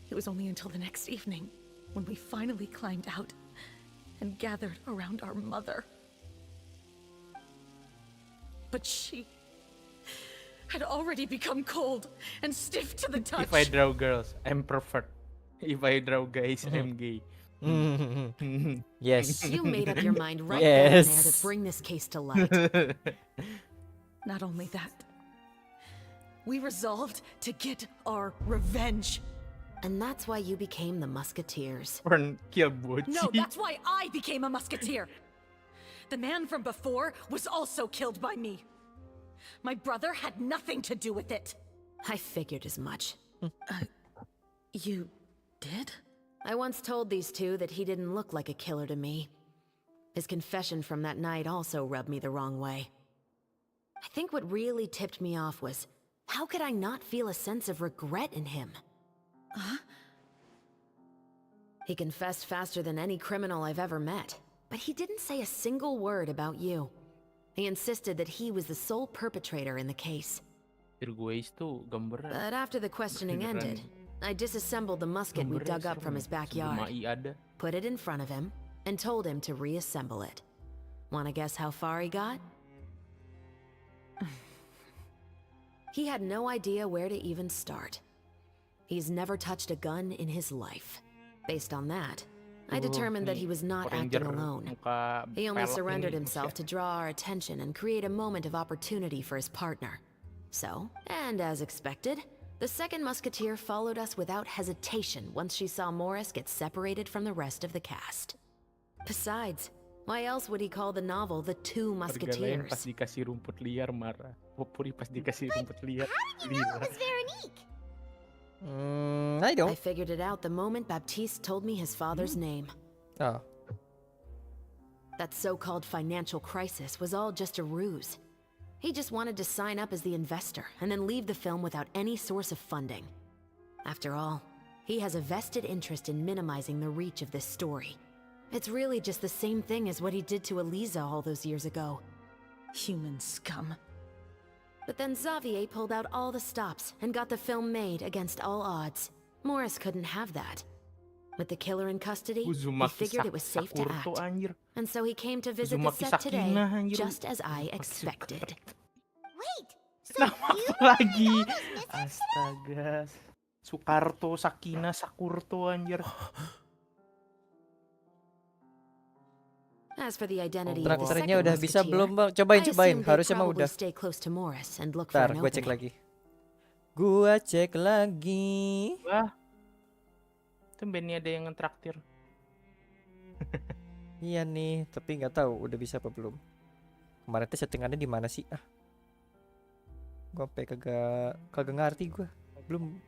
It was only until the next evening when we finally climbed out and gathered around our mother. But she had already become cold and stiff to the touch. If I draw girls, I'm pervert. If I draw guys, I'm gay. Yes. You made up your mind right then and there to Yes. bring this case to light. Not only that, We resolved to get our revenge. And that's why you became the Musketeers. No, that's why I became a musketeer. The man from before was also killed by me. My brother had nothing to do with it. I figured as much. You did? I once told these two that he didn't look like a killer to me. His confession from that night also rubbed me the wrong way. I think what really tipped me off was, how could I not feel a sense of regret in him? Huh? He confessed faster than any criminal I've ever met, but he didn't say a single word about you. He insisted that he was the sole perpetrator in the case. But after the questioning ended, I disassembled the musket we dug up from his backyard, put it in front of him, and told him to reassemble it. Wanna guess how far he got? He had no idea where to even start. He's never touched a gun in his life. Based on that, I determined that he was not acting alone. He only surrendered himself to draw our attention and create a moment of opportunity for his partner. So, and as expected, the second musketeer followed us without hesitation once she saw Morris get separated from the rest of the cast. Besides, why else would he call the novel The Two Musketeers? Pas dikasih rumput liar marah. Popuri pas dikasih rumput liar. How did you know it was Veronique? I don't. I figured it out the moment Baptiste told me his father's name. Oh. That so-called financial crisis was all just a ruse. He just wanted to sign up as the investor and then leave the film without any source of funding. After all, he has a vested interest in minimizing the reach of this story. It's really just the same thing as what he did to Eliza all those years ago. Human scum. But then Xavier pulled out all the stops and got the film made against all odds. Morris couldn't have that. With the killer in custody, he figured it was safe to act. And so he came to visit the set today, just as I expected. Wait, Nama apa lagi? Astaga. Sukarto, Sakina, Sakurto anjir. As for the identity of the Traktornya second udah bisa musketeer, belum bang? I Cobain. assumed they'd Harusnya mah probably udah. stay close to Morris and look for Ntar, an gue cek opening. lagi. Wah. Tumben ada yang ngetraktir. Iya nih, tapi nggak tahu udah bisa apa belum. Kemarin tuh settingannya di mana sih? Gue sampai kagak ngerti gue. Belum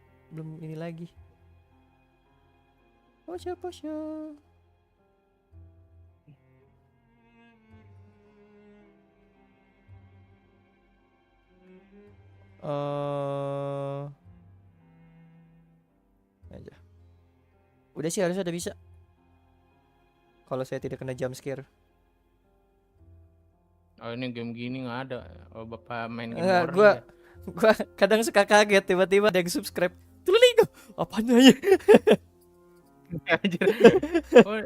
ini lagi. Posya. Aja. Udah sih harusnya udah bisa. Kalau saya tidak kena jump scare. Oh ini game gini nggak ada. Oh bapak main game Enggak, horror gua kadang suka kaget tiba-tiba ada yang subscribe. Tuling, apanya ya? Oh,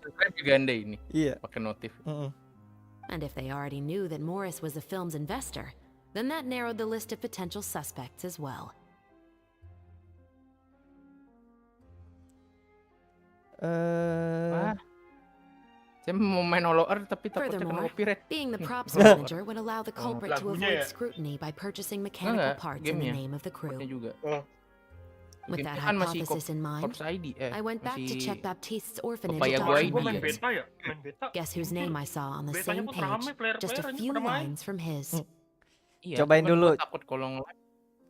subscribe juga anda ini. Iya. Pakai notif. And if they already knew that Morris was the film's investor, then that narrowed the list of potential suspects as well. Saya mau main Hollow Earth tapi takutnya kena Furthermore, copyright. being the props manager would allow the culprit to lagunya avoid ya? scrutiny by purchasing mechanical parts in the gamenya. name of the crew. Juga. With that Gamenya kan masih hypothesis in mind, Corpse ID, I went back to masih check Baptiste's orphanage Papaya Gua ID. Main beta ya? Main beta. Guess whose name I saw on the Betanya same pun page, rame, just a player-player few pada main. lines from his. Iya, Cobain kan dulu. gua takut kalau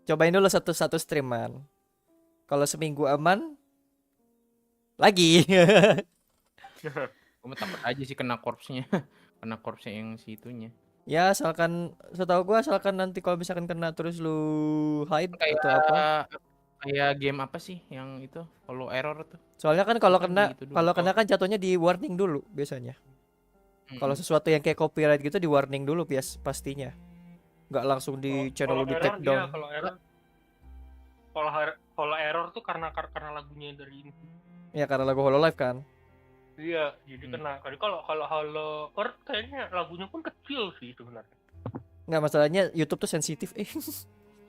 Cobain dulu satu stream man. Kalau seminggu aman, lagi. Gue takut aja sih kena corpse-nya. Kena corpse yang situnya. Ya asalkan, setahu gua asalkan nanti kalau misalkan kena terus lu hide atau apa. Kayak game apa sih yang itu kalau error tuh. Soalnya kan kalau Kan kena gitu dulu. kalau kena kan jatuhnya di warning dulu biasanya. Kalau sesuatu yang kayak copyright gitu di warning dulu pastinya. Nggak langsung di channel lu di take down. Kalau error tuh karena lagunya dari ini. Ya karena lagu Hololive kan. Iya, jadi kena. Kalau Hollow Earth kayaknya lagunya pun kecil sih sebenarnya. Nggak, masalahnya YouTube tuh sensitif.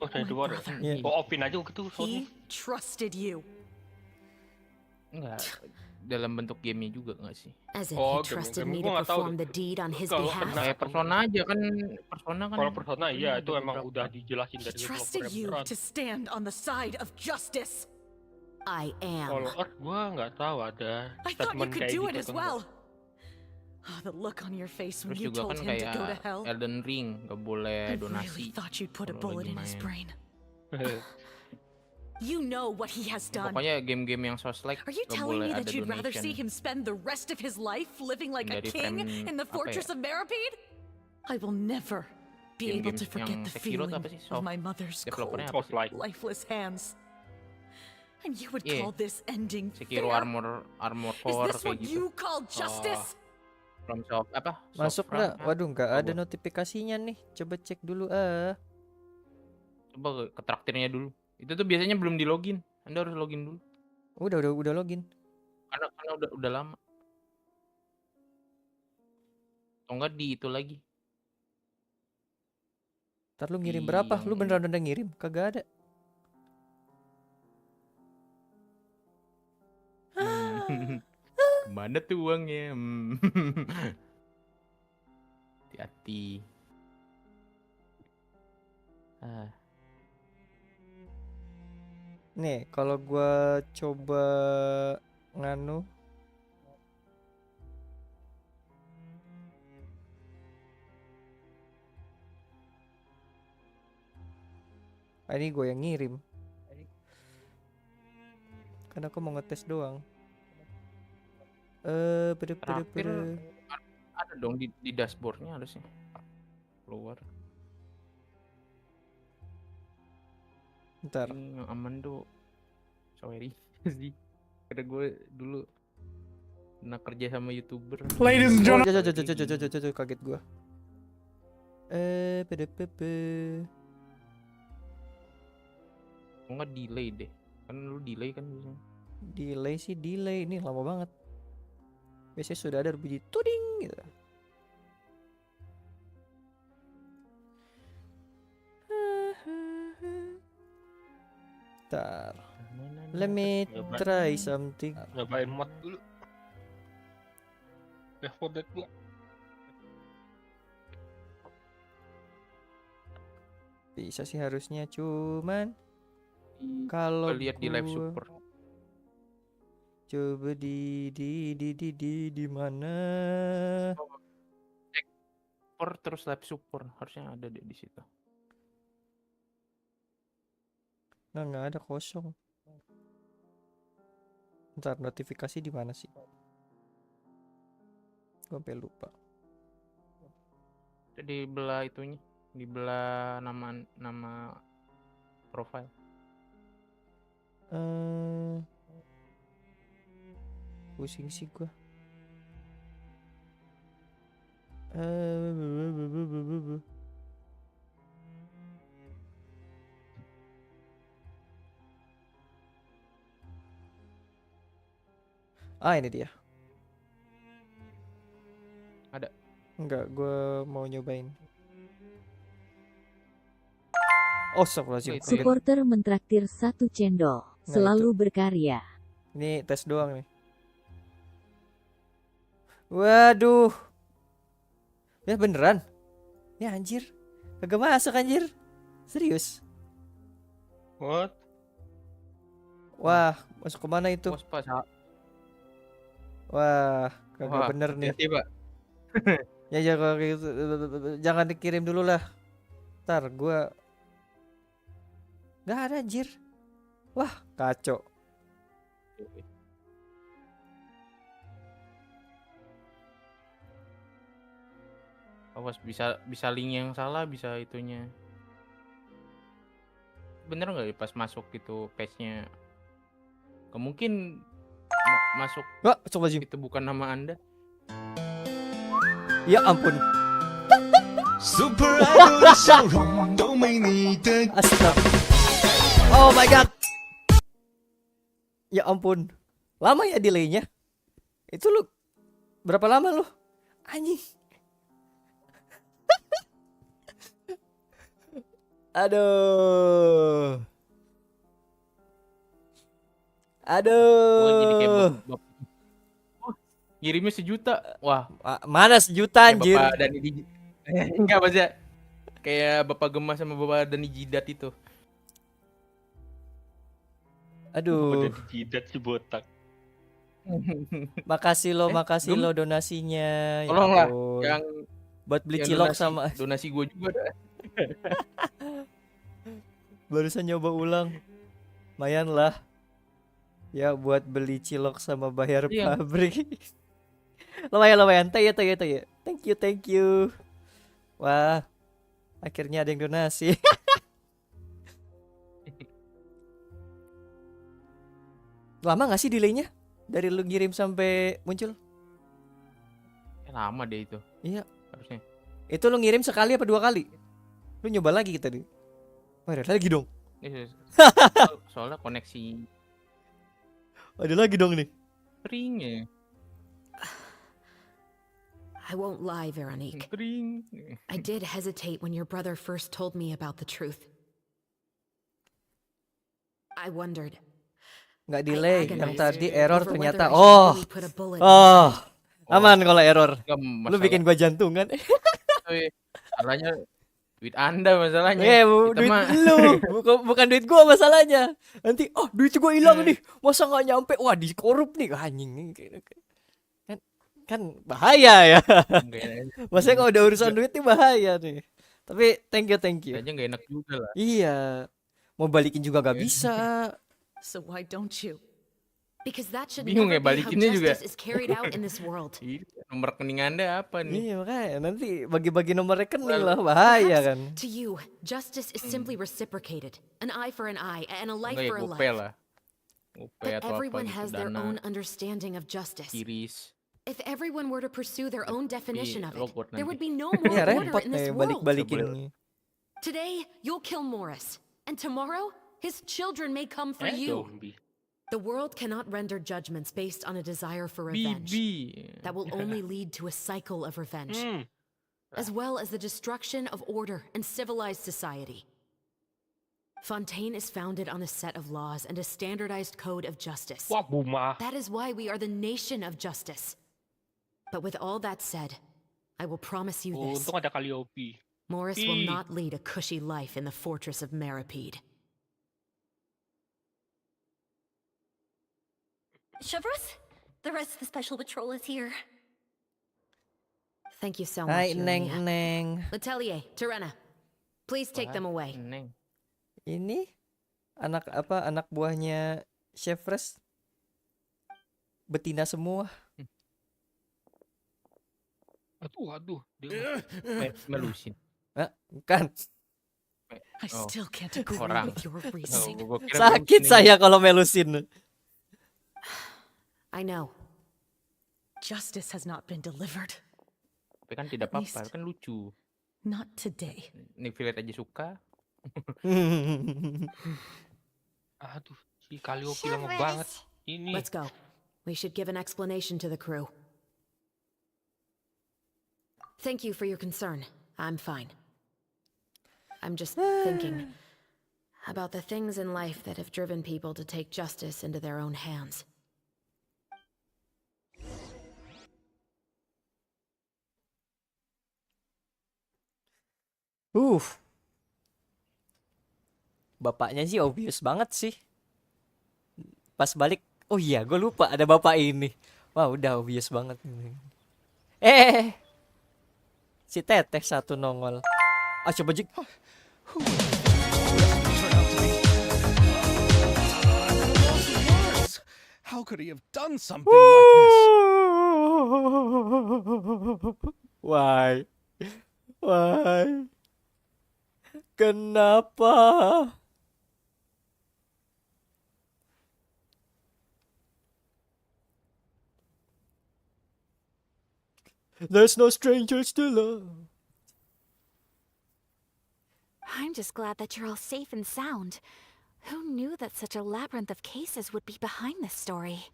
Oh, saya itu ada. Iya. Oh, opin aja gitu. He trusted you. Enggak. dalam bentuk gamenya juga nggak sih? As if Oh, he trusted game me gue to nggak tahu perform deh. the deed on his Kalau behalf. kena Kayak Persona aja kan, Persona kan. Kalau Persona itunya iya ada itu emang beberapa. udah dijelasin He dari trusted developer you beneran. to stand on the side of justice. I Kalau am. Earth gue nggak tahu ada I thought you statement could kayak do gitu it as kan. well. Oh, the look on your face when Terus you juga told kan him to go to kayak hell. Elden Ring gak boleh I really donasi. thought you'd put a kalau bullet lagi in his main. brain. You know what he has Ya, done. pokoknya game-game yang Souls-like Are you gak telling boleh me ada that you'd rather see donation. him spend the rest of his life living like a Dari king frame, in the apa fortress ya? of Meripede? I will never be able Game-game to forget yang the Sekiro tuh feeling apa sih? of my mother's cold, Developernya apa sih? lifeless hands. And you would Iya. call this ending Sekiro fair? Armor Is Core this kayak what gitu. you call justice? From Soft apa? Masuk Soft nggak? Front, Waduh, nggak ada Apa? notifikasinya nih. Coba cek dulu Coba ke traktirnya dulu. Itu tuh biasanya belum di login. Anda harus login dulu. Udah login. Karena udah lama. Atau enggak di itu lagi. Ntar lu ngirim Di berapa? yang Lu beneran udah ngirim? Kagak ada. Kemana tuh uangnya? Hati-hati. Nih, kalau gua coba nganu ini gue yang ngirim. Karena aku mau ngetes doang. Terakhir ada dong di dashboardnya harusnya. Keluar. Ntar. Ini yang aman tuh. Sorry sih. Karena gue dulu pernah kerja sama YouTuber. Ladies and gentlemen. Kaget gua. Enggak delay deh. Kan lu delay kan biasanya. Delay sih delay. Ini lama banget. Biasanya sudah ada bunyi tuding gitu. Ntar. Let me try something. Nyobain mod dulu. Left 4 Dead 2. Bisa sih harusnya, cuman kalau lihat di live super. Coba di mana? Super terus live super harusnya ada di situ. Nah, nggak ada, kosong. Ntar notifikasi di mana sih? Gue sampai lupa. Di belah itunya, di belah nama profile. Pusing sih gua. Ini dia. Ada. Enggak, gua mau nyobain. Oh, astagfirullahaladzim. Supporter mentraktir 1 cendol. Selalu berkarya. Ini tes doang nih. Waduh. Ya beneran? Ya anjir. Kagak masuk anjir. Serius. What? Wah, masuk kemana itu? Wah, kagak bener nih. Hati-hati, Pak. Ya jangan dikirim dulu lah. Ntar gua nggak ada anjir. Wah, kacau. Awas bisa link yang salah, bisa itunya. Bener nggak ya pas masuk gitu page-nya? Mungkin masuk. Coba itu bukan nama Anda. Ya ampun. Oh my god. Ya ampun. Lama ya delaynya. Itu lu berapa lama lu? Anjing. Aduh. Oh, jadi kayak Ngirimnya 1 juta. Wah, Mana sejuta kayak anjir? Bapak Dani enggak maksudnya kayak Bapak Gemas sama Bapak Dani Jidat itu. Aduh. Udah dijidat si botak. Makasih Gem, lo donasinya. Ya tolonglah ampun. yang Buat beli yang cilok donasi sama donasi gue juga dah. barusan nyoba ulang. Lumayan lah. Ya buat beli cilok sama bayar Iya. pabrik. lumayan. Tanya. Thank you. Wah, akhirnya ada yang donasi. Lama gak sih delaynya? Dari lu ngirim sampai muncul? Lama deh itu. Iya. Harusnya. Itu lu ngirim sekali apa 2 kali? Lu nyoba lagi kita nih. Wah, ada lagi dong. Soalnya koneksi Ada lagi dong nih. ringnya. I won't lie, Veronique. Ring. I did hesitate when your brother first told me about the truth. I wondered. Nggak delay, yang tadi error over ternyata. whether I should really put a bullet in Oh, his aman kalau error. Lu Enggak, bikin gua jantungan. Masalahnya duit Anda masalahnya. Kita Duit mah lu, bukan duit gua masalahnya. Nanti, duit gua hilang nih, masa nggak nyampe? Wah, dikorup nih, anjing. Kan bahaya ya. Maksudnya kalau udah urusan duit nih bahaya nih. Tapi thank you. aja nggak enak juga lah. Iya, mau balikin juga gak bisa. So why don't you? Because that should Bingung never ya be how balikinnya juga. justice is carried out in this world. Nomor rekening Anda apa nih? Iya makanya nanti bagi-bagi nomor rekening lah, bahaya kan. To you, justice is simply reciprocated. An eye for an eye and a life Enggak ya for a gope life. lah. Gope But atau apa everyone gitu, has their Dana, own understanding of justice. Kiris. If everyone were to pursue their own definition of it, Robot there nanti. would be no Iya more order repot in this nih world. balik-balikin. Today, you'll kill Morris, and tomorrow, his children may come for you. Zombie. The world cannot render judgments based on a desire for revenge. Bibi. That will only lead to a cycle of revenge, as well as the destruction of order and civilized society. Fontaine is founded on a set of laws and a standardized code of justice. Wah, Buma. That is why we are the nation of justice. But with all that said, I will promise you this. Untung ada Calliope. Morris will not lead a cushy life in the fortress of Meripede. Chevros, the rest of the special patrol is here. Thank you so Hai much, Neng Urania. Neng. Letelier, Terena, please take them away. Neng. Ini anak buahnya Chef Fresh. Betina semua. Aduh. Melusin. Bukan. I still can't agree Orang. with your reasoning. Gua kira Sakit melusin. saya kalau melusin. I know. Justice has not been delivered. Tapi kan tidak At least- apa-apa, kan lucu. Not today. Nih Violet aja suka. Aduh, si Calliope lama banget. Ini. Let's go. We should give an explanation to the crew. Thank you for your concern. I'm fine. I'm just thinking about the things in life that have driven people to take justice into their own hands. Bapaknya sih obvious banget sih. Pas balik, oh iya gue lupa ada bapak ini. Wah udah obvious banget. Si Teteh satu nongol. Coba jik. How could he have done something like this? Why? Kenapa? There's no strangers to love. I'm just glad that you're all safe and sound. Who knew that such a labyrinth of cases would be behind this story?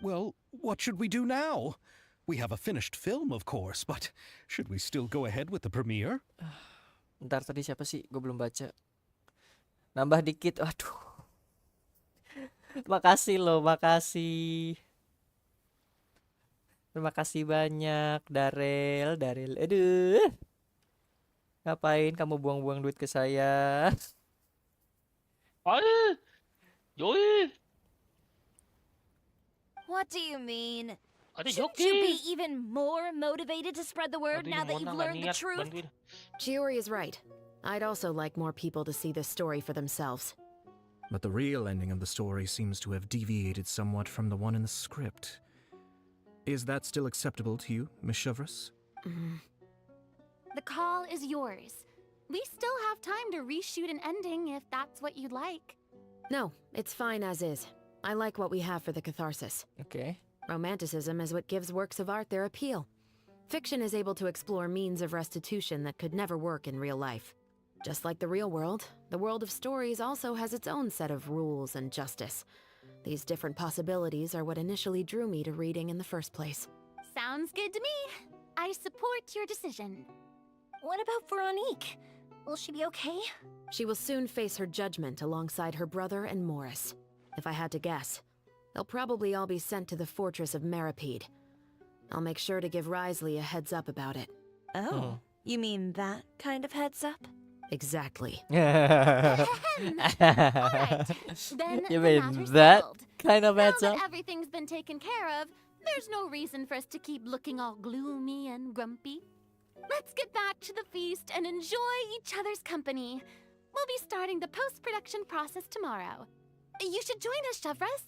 Well, what should we do now? We have a finished film, of course, but should we still go ahead with the premiere? Ntar tadi siapa sih? Gue belum baca. Nambah dikit. Aduh. Makasih loh, makasih. Terima kasih banyak, Darel. Aduh. Ngapain kamu buang-buang duit ke saya? Aduh, Joey. What do you mean? Aduh, Shouldn't you be Joki. even more motivated to spread the word Aduh, now ini that Mona you've nggak learned the niat truth? bantuin. Chiori is right. I'd also like more people to see this story for themselves. But the real ending of the story seems to have deviated somewhat from the one in the script. Is that still acceptable to you, Miss Chevres? The call is yours. We still have time to reshoot an ending if that's what you'd like. No, it's fine as is. I like what we have for the catharsis. Okay. Romanticism is what gives works of art their appeal. Fiction is able to explore means of restitution that could never work in real life. Just like the real world, the world of stories also has its own set of rules and justice. These different possibilities are what initially drew me to reading in the first place. Sounds good to me. I support your decision. What about Veronique? Will she be okay? She will soon face her judgment alongside her brother and Morris. If I had to guess, they'll probably all be sent to the fortress of Meripede. I'll make sure to give Risley a heads up about it. Oh, you mean that kind of heads up? Exactly. Alright, then You the mean matter's that settled. kind of Now heads that up? everything's been taken care of, there's no reason for us to keep looking all gloomy and grumpy. Let's get back to the feast and enjoy each other's company. We'll be starting the post-production process tomorrow. You should join us, Chevres.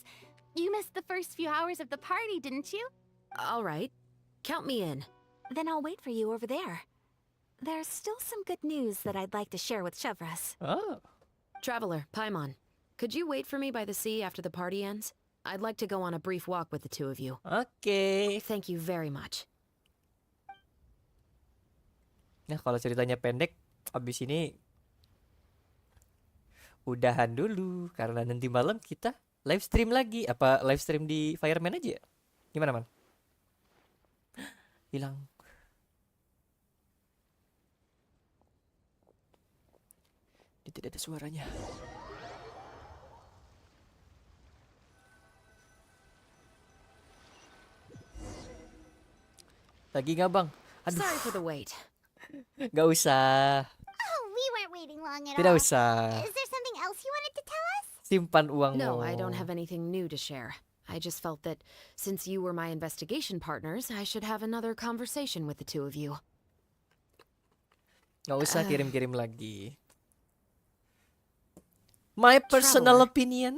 You missed the first few hours of the party, didn't you? All right. Count me in. Then I'll wait for you over there. There's still some good news that I'd like to share with Chevres. Oh. Traveler, Paimon, could you wait for me by the sea after the party ends? I'd like to go on a brief walk with the two of you. Okay. Thank you very much. Nah, kalau ceritanya pendek, abis ini udahan dulu karena nanti malam kita live stream lagi. Apa live stream di Fireman aja? Gimana, Man? Hilang. Dia tidak ada suaranya. Lagi nggak, Bang? Aduh. Sorry for the wait. Nggak usah. Oh, we weren't waiting long at Tidak all. usah. Is there something else you wanted to tell us? Simpan uangmu. No, I don't have anything new to share. I just felt that since you were my investigation partners, I should have another conversation with the two of you. Nggak usah kirim-kirim lagi. My personal Traveler, opinion.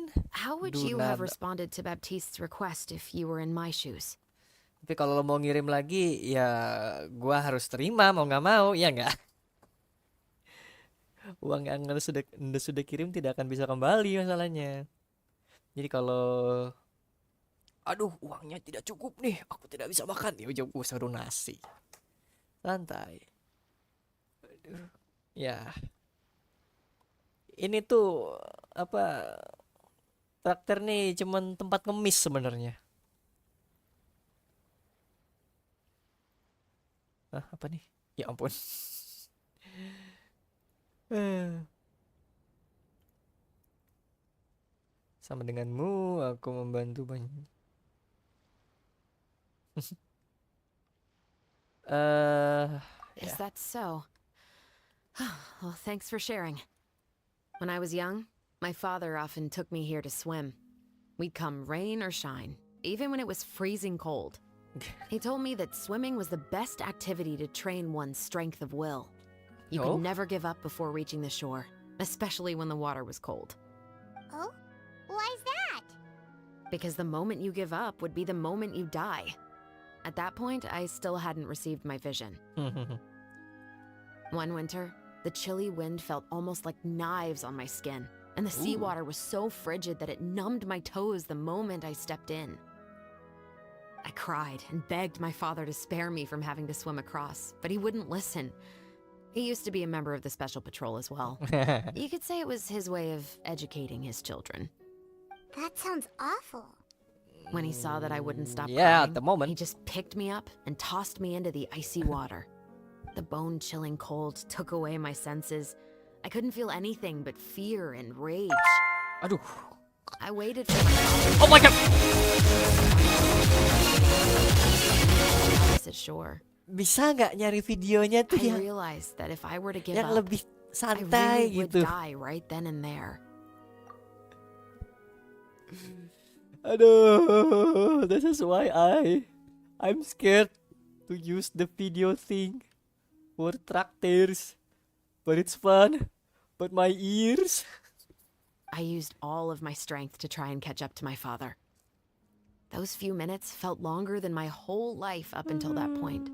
How would Do you have not- responded to Baptiste's request if you were in my shoes? Tapi kalau lo mau ngirim lagi, ya gua harus terima mau nggak mau, ya nggak? Uang yang anda sudah kirim tidak akan bisa kembali masalahnya. Jadi kalau, aduh uangnya tidak cukup nih, aku tidak bisa makan, ya udah gue suruh nasi. Santai. Aduh. Ya. Ini tuh apa? Traktir nih cuman tempat ngemis sebenarnya. Ah, apa nih? Ya ampun. Sama denganmu, aku membantu banyak. Is that so? Well, thanks for sharing. When I was young, my father often took me here to swim. We'd come rain or shine, even when it was freezing cold. He told me that swimming was the best activity to train one's strength of will. You Oh? could never give up before reaching the shore, especially when the water was cold. Oh? Why's that? Because the moment you give up would be the moment you die. At that point, I still hadn't received my vision. One winter, the chilly wind felt almost like knives on my skin, and the seawater was so frigid that it numbed my toes the moment I stepped in. I cried and begged my father to spare me from having to swim across, but he wouldn't listen. He used to be a member of the Special Patrol as well. You could say it was his way of educating his children. That sounds awful. When he saw that I wouldn't stop Yeah, crying, at the moment. he just picked me up and tossed me into the icy water. The bone-chilling cold took away my senses. I couldn't feel anything but fear and rage. Aduh. I waited for my father. Oh my god. Opposite shore. Bisa nggak nyari videonya tuh I yang realized that if I were to give yang up, lebih I santai really would gitu. die right then and there. Aduh, this is why I'm scared to use the video thing for tractors. But it's fun. But my ears. I used all of my strength to try and catch up to my father. Those few minutes felt longer than my whole life up until that point.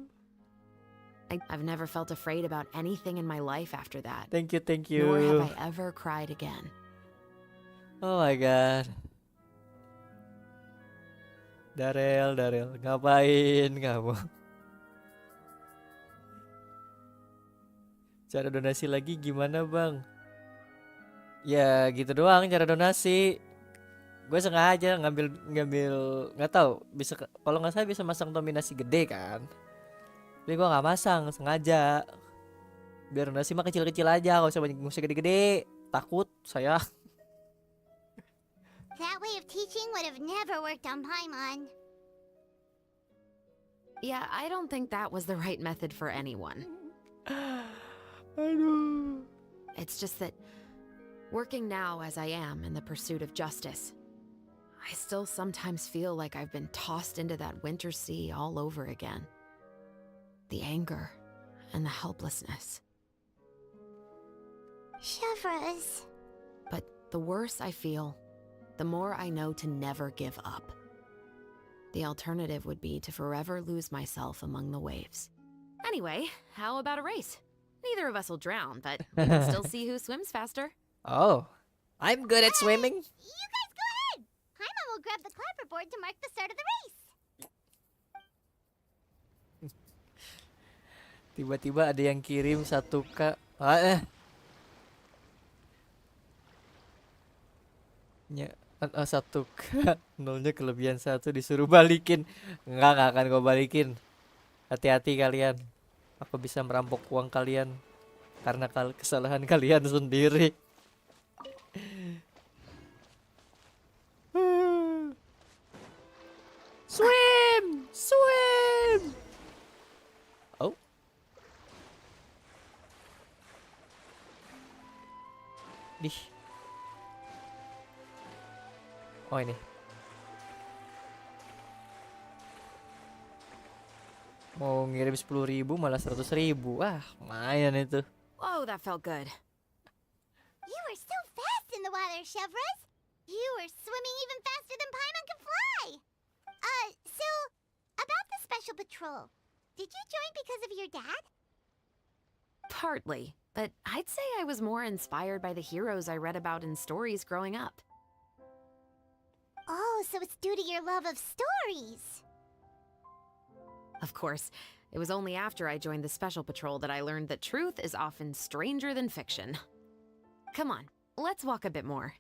I've never felt afraid about anything in my life after that. Thank you, thank you. Nor have I ever cried again. Oh my god. Darel, ngapain kamu? Cara donasi lagi gimana bang? Ya gitu doang cara donasi. Gue sengaja ngambil nggak tahu bisa kalau nggak salah bisa masang nominasi gede kan. Tapi gue nggak masang sengaja. Biar donasi mah kecil-kecil aja, nggak usah gede-gede. Takut saya. That way of teaching would have never worked on Paimon. Yeah, I don't think that was the right method for anyone. Aduh. It's just that working now as I am in the pursuit of justice, I still sometimes feel like I've been tossed into that winter sea all over again. The anger and the helplessness. Chevrolet. But the worse I feel, the more I know to never give up. The alternative would be to forever lose myself among the waves. Anyway, how about a race? Neither of us will drown, but we can still see who swims faster. Oh, I'm good at swimming. You guys go ahead. Paimon will grab the clapperboard to mark the start of the race. Tiba-tiba ada yang kirim 1K. Ya, 1K. Nolnya kelebihan 1 disuruh balikin. Enggak akan gue balikin. Hati-hati kalian. Aku bisa merampok uang kalian karena kesalahan kalian sendiri. Swim! Swim! Oh. Dih. Oh ini. Mau ngirim 10.000 malah 100.000. Wah, lumayan itu. Whoa, that felt good. You were so fast in the water, Chevrolet. You were swimming even faster than Paimon can fly. So, about the special patrol, did you join because of your dad? Partly, but I'd say I was more inspired by the heroes I read about in stories growing up. Oh, so it's due to your love of stories. Of course, it was only after I joined the Special Patrol that I learned that truth is often stranger than fiction. Come on, let's walk a bit more.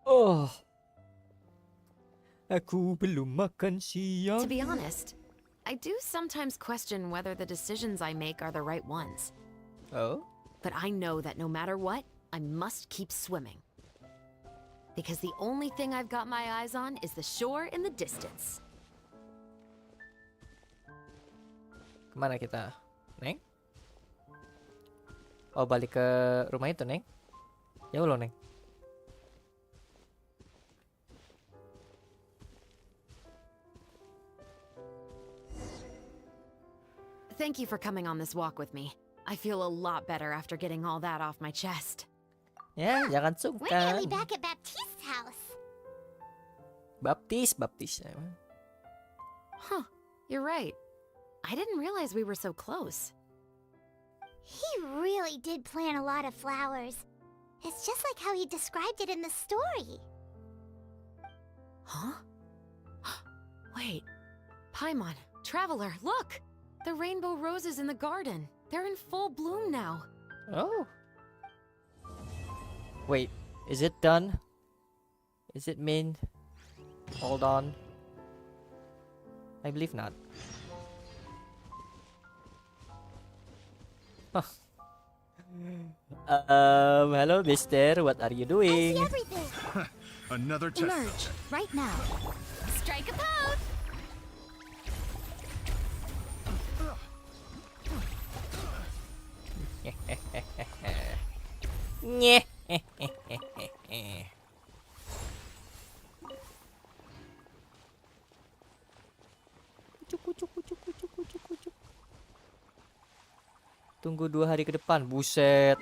Oh. Aku belum makan siang. To be honest, I do sometimes question whether the decisions I make are the right ones. Oh? But I know that no matter what, I must keep swimming. Because the only thing I've got my eyes on is the shore in the distance. Kemana kita? Neng? Oh, balik ke rumah itu, Neng? Jauh loh, Neng. Thank you for coming on this walk with me. I feel a lot better after getting all that off my chest. Ya, jangan We're nearly sungkan. back at Baptiste's house. Baptis. Huh, you're right. I didn't realize we were so close. He really did plant a lot of flowers. It's just like how he described it in the story. Huh? Wait. Paimon, Traveler, look! The rainbow roses in the garden. They're in full bloom now. Oh. Wait, is it done? Is it mean? Hold on. I believe not. Huh. Hello mister, what are you doing? Another test. Emerge right now. Strike a pose. Nyeh. Kucuk. Tunggu 2 hari ke depan, buset.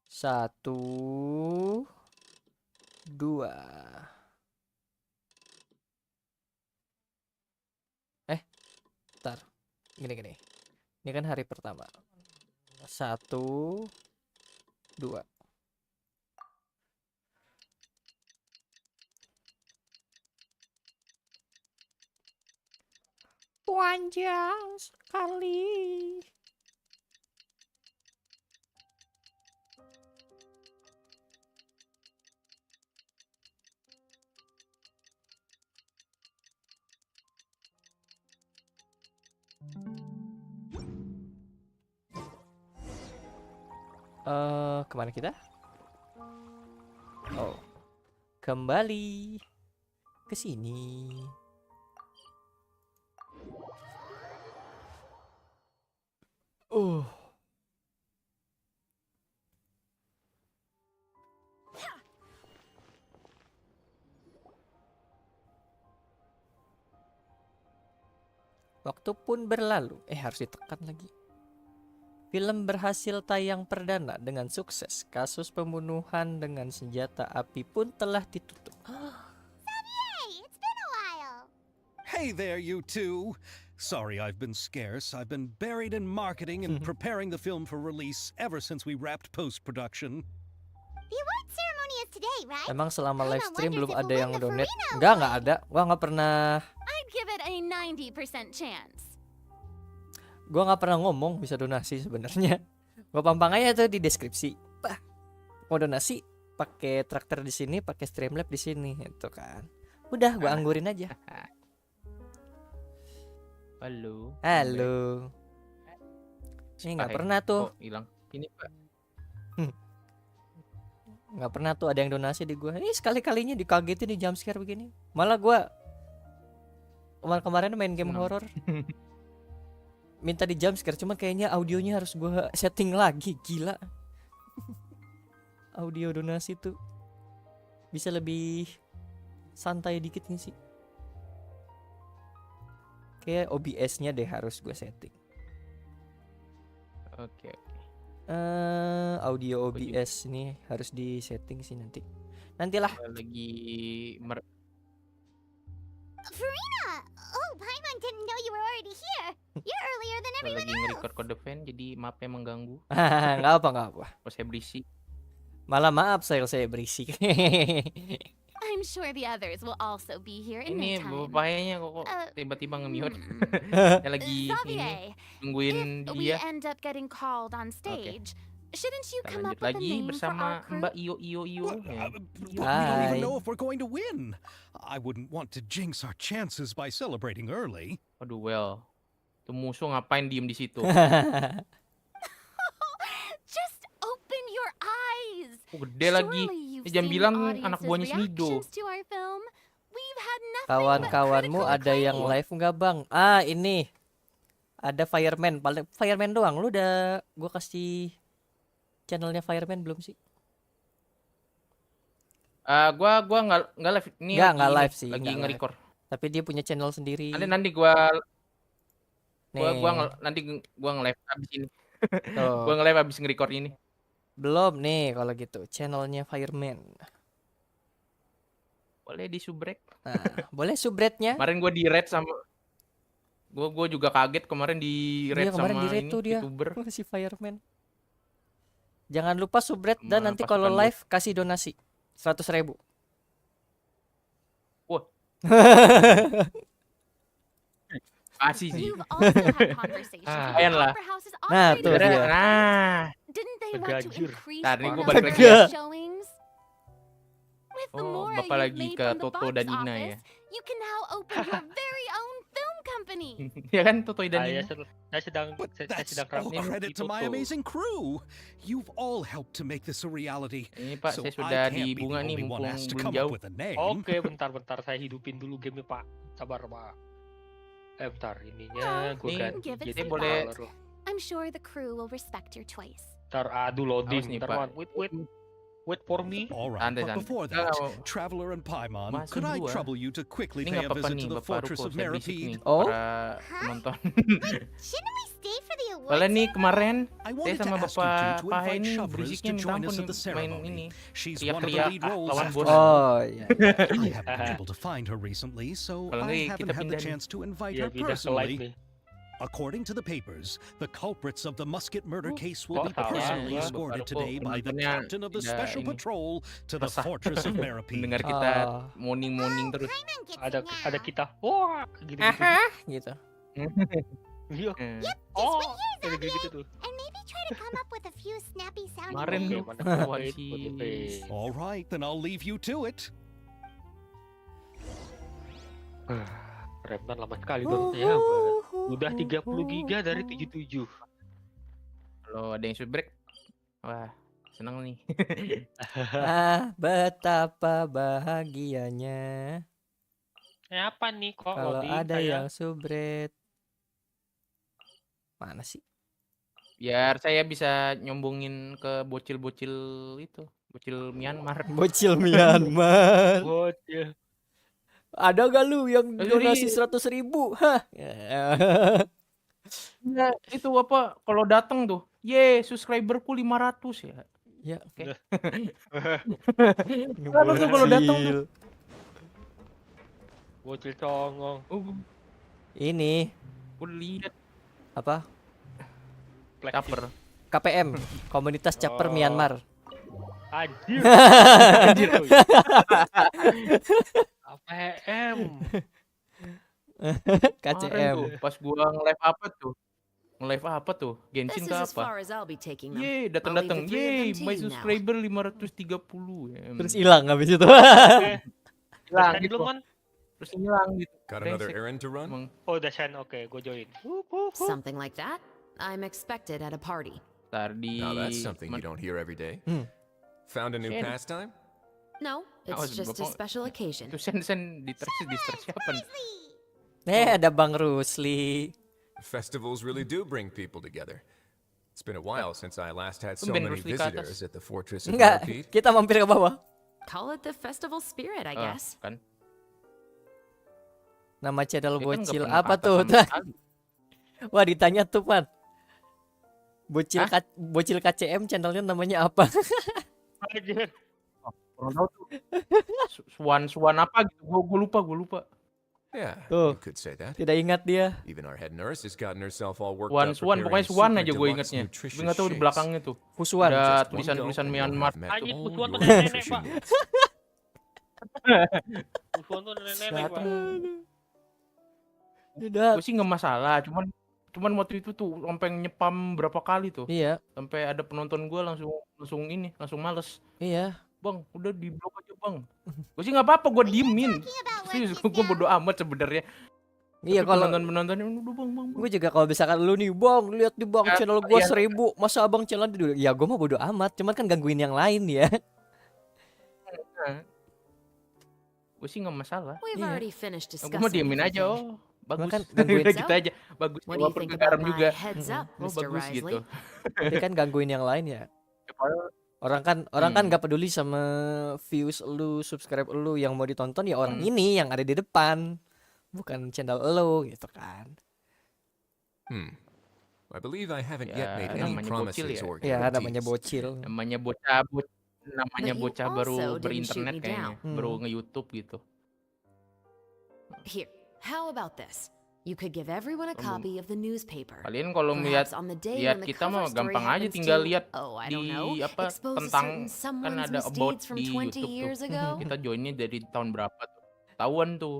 1, 2. Ntar. Gini. Ini kan hari pertama. 1, 2. Panjang sekali. Kemana kita? Oh, kembali ke sini. Waktu pun berlalu. Harus ditekan lagi. Film berhasil tayang perdana dengan sukses. Kasus pembunuhan dengan senjata api pun telah ditutup. Hey, it's been a while. Hey there, you two. Sorry I've been scarce. I've been buried in marketing and preparing the film for release ever since we wrapped post-production. The award ceremony is today, right? Emang selama live stream belum ada yang donate? Furina Enggak ada. Gua nggak pernah. I'd give it a 90% chance. Gua nggak pernah ngomong bisa donasi sebenarnya. Gua pampang aja tuh di deskripsi. Mau donasi pakai traktor di sini, pakai Streamlab di sini, itu kan. Udah gua anggurin aja. Halo. Ini nggak pernah tuh. Hilang. Ini Pak. Nggak pernah tuh ada yang donasi di gua. Ini sekali-kalinya dikagetin di jumpscare begini. Malah gua kemarin main game horor. Minta di jumpscare, cuman kayaknya audionya harus gua setting lagi. Gila. Audio donasi tuh bisa lebih santai dikit nih sih. Kayak OBS-nya deh harus gue setting. Oke. Audio OBS ini harus di setting sih nanti. Nantilah. Lagi Furina! Oh, Paimon didn't know you were already here. You're earlier than everyone lagi else. nge-record kode fan, jadi maaf ya mengganggu. Nggak apa. Kalau saya berisik. Malah maaf saya berisik. I'm sure the others will also be here in no Ini time. bapaknya kok tiba-tiba nge-mute. Saya lagi Xavier, nungguin if we dia. end up getting called on stage, shouldn't you Kita come lanjut up with a lagi name for bersama our crew? Mbak Iyo. We don't even know if we're going to win. I wouldn't want to jinx our chances by celebrating early. Aduh, well. Tuh musuh ngapain diem di situ? Just open your eyes. Gede lagi. Jangan bilang anak buahnya Smido. Kawan-kawanmu ada yang live nggak bang? Ini ada Fireman. Paling Fireman doang. Lu udah gua kasih channelnya Fireman belum sih? Gua nggak live. Ini nggak live sih. Lagi nge-record. Tapi dia punya channel sendiri. Nanti gua nge-live abis ini. Gua nge-live abis nge-record ini. Belum nih kalau gitu. Channelnya Fireman. Boleh di subrek. Boleh subrednya. Kemarin gua di raid sama gua juga kaget kemarin di raid sama di ini tuh dia. YouTuber. Si Fireman. Jangan lupa subred dan nanti kalau live kasih donasi 100.000. Wah. Kasih sih. Ayan lah. Nah, tuh dia. Begajur. Tadi gue balik lagi ya. Oh, Bapak lagi ke Toto dan Ina ya. You can now open your very own film company. Ya kan Totoy dan Saya Nino. sedang That's sedang all rapat credit to my ditutup. amazing crew. You've all helped to make this a reality. Ini Pak, So saya I sudah can't di be the bunga nih only one mumpung asked to belum come jauh. up with a name. Oke, bentar saya hidupin dulu game Pak. Sabar Pak. Bentar ininya gue Nih, ganti give it jadi some boleh- color. I'm sure the crew will respect your choice. Ntar aduh Awas loading. nih Ntar Pak. wait for me. All right, Santai, but santai. before Enggak, that, enggak, Traveler and Paimon, Masih could I dua. trouble you to quickly Ini pay nggak a apa-apa visit nih to the Bapak Fortress Ruko, of saya berisik nih Meripede? Oh. para penonton. Shouldn't we stay for the awards? Soalnya nih kemarin I saya wanted to sama ask you two Bapak to Pahe invite ini Shavras berisiknya to minta join ampun us at nih the main ceremony. ini. She's one of the Teriak-teriak lead roles lawan after bos. Oh iya. I haven't been able to find her recently, so Kalau I nggak haven't kita had the pindah nih. chance to invite Biar her pindah ke live personally. nih. According to the papers, the culprits of the musket murder case will be kok salah personally ya, escorted Bapak Ruko, today by the penontonnya captain of the tidak special ini, patrol to the resah. Fortress of Meripede. Mendengar kita Ah. moaning terus. Paimon gets Ada it now. kita. Wah, gitu. Gitu. Iya. Eh, Oh, Just what kayak years, gitu tuh. And maybe try to come up with a few snappy sounding Kemarin Oke, tuh mana wajib. All right, then I'll leave you to it. Remtan lama sekali banget ya. Udah 30 giga dari 77. Kalau ada yang shoot break, wah seneng nih. Betapa bahagianya Apa nih kok kalau loading ada saya? yang subret. Mana sih? Biar saya bisa nyombongin ke bocil-bocil itu, bocil Myanmar. Bocil Myanmar. Bocil. Ada gak lu yang Jadi- donasi 100.000? Hah? Enggak, itu apa kalau datang tuh, subscriberku 500 ya. Ya. Oke. Kalau tuh kalau datang tuh. Bocil congong. Ini Udah lihat apa? caper. KPM, Komunitas Caper Oh. Myanmar. Anjir. Anjir. APM. Kemarin KCM. tuh, pas gua nge-live apa tuh? Genshin This ke is as apa? far as I'll be taking them. Yeay, I'll datang-datang. leave the three of Yeay, them to my you now. subscriber 530 ya. Terus hilang habis itu. Hilang Udah gitu. belum kan? Terus hilang gitu. Got another Brengsek. errand to run? Emang. Oh, udah send. Oke, gue join. Something like that. I'm expected at a party. Ntar di Now that's something you don't hear every day. Hmm. Found a new Shit. pastime? No, Awas, it's just a Bapak. special occasion. Itu send di stress siapa nih? Ada Bang Rusli. Festivals really do bring people together. It's been a while since I last had so Tumben many Rusli ke atas. visitors at the Fortress of Enggak, Meripede. kita mampir ke bawah. Call it the festival spirit, I Ah, guess. kan. Nama channel Dia kan nggak bocil pernah apa ke atas tuh? sama sekali. Wah, ditanya tuh, Man. Bocil Hah? Bocil KCM channelnya namanya apa? Anjir. Kurang tahu tuh. Swan apa gitu. Gua lupa. Yeah, Tuh. you could say that. Tidak ingat dia. Even our head nurse has gotten herself all worked Swan, up pokoknya preparing Swan super aja gue deluxe ingetnya. nutritious Gue nggak tahu di shakes. belakangnya tuh. Fuswan. Ada Just one tulisan-tulisan gulp and you'll Myanmar. have met Anjir, all Fuswan tuh your nenek, nutrition Pak. needs. Fuswan tuh nenek, Dateng. Pak. Tidak. Gue sih nggak masalah, cuman waktu itu tuh sampai nyepam berapa kali tuh. Iya, Sampai ada penonton gue langsung males. iya. Bang, udah di blok aja bang. Gue sih nggak apa-apa, gue diemin. Serius, gue bodo amat sebenarnya. Iya, Tapi kalau penonton-penontonnya udah bang. gue juga kalau misalkan lu nih, Bang, lihat di Bang Ya, channel gua iya. 1000, masa Abang channel dulu? Ya gua mah bodo amat, cuman kan gangguin yang lain ya. Gue sih nggak masalah. We've Iya. already finished Gue mah discussing diemin aja. everything. Bagus. Kan gangguin Udah gitu aja. Bagus. What do you Walaupun think ke about garam my juga. heads up, Oh, Mr. bagus gitu. Risley? Tapi kan gangguin yang lain ya. Orang kan nggak peduli sama views lu, subscribe lu, yang mau ditonton ya orang ini yang ada di depan, bukan channel lu gitu kan. I believe I haven't yet Ya, made any namanya promises bocil ya. or Ya namanya guarantees. bocil. Namanya But you bocah baru also didn't berinternet shoot me kayaknya, down. baru nge-YouTube gitu. Here, how about this? You could give everyone a copy of the newspaper. Kalian kalau melihat Perhaps on the day lihat when the kita cover mah story gampang aja happens tinggal to, lihat oh, I di don't know, apa expose a tentang certain kan someone's ada about misdeeds from di 20 YouTube years tuh. ago. Kita joinnya dari tahun berapa tuh? Tahuan tuh.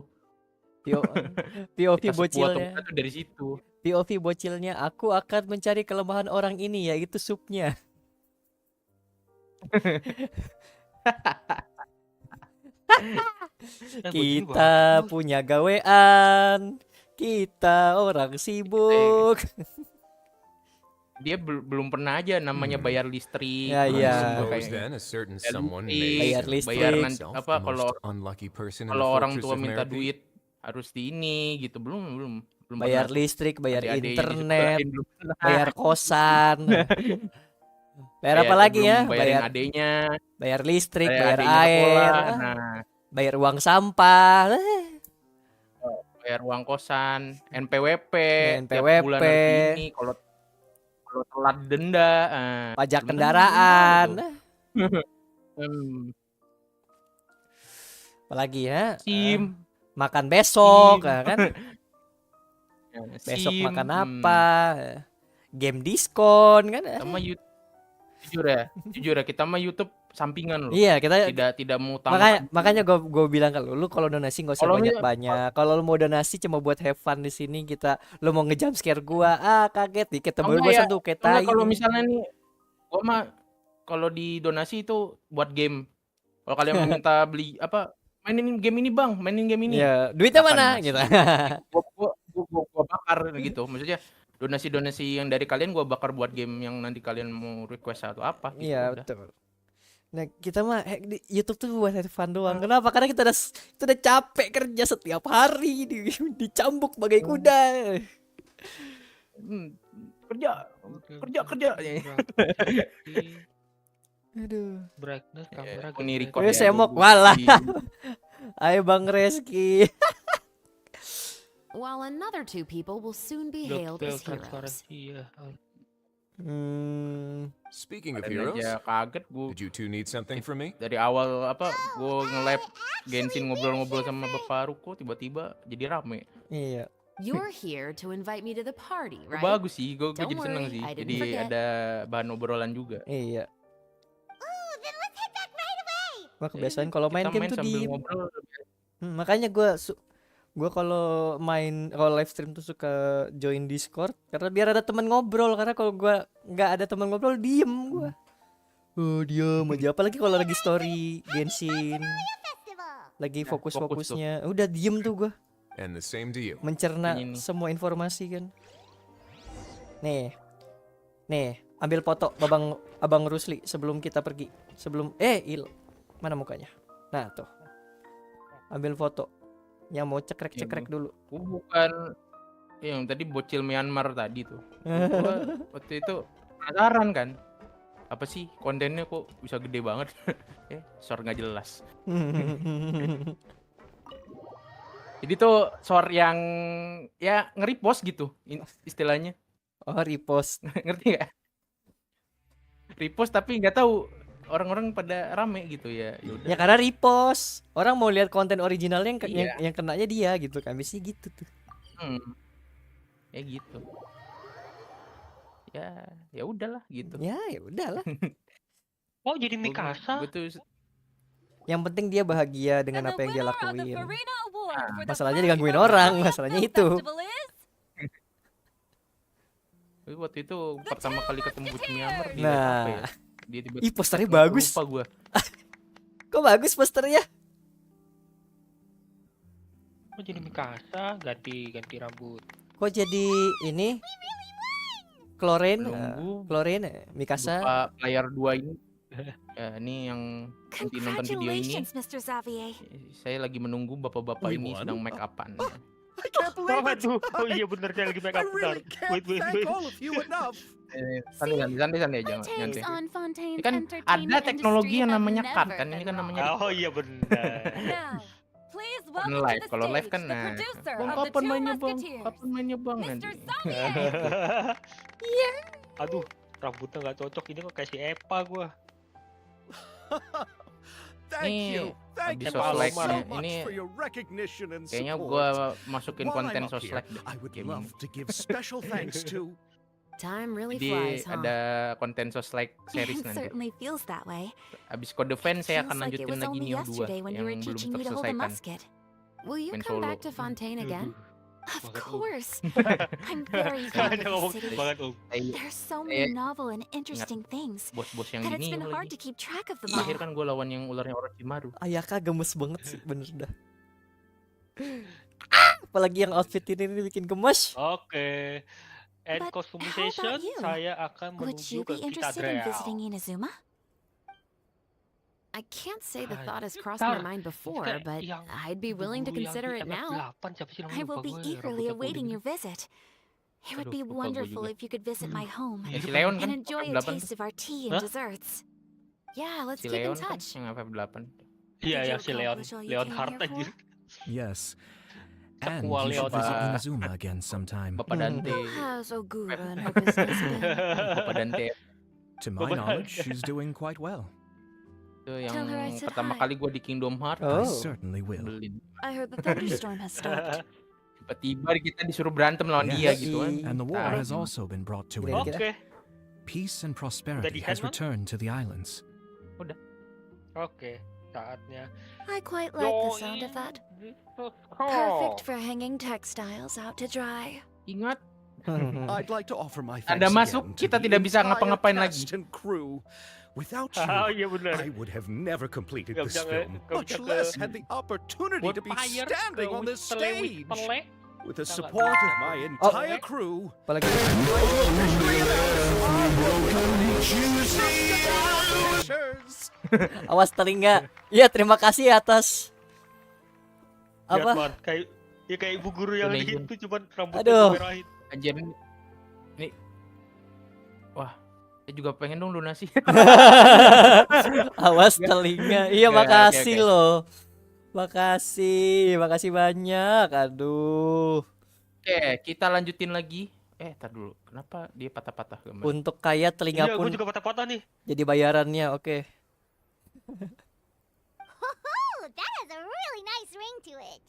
POV Kita sepuas bocilnya. tuh dari situ. POV bocilnya, aku akan mencari kelemahan orang ini, yaitu supnya. Kita punya gawean, Kita orang sibuk. Dia belum pernah aja namanya bayar listrik. Ya, I iya. suppose Kayak then a certain bayar someone Bayar may listrik. bayar consider nanti himself apa the kalau most unlucky person in the kalau orang fortress tua of minta Merope. duit harus di ini gitu. Belum Bayar pernah tuh. listrik, bayar Adik-adiknya internet, disebelahin belum pernah. bayar kosan. Bayar apa lagi belum ya? bayarin adeknya, Bayar listrik, bayar bayar adeknya air, sekolah. Nah, bayar uang sampah. bayar uang kosan, NPWP, tiap NPWP, bulan harus di ini. Kalau telat denda, pajak belum kendaraan. tuh. Apalagi ya? SIM. Makan besok, SIM. kan? Ya, Besok SIM, makan apa? Game diskon kan? Sama YouTube. Jujur ya, kita mah YouTube sampingan loh. Iya, kita tidak mengutamakan. makanya gue bilang ke lu kalau donasi nggak usah Kalau banyak-banyak. Kalau lu mau donasi cuma buat have fun di sini, lu mau ngejump scare gua, kaget dikit temen gue tuh kayak tai. Kalau misalnya nih, gua mah kalau di donasi itu buat game. Kalau kalian minta beli apa, mainin game ini bang, mainin game ini. Ya, duitnya Silakan, mana Mas. gitu. Gua bakar gitu. Maksudnya donasi yang dari kalian gua bakar buat game yang nanti kalian mau request atau apa gitu. Iya, udah. betul. Nah, kita mah di YouTube tuh buat have fun doang. Kenapa? Karena kita udah capek kerja setiap hari dicambuk bagai kuda. Kerja. Aduh. Brightness kamera Ini gede. record Ayo ya, semok gua walah. di- Ayo Bang Reski. While another two people will soon be hailed Detail as heroes. transparansi ya. Speaking of Kemarin heroes, aja kaget gua did you two need something from me? dari awal apa gua nge-lab Genshin ngobrol-ngobrol sama Bapak Ruko tiba-tiba jadi rame. Iya. You're here to invite me to the party, right? Bagus sih, gue Don't jadi seneng worry, sih. I didn't Jadi forget. ada bahan obrolan juga. Iya. Ooh, then let's head back right away. Gua kebiasaan kalau main Kita game main tuh sambil diem. ngobrol. Makanya gua kalau live stream tuh suka join Discord karena biar ada teman ngobrol, karena kalau gua nggak ada teman ngobrol diem gua. Oh, diem aja, apalagi kalau lagi story Genshin. Lagi fokus-fokusnya. Udah diem tuh gua. And the same to you. Mencerna semua informasi kan. Nih, ambil foto Abang Rusli sebelum kita pergi. Mana mukanya? Nah tuh, ambil foto. Yang mau cekrek dulu. Gue bukan yang tadi bocil Myanmar tadi tuh. Gua waktu itu penasaran kan. Apa sih kontennya kok bisa gede banget? Short nggak jelas. Jadi tuh short yang ya nge-repost gitu istilahnya. Oh, repost. Ngerti gak? Repost tapi nggak tahu orang-orang pada rame gitu ya. Ya karena repost. Orang mau lihat konten originalnya Iya. yang kenanya dia gitu kan. Biasanya gitu tuh. Ya gitu. Ya udahlah gitu. Ya udahlah. Oh, jadi Mikasa. Yang penting dia bahagia dengan apa yang dia lakuin. Masalahnya digangguin orang, masalahnya itu. Waktu itu pertama kali ketemu bocil Myanmar di Nah. apa ya? Dia tiba-tiba Ih, posternya bagus. Lupa gua. Kok bagus posternya? Oh, jadi Mikasa ganti rambut. Kok jadi ini? Chlorine, Mikasa. Lupa player 2 ini. Ya, ini yang nanti nonton video ini. Congratulations, Mr. Xavier. Saya lagi menunggu bapak-bapak ini sedang make upan. Aduh, oh iya bener dia lagi make up. Wait. Santai aja, nyantai. on Fontaine's Kan ada entertainment teknologi industry yang have namanya cut never kan, ini kan been namanya Oh iya bener. Now, please kan welcome to live. the Kalau live stage kan the nah. producer Bang, of the kapan Two mainnya bang? Musketeers, Kapan mainnya bang nanti? Aduh, rambutnya nggak cocok ini kok kayak si Epa gua. Ini Thank habis you all soslek so nih. much Ini for your recognition and kayaknya support. gua masukin While konten I'm up soslek here, deh. I would game love ini. to give special thanks to Time really Jadi flies, huh? ada konten soslek series It nanti. certainly feels that way. Abis kode fan saya Feels akan like it lanjutin was lagi only Neo 2 yesterday when you yang were belum teaching me to hold a terselesaikan. musket. Will you Main come solo. back to Fontaine again? Of course. I'm very Jangan fond of ngomong the city. banget Om. There's so many novel and interesting things Bos-bos yang that it's gini been hard lagi. to keep track of them Terakhir all. kan gue lawan yang ularnya Orochimaru. Ayaka gemes banget sih, bener dah. Apalagi yang outfit ini bikin gemes. Oke. And But how customization, about you? saya akan Would menuju you ke be interested in Kitadreal. visiting Inazuma? I can't say the thought has Anjir, crossed my tar. mind Itu before, kayak but yang I'd be ibu willing to guru yang di consider it now. MF8 siapa sih namanya I will lupa be gue, eagerly rambutnya awaiting kuning. your visit. It would Aduh, be lupa gue wonderful juga. if you could visit my home Si Leon kan and enjoy a FF8 tuh. taste of our tea and Hah? desserts. Yeah, let's Si keep in Leon kan touch. yang FF8. Iya Did ya you si Leon, accomplish all you Leon came Hart here anjir. Yes. And Sekua you should Leon. visit Bapak Inazuma again sometime. Bapak Dante. How has Ogura and her business been? Bapak Dante To my Bapak knowledge, Dante. she's doing quite well. itu yang Tell her I said pertama hi. kali gue di Kingdom Hearts I Oh. certainly will. beli. I heard the thunderstorm has stopped. Tiba-tiba kita disuruh berantem lawan dia Yes. gitu kan. And the war Tai. has also been brought to Kira-kira. an end. Oke, Peace and Udah prosperity di has hand, Man? returned to the islands. Udah. oke, saatnya. I quite like the sound of that. Perfect for hanging textiles out to dry. Ingat, I'd like to offer my Anda thanks masuk, again to kita the tidak bisa entire ngapa-ngapain lagi. cast and crew. Without Oh you, iya benar. I would have never completed Gak this bisa film, gak much bisa less ke had the opportunity buat to be fire, standing on this stage. With the Kita nggak support bisa of my ke entire pelek. crew, Apalagi awas telinga. Iya, terima kasih atas Lihat, apa? Man, kayak ya kayak ibu guru yang di Donation. itu cuman rambutnya Aduh. dimerahin. Anjir ini. Wah, saya juga pengen dong donasi. Awas telinga. Iya, Oke, makasih oke. loh. Makasih banyak. Aduh. Oke, kita lanjutin lagi. Tar dulu. Kenapa dia patah-patah gambar? Untuk kaya telinga Iya, pun gue juga patah-patah nih. jadi bayarannya. Oke. Oh, that has a really nice ring to it.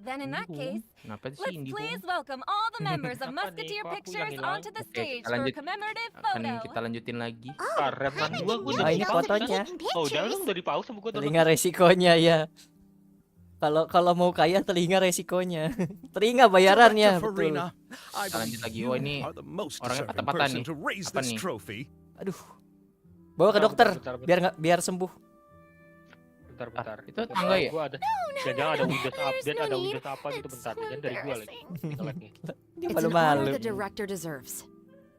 Then in that case, Kenapa sih let's Indigo? please welcome all the members of Apa nih? Musketeer Kok aku Pictures yang hilang? onto the Oke, stage kita for a lanjut. commemorative Akan photo. kita lanjutin lagi. Karet man gue Ah, udah ini di pause kan? fotonya. Oh udah lu udah di pause sama gue Telinga resikonya ya. Kalau mau kaya telinga resikonya. Telinga bayarannya, Director betul. Furina, I Kita lanjut believe lagi. you Oh, ini are the most orangnya deserving patah-patah person nih. to raise Apa this nih? trophy. Aduh. Bawa ke Bentar, dokter bentar, bentar. biar sembuh. Bentar. Itu tangga ya? Gue ada. Jangan ada Windows update, ada Windows apa gitu bentar. Jangan dari gue lagi. Kita lihat nih. Dia It's an honor malu-malu. the director deserves.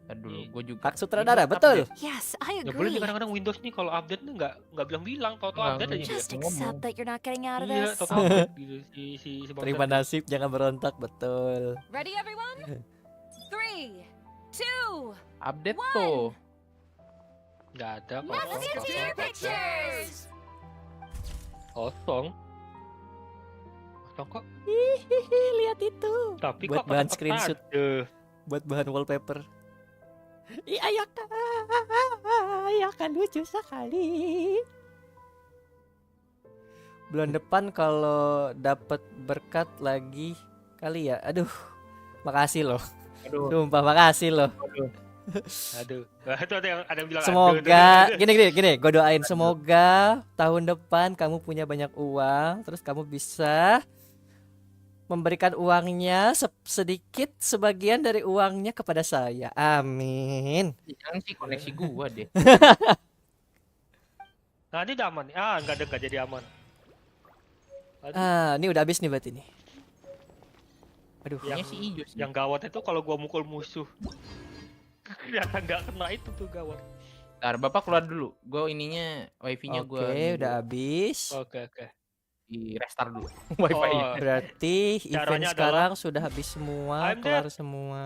Ntar dulu, gue juga. Hak sutradara, betul. Yes, I Ya boleh agree. nih kadang-kadang Windows nih kalau update nih nggak bilang-bilang, tau-tau Nggak, update aja dia. Just accept that you're not getting out of Iya, this. tau-tau update gitu si Terima nasib, jangan berontak, betul. Ready, everyone? 3, 2, Update tuh. Nggak ada Musketeer Pictures! Kosong kok. Hihihi, lihat itu. Tapi Buat kok bahan kata-kata screenshot. ada. Buat bahan wallpaper. Iya kan lucu sekali. Bulan depan kalau dapat berkat lagi kali ya. Aduh. Makasih loh. Aduh. Sumpah makasih loh. Aduh. Itu ada yang bilang Semoga gini, gue doain semoga tahun depan kamu punya banyak uang, terus kamu bisa memberikan uangnya sedikit sebagian dari uangnya kepada saya. Amin. Jangan sih koneksi gua deh. Nah ini udah aman nih. Nggak jadi aman. Aduh. Ini udah habis nih berarti nih. Aduh. Yang si hijau sih. Yang gawat itu kalau gua mukul musuh. Ternyata nggak kena itu tuh gawat. Ntar Bapak keluar dulu. Gue ininya wifi-nya gua. Oke, udah habis. Oke. Di restart dulu wifi-nya. Berarti event Caranya sekarang sudah habis semua, I'm kelar dead. semua.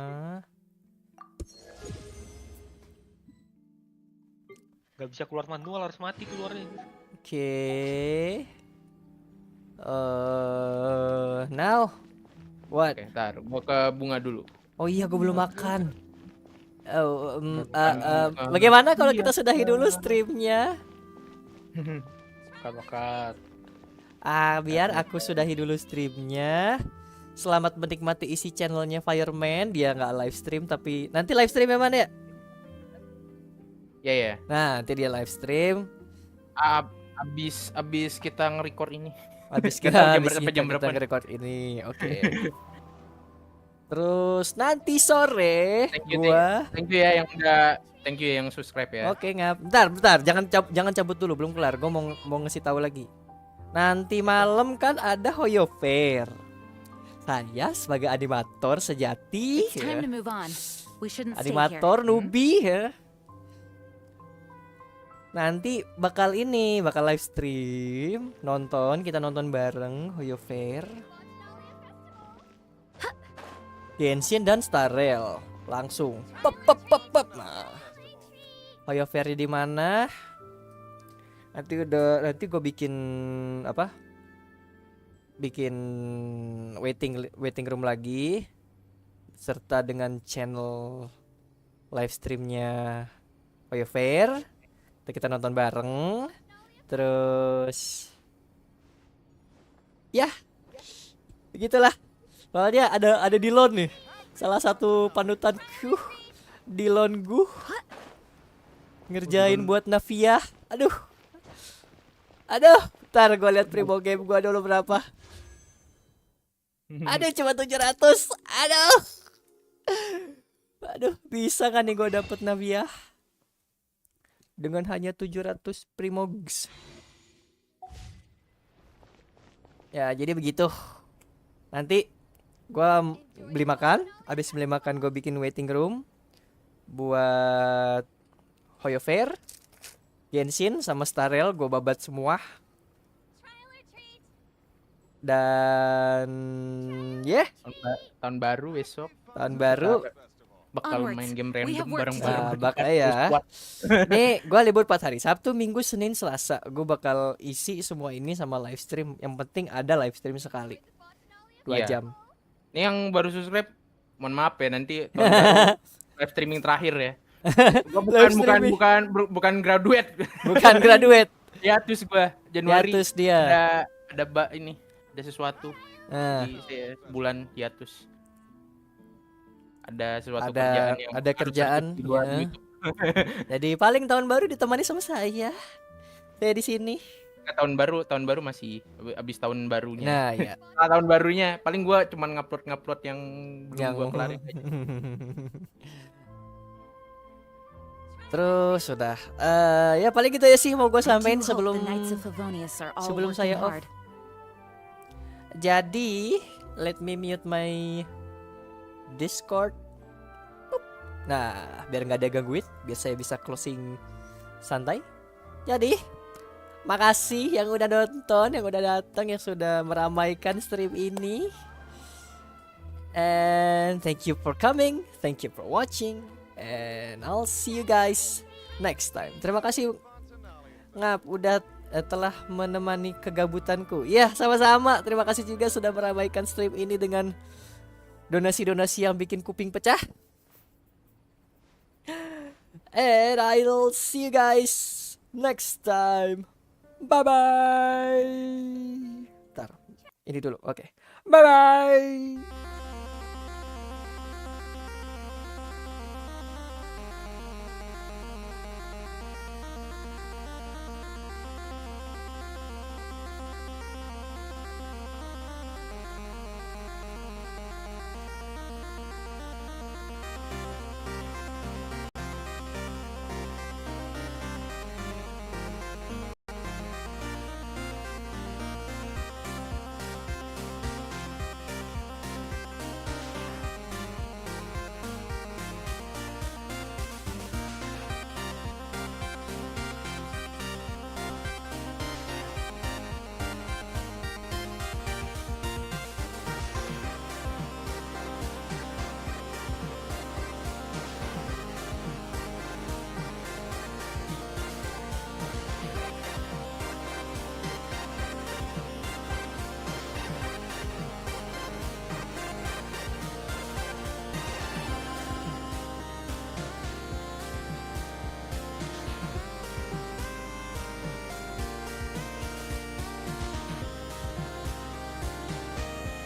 Gak bisa keluar manual, harus mati keluarnya. Oke. Now what? Oke, ntar gua ke bunga dulu. Oh iya, gue belum makan. Bagaimana kalau kita sudahi dulu streamnya? Makan. Biar aku sudahi dulu streamnya. Selamat menikmati isi channelnya Fireman. Dia nggak live stream tapi nanti live streamnya mana ya? Ya. Nah, nanti dia live stream. Abis kita nge-record ini. Habis Nggak tahu kita jam berapa. record ini. Oke. Terus nanti sore Thank you ya yang udah, thank you ya yang subscribe ya. Oke, bentar, jangan cabut dulu, belum kelar. Gue mau ngasih tahu lagi. Nanti malam kan ada Hoyo Fair. Saya sebagai animator sejati, It's time to move on. We shouldn't stay here. animator newbie ya. Nanti bakal live stream, kita nonton bareng Hoyo Fair, Genshin dan Star Rail langsung. Pep. Nah, Hoyo Fair di mana? Nanti gue bikin apa? Bikin waiting room lagi, serta dengan channel live streamnya Hoyo Fair. Kita nonton bareng. Terus ya begitulah. Soalnya ada Dilon nih, salah satu panutanku. Dilon gue ngerjain buat Navia. Aduh, ntar gue liat primo game gue dulu berapa. Aduh, cuma 700. Aduh, bisa kan nih gue dapet Navia dengan hanya 700 primogs. Ya, jadi begitu. Nanti gua beli makan, habis beli makan gue bikin waiting room buat Hoyo Fair, Genshin sama Star Rail gue babat semua. Dan tahun baru besok. Tahun baru bakal main game random bareng-bareng. Bakal ya. Nih gue libur 4 hari, Sabtu, Minggu, Senin, Selasa. Gue bakal isi semua ini sama live stream. Yang penting ada live stream sekali 2 jam. Ini yang baru subscribe, mohon maaf ya, nanti tahun baru live streaming terakhir ya. Bukan graduate. Bukan graduate. Hiatus gua Januari. Hiatus dia. Ada sesuatu di bulan hiatus. Ada sesuatu kerjaan yang kerjaan ya. Jadi paling tahun baru ditemani sama saya di sini. Tahun baru masih habis tahun barunya. Nah, ya. Tahun barunya paling gua cuman ngupload yang belum gua kelarin aja. Terus sudah ya paling gitu ya sih mau gue sampein sebelum saya off. Jadi let me mute my Discord. Nah, biar nggak ada gangguin, biar saya bisa closing santai. Jadi makasih yang udah nonton, yang udah datang, yang sudah meramaikan stream ini. And thank you for coming, thank you for watching, and I'll see you guys next time. Terima kasih Ngap udah telah menemani kegabutanku. Ya, sama-sama. Terima kasih juga sudah meramaikan stream ini dengan donasi-donasi yang bikin kuping pecah. And I'll see you guys next time. Bye-bye. Ntar, ini dulu. Oke. Bye-bye.